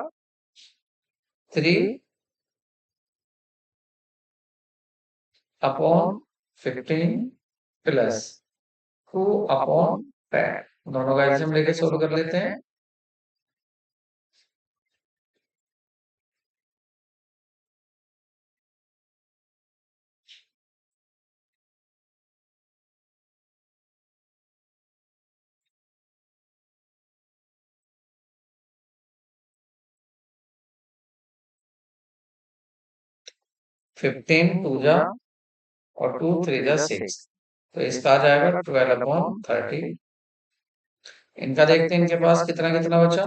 3/15 प्लस 2/10। दोनों का एल्सियम लेके सोल्व कर लेते हैं। 15 2 जा और 2 3 जा 6, तो इसका आ जाएगा 12/30। इनका देखते हैं इनके पास कितना कितना बचा।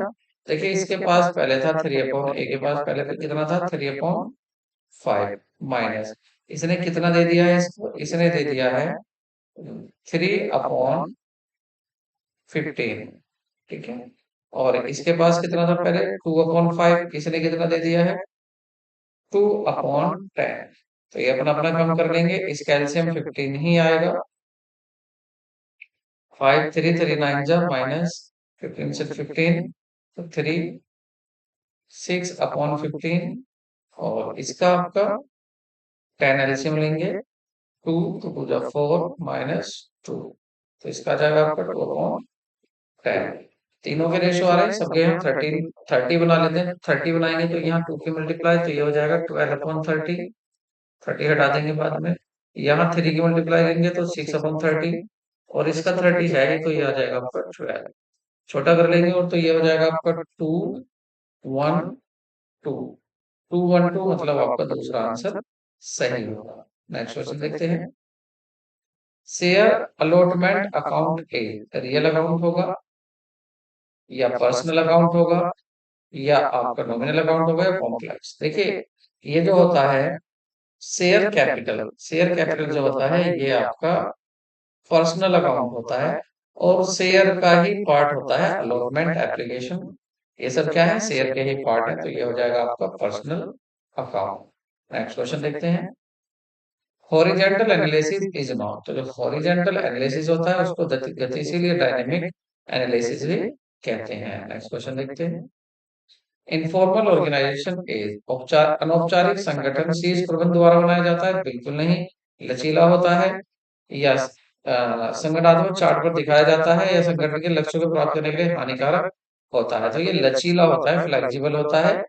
देखिए इसके पास पहले था 3/a के पास पहले पे कितना था 3/5 माइनस इसने कितना दे दिया है इसको, इसने दे दिया है 3/15। ठीक है, और इसके पास कितना था पहले 2/5, इसने कितना दे दिया है 2/10। तो ये अपना अपना कम कर लेंगे, इस कैल्शियम 15 ही आएगा। 5 3 3 9 जा माइनस 15 से 15, तो 3 6/15, और इसका आपका 10 एलसीएम लेंगे, 2 तो 2 जा 4 माइनस 2, तो इसका आ जाएगा आपका 2/10। तीनों के रेशो आ रहे हैं, सबके यहाँ 13 30 बना लेते हैं। 30 बनाएंगे तो यहाँ 2 की मल्टीप्लाई, तो ये हो जाएगा 12/30। 30 हटा देंगे बाद में, यहाँ 3 की मल्टीप्लाई करेंगे तो 6/30, और इसका 30 है ही, तो ये आ जाएगा आपका 12। छोटा कर लेंगे और तो ये हो जाएगा आपका 2 1 2 2 1 2, मतलब आपका दूसरा आंसर सही होगा। नेक्स्ट क्वेश्चन देखते हैं। Share allotment account a real account होगा या पर्सनल अकाउंट होगा या आपका नॉमिनल अकाउंट होगा या कॉम्प्लेक्स। देखिए ये जो होता है शेयर कैपिटल, शेयर कैपिटल जो होता है ये आपका पर्सनल अकाउंट होता है, और शेयर का ही पार्ट होता है अलॉटमेंट एप्लीकेशन। ये सब क्या है, शेयर के ही पार्ट है, तो ये हो जाएगा आपका पर्सनल अकाउंट। नेक्स्ट क्वेश्चन देखते हैं। हॉरिजॉन्टल एनालिसिस इज नॉट, तो जो हॉरिजॉन्टल एनालिसिस होता है उसको गतिशील या डायनेमिक एनालिसिस भी कहते हैं। नेक्स्ट क्वेश्चन देखते हैं। इनफॉर्मल ऑर्गेनाइजेशन इज, अनौपचारिक संगठन शीर्ष प्रबंधन द्वारा बनाया जाता है, बिल्कुल नहीं। लचीला होता है, या संगठनात्मक चार्ट पर दिखाया जाता है, या संगठन के लक्ष्यों को प्राप्त करने के लिए हानिकारक होता है। तो ये लचीला होता है, फ्लेक्सिबल होता है।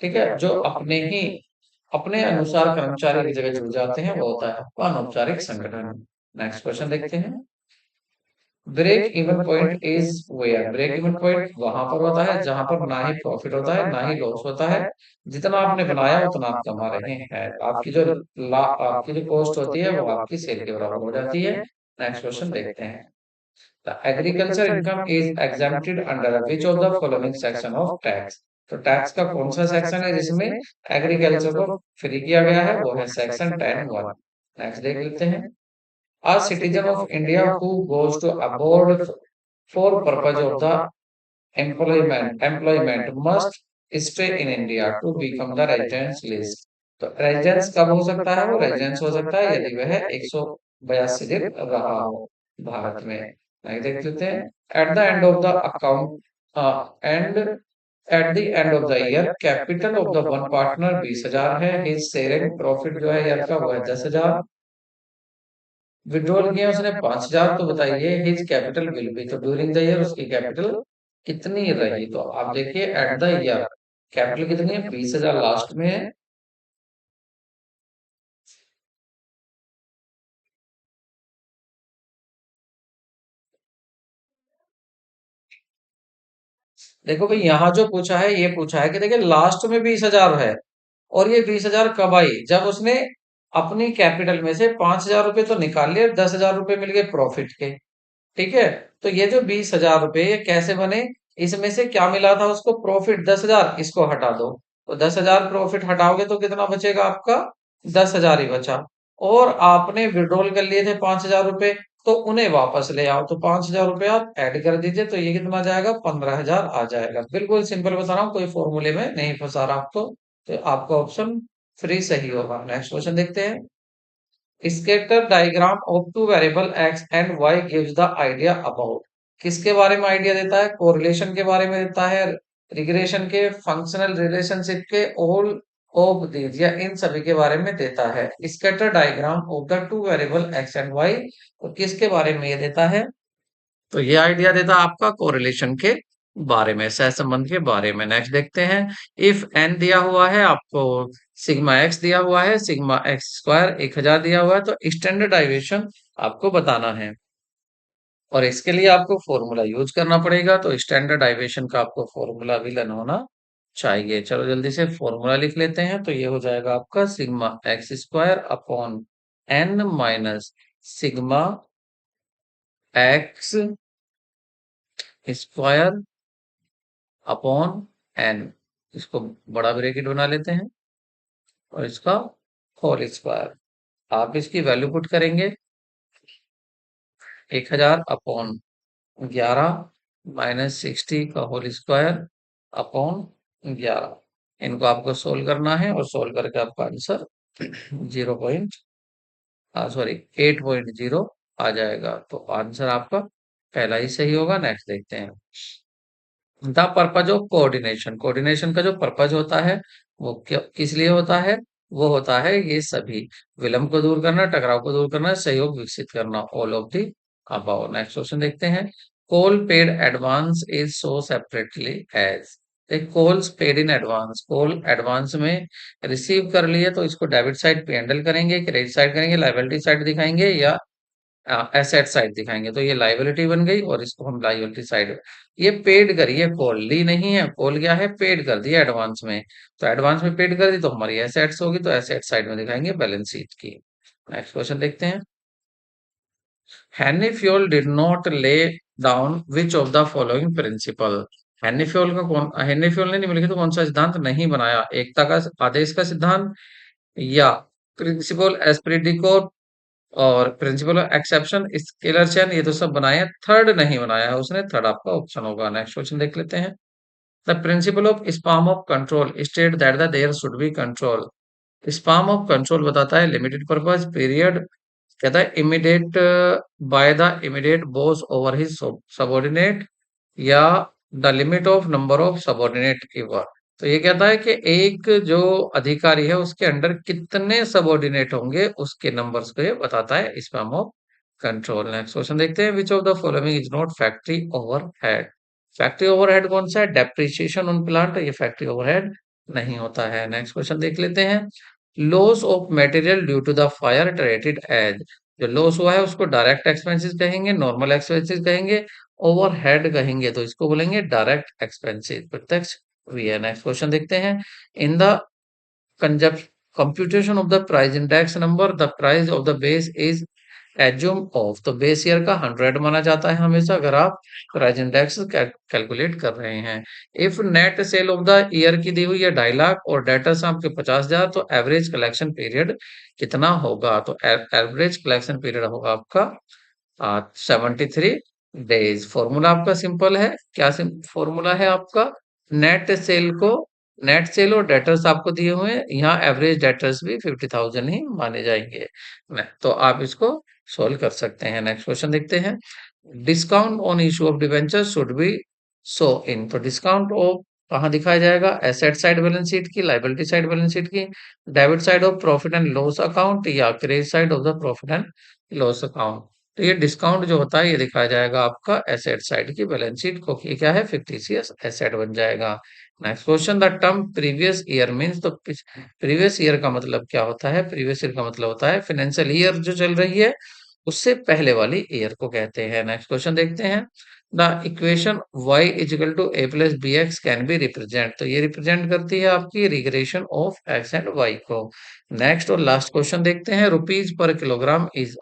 ठीक है, जो अपने अनुसार कर्मचारी की जगह जुड़ जाते हैं वो होता है अनौपचारिक संगठन। नेक्स्ट क्वेश्चन देखते हैं। Break even point is where, break even point वहां पर होता है जहां पर ना ही प्रॉफिट होता है ना ही लॉस होता है, जितना आपने बनाया उतना आप कमा रहे हैं। आपकी जो कॉस्ट होती है वो आपकी सेल के बराबर हो जाती है। नेक्स्ट क्वेश्चन देखते हैं। The agriculture income is exempted under which of the following section of tax, तो टैक्स का कौन सा सेक्शन है जिसमें एग्रीकल्चर को फ्री किया गया है, वो है सेक्शन 10(1). नेक्स्ट देख लेते हैं। A citizen of India who goes to abroad for purpose of the employment must stay in India to become the residence list। तो रेजिडेंस कब हो सकता है, वो रेजिडेंस हो सकता है यदि वह 182 दिन रहा हो भारत में। नहीं देख लेते हैं। At the end of the account and at the end of the year capital of the one partner 20,000 है। हिज शेयरिंग प्रॉफिट जो है ईयर का वो है 10,000। विड्रॉल किया उसने 5,000, तो बताइए हिज कैपिटल विल बी, तो ड्यूरिंग द ईयर उसकी कैपिटल कितनी रही। तो आप देखिए एट द ईयर कैपिटल कितनी है, 20,000 लास्ट में है। देखो भाई यहाँ जो पूछा है ये पूछा है कि देखिए लास्ट में 20,000 है, और ये 20,000 कब आई, जब उसने अपनी कैपिटल में से 5,000 रुपए तो निकाल लिए, 10,000 रुपए मिल गए प्रॉफिट के। ठीक है, तो ये जो 20,000 रुपए ये कैसे बने, इसमें से क्या मिला था उसको, प्रॉफिट 10,000, इसको हटा दो, तो 10,000 प्रॉफिट हटाओगे तो कितना बचेगा आपका, 10,000 ही बचा। और आपने विड्रॉल कर लिए थे 5,000 रुपए, तो उन्हें वापस ले आओ, तो 5,000 रुपए आप ऐड कर दीजिए, तो ये कितना आ जाएगा, 15,000 आ जाएगा। बिल्कुल सिंपल बता रहा हूँ, कोई फॉर्मूले में नहीं फंसा रहा आपको, तो आपका ऑप्शन फ्री सही होगा। नेक्स्ट क्वेश्चन देखते हैं। Scatter diagram of two variable X and Y gives the idea about, किसके बारे में आइडिया देता है, कोरिलेशन के बारे में देता है, रिग्रेशन के, फंक्शनल रिलेशनशिप के, ऑल ऑफ दीज या इन सभी के बारे में देता है। Scatter diagram of the two variable X and Y, तो किसके बारे में ये देता है, तो ये आइडिया देता है आपका कोरिलेशन के बारे में, सहसंबंध के बारे में। नेक्स्ट देखते हैं। इफ एन दिया हुआ है आपको, सिग्मा एक्स दिया हुआ है, सिग्मा एक्स स्क्वायर 1,000 दिया हुआ है, तो स्टैंडर्डाइजेशन आपको बताना है, और इसके लिए आपको फॉर्मूला यूज करना पड़ेगा। तो स्टैंडर्डाइजेशन का आपको फॉर्मूला भी लेना होना चाहिए। चलो जल्दी से फॉर्मूला लिख लेते हैं। तो ये हो जाएगा आपका sigma X square upon N minus sigma X square upon N. इसको बड़ा ब्रैकेट बना लेते हैं और इसका होल स्क्वायर। आप इसकी वैल्यू पुट करेंगे 1000 अपॉन 11 माइनस 60 का होल स्क्वायर अपॉन 11। इनको आपको सोल्व करना है और सोल्व करके आपका आंसर 8.0 आ जाएगा। तो आंसर आपका पहला ही सही होगा। नेक्स्ट देखते हैं। The purpose of coordination. Coordination का जो पर्पज होता है वो किस लिए होता है? वो होता है ये सभी विलंब को दूर करना, टकराव को दूर करना, सहयोग विकसित करना। All of the above. Next question देखते हैं। Call paid advance is shown separately as. Calls paid in advance. Call advance में रिसीव कर लिए तो इसको डेबिट साइड पे हैंडल करेंगे, क्रेडिट साइड करेंगे, लायबिलिटी साइड दिखाएंगे या एसेट साइड दिखाएंगे। तो ये लायबिलिटी बन गई और इसको हम लायबिलिटी साइड। ये पेड करी है, कॉल ली नहीं है। कॉल क्या है? पेड कर दिया एडवांस में। तो एडवांस में पेड कर दी तो हमारी एसेट्स होगी, तो एसेट साइड में दिखाएंगे बैलेंस शीट की। नेक्स्ट क्वेश्चन देखते हैं। Henri Fayol did not lay down which of the following principle. Henri Fayol ने निम्नलिखित तो कौन सा सिद्धांत नहीं बनाया? एकता का आदेश का सिद्धांत या प्रिंसिपल एस्पेरिटी और principle of exception, scalar chain, ये तो सब बनाए हैं। थर्ड नहीं बनाया है उसने। थर्ड आपका ऑप्शन होगा। नेक्स्ट क्वेश्चन देख लेते हैं। The principle of span of control state that the there should be control. Span of control बताता है लिमिटेड पर्पज पीरियड, कहता है immediate by the immediate boss over his subordinate, या the limit of number of subordinate giver. तो ये कहता है कि एक जो अधिकारी है उसके अंडर कितने सबऑर्डिनेट होंगे, उसके नंबर्स को ये बताता है span of control. Next question देखते हैं। Which of the following is not factory overhead. Factory overhead कौन सा है? Depreciation on plant. ये फैक्ट्री ओवरहेड नहीं होता है। नेक्स्ट क्वेश्चन देख लेते हैं। Loss of material due to the fire treated as. जो लॉस हुआ है उसको डायरेक्ट एक्सपेंसेस कहेंगे, नॉर्मल एक्सपेंसेस कहेंगे, ओवरहेड कहेंगे। तो इसको बोलेंगे डायरेक्ट एक्सपेंसेस, प्रत्यक्ष व्यय। नेक्स्ट क्वेश्चन देखते हैं। In the computation of the price index number the price of the base is assume of. तो बेस ईयर का 100 माना जाता है हमेशा अगर आप प्राइस इंडेक्स कैलकुलेट कर रहे हैं। If net cell of the year की दी हुई है 2.5 लाख और डेटर्स आपके 50,000, तो एवरेज कलेक्शन पीरियड कितना होगा? तो एवरेज कलेक्शन पीरियड होगा आपका 73 डेज। फॉर्मूला आपका सिंपल है। क्या फॉर्मूला है आपका? नेट सेल को, नेट सेल और डेटर्स आपको दिए हुए हैं, यहाँ एवरेज डेटर्स भी 50,000 ही माने जाएंगे। तो आप इसको सोल्व कर सकते हैं। नेक्स्ट क्वेश्चन देखते हैं। Discount on issue of debenture should be shown. तो डिस्काउंट ऑफ कहाँ दिखाया जाएगा? एसेट साइड बैलेंस शीट की, लायबिलिटी साइड बैलेंस शीट की, debit side of profit and loss account, या credit side of the profit and loss account. तो ये discount जो होता है ये दिखाया जाएगा आपका एसेट साइड की बैलेंस शीट को। ये क्या है? फिक्टिशियस एसेट बन जाएगा। Next question. The term previous year means. तो प्रीवियस ईयर का मतलब क्या होता है? प्रीवियस ईयर का मतलब होता है फाइनेंशियल ईयर जो चल रही है उससे पहले वाली ईयर को कहते हैं। नेक्स्ट क्वेश्चन देखते हैं। The equation y equal to a plus B X can be represent. तो ये रिप्रेजेंट करती है आपकी regression of x and y को। नेक्स्ट और लास्ट क्वेश्चन देखते हैं। रुपीज पर किलोग्राम इज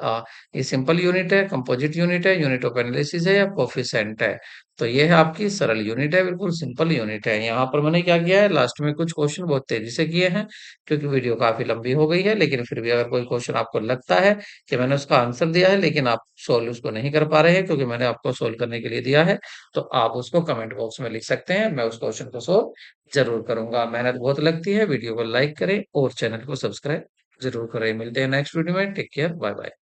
ये सिंपल यूनिट है, कंपोजिट यूनिट है, यूनिट ऑफ एनालिसिस है, या कोफिशिएंट है? तो ये है आपकी सरल यूनिट है, बिल्कुल सिंपल यूनिट है। यहाँ पर मैंने क्या किया है, लास्ट में कुछ क्वेश्चन बहुत तेजी से किए हैं क्योंकि वीडियो काफी लंबी हो गई है। लेकिन फिर भी अगर कोई क्वेश्चन आपको लगता है कि मैंने उसका आंसर दिया है लेकिन आप सोल्व उसको नहीं कर पा रहे हैं क्योंकि मैंने आपको सोल्व करने के लिए दिया है, तो आप उसको कमेंट बॉक्स में लिख सकते हैं। मैं उस क्वेश्चन को सोल्व जरूर करूंगा। मेहनत बहुत लगती है। वीडियो को लाइक करें और चैनल को सब्सक्राइब जरूर करें। मिलते हैं नेक्स्ट वीडियो में। Take care, bye bye.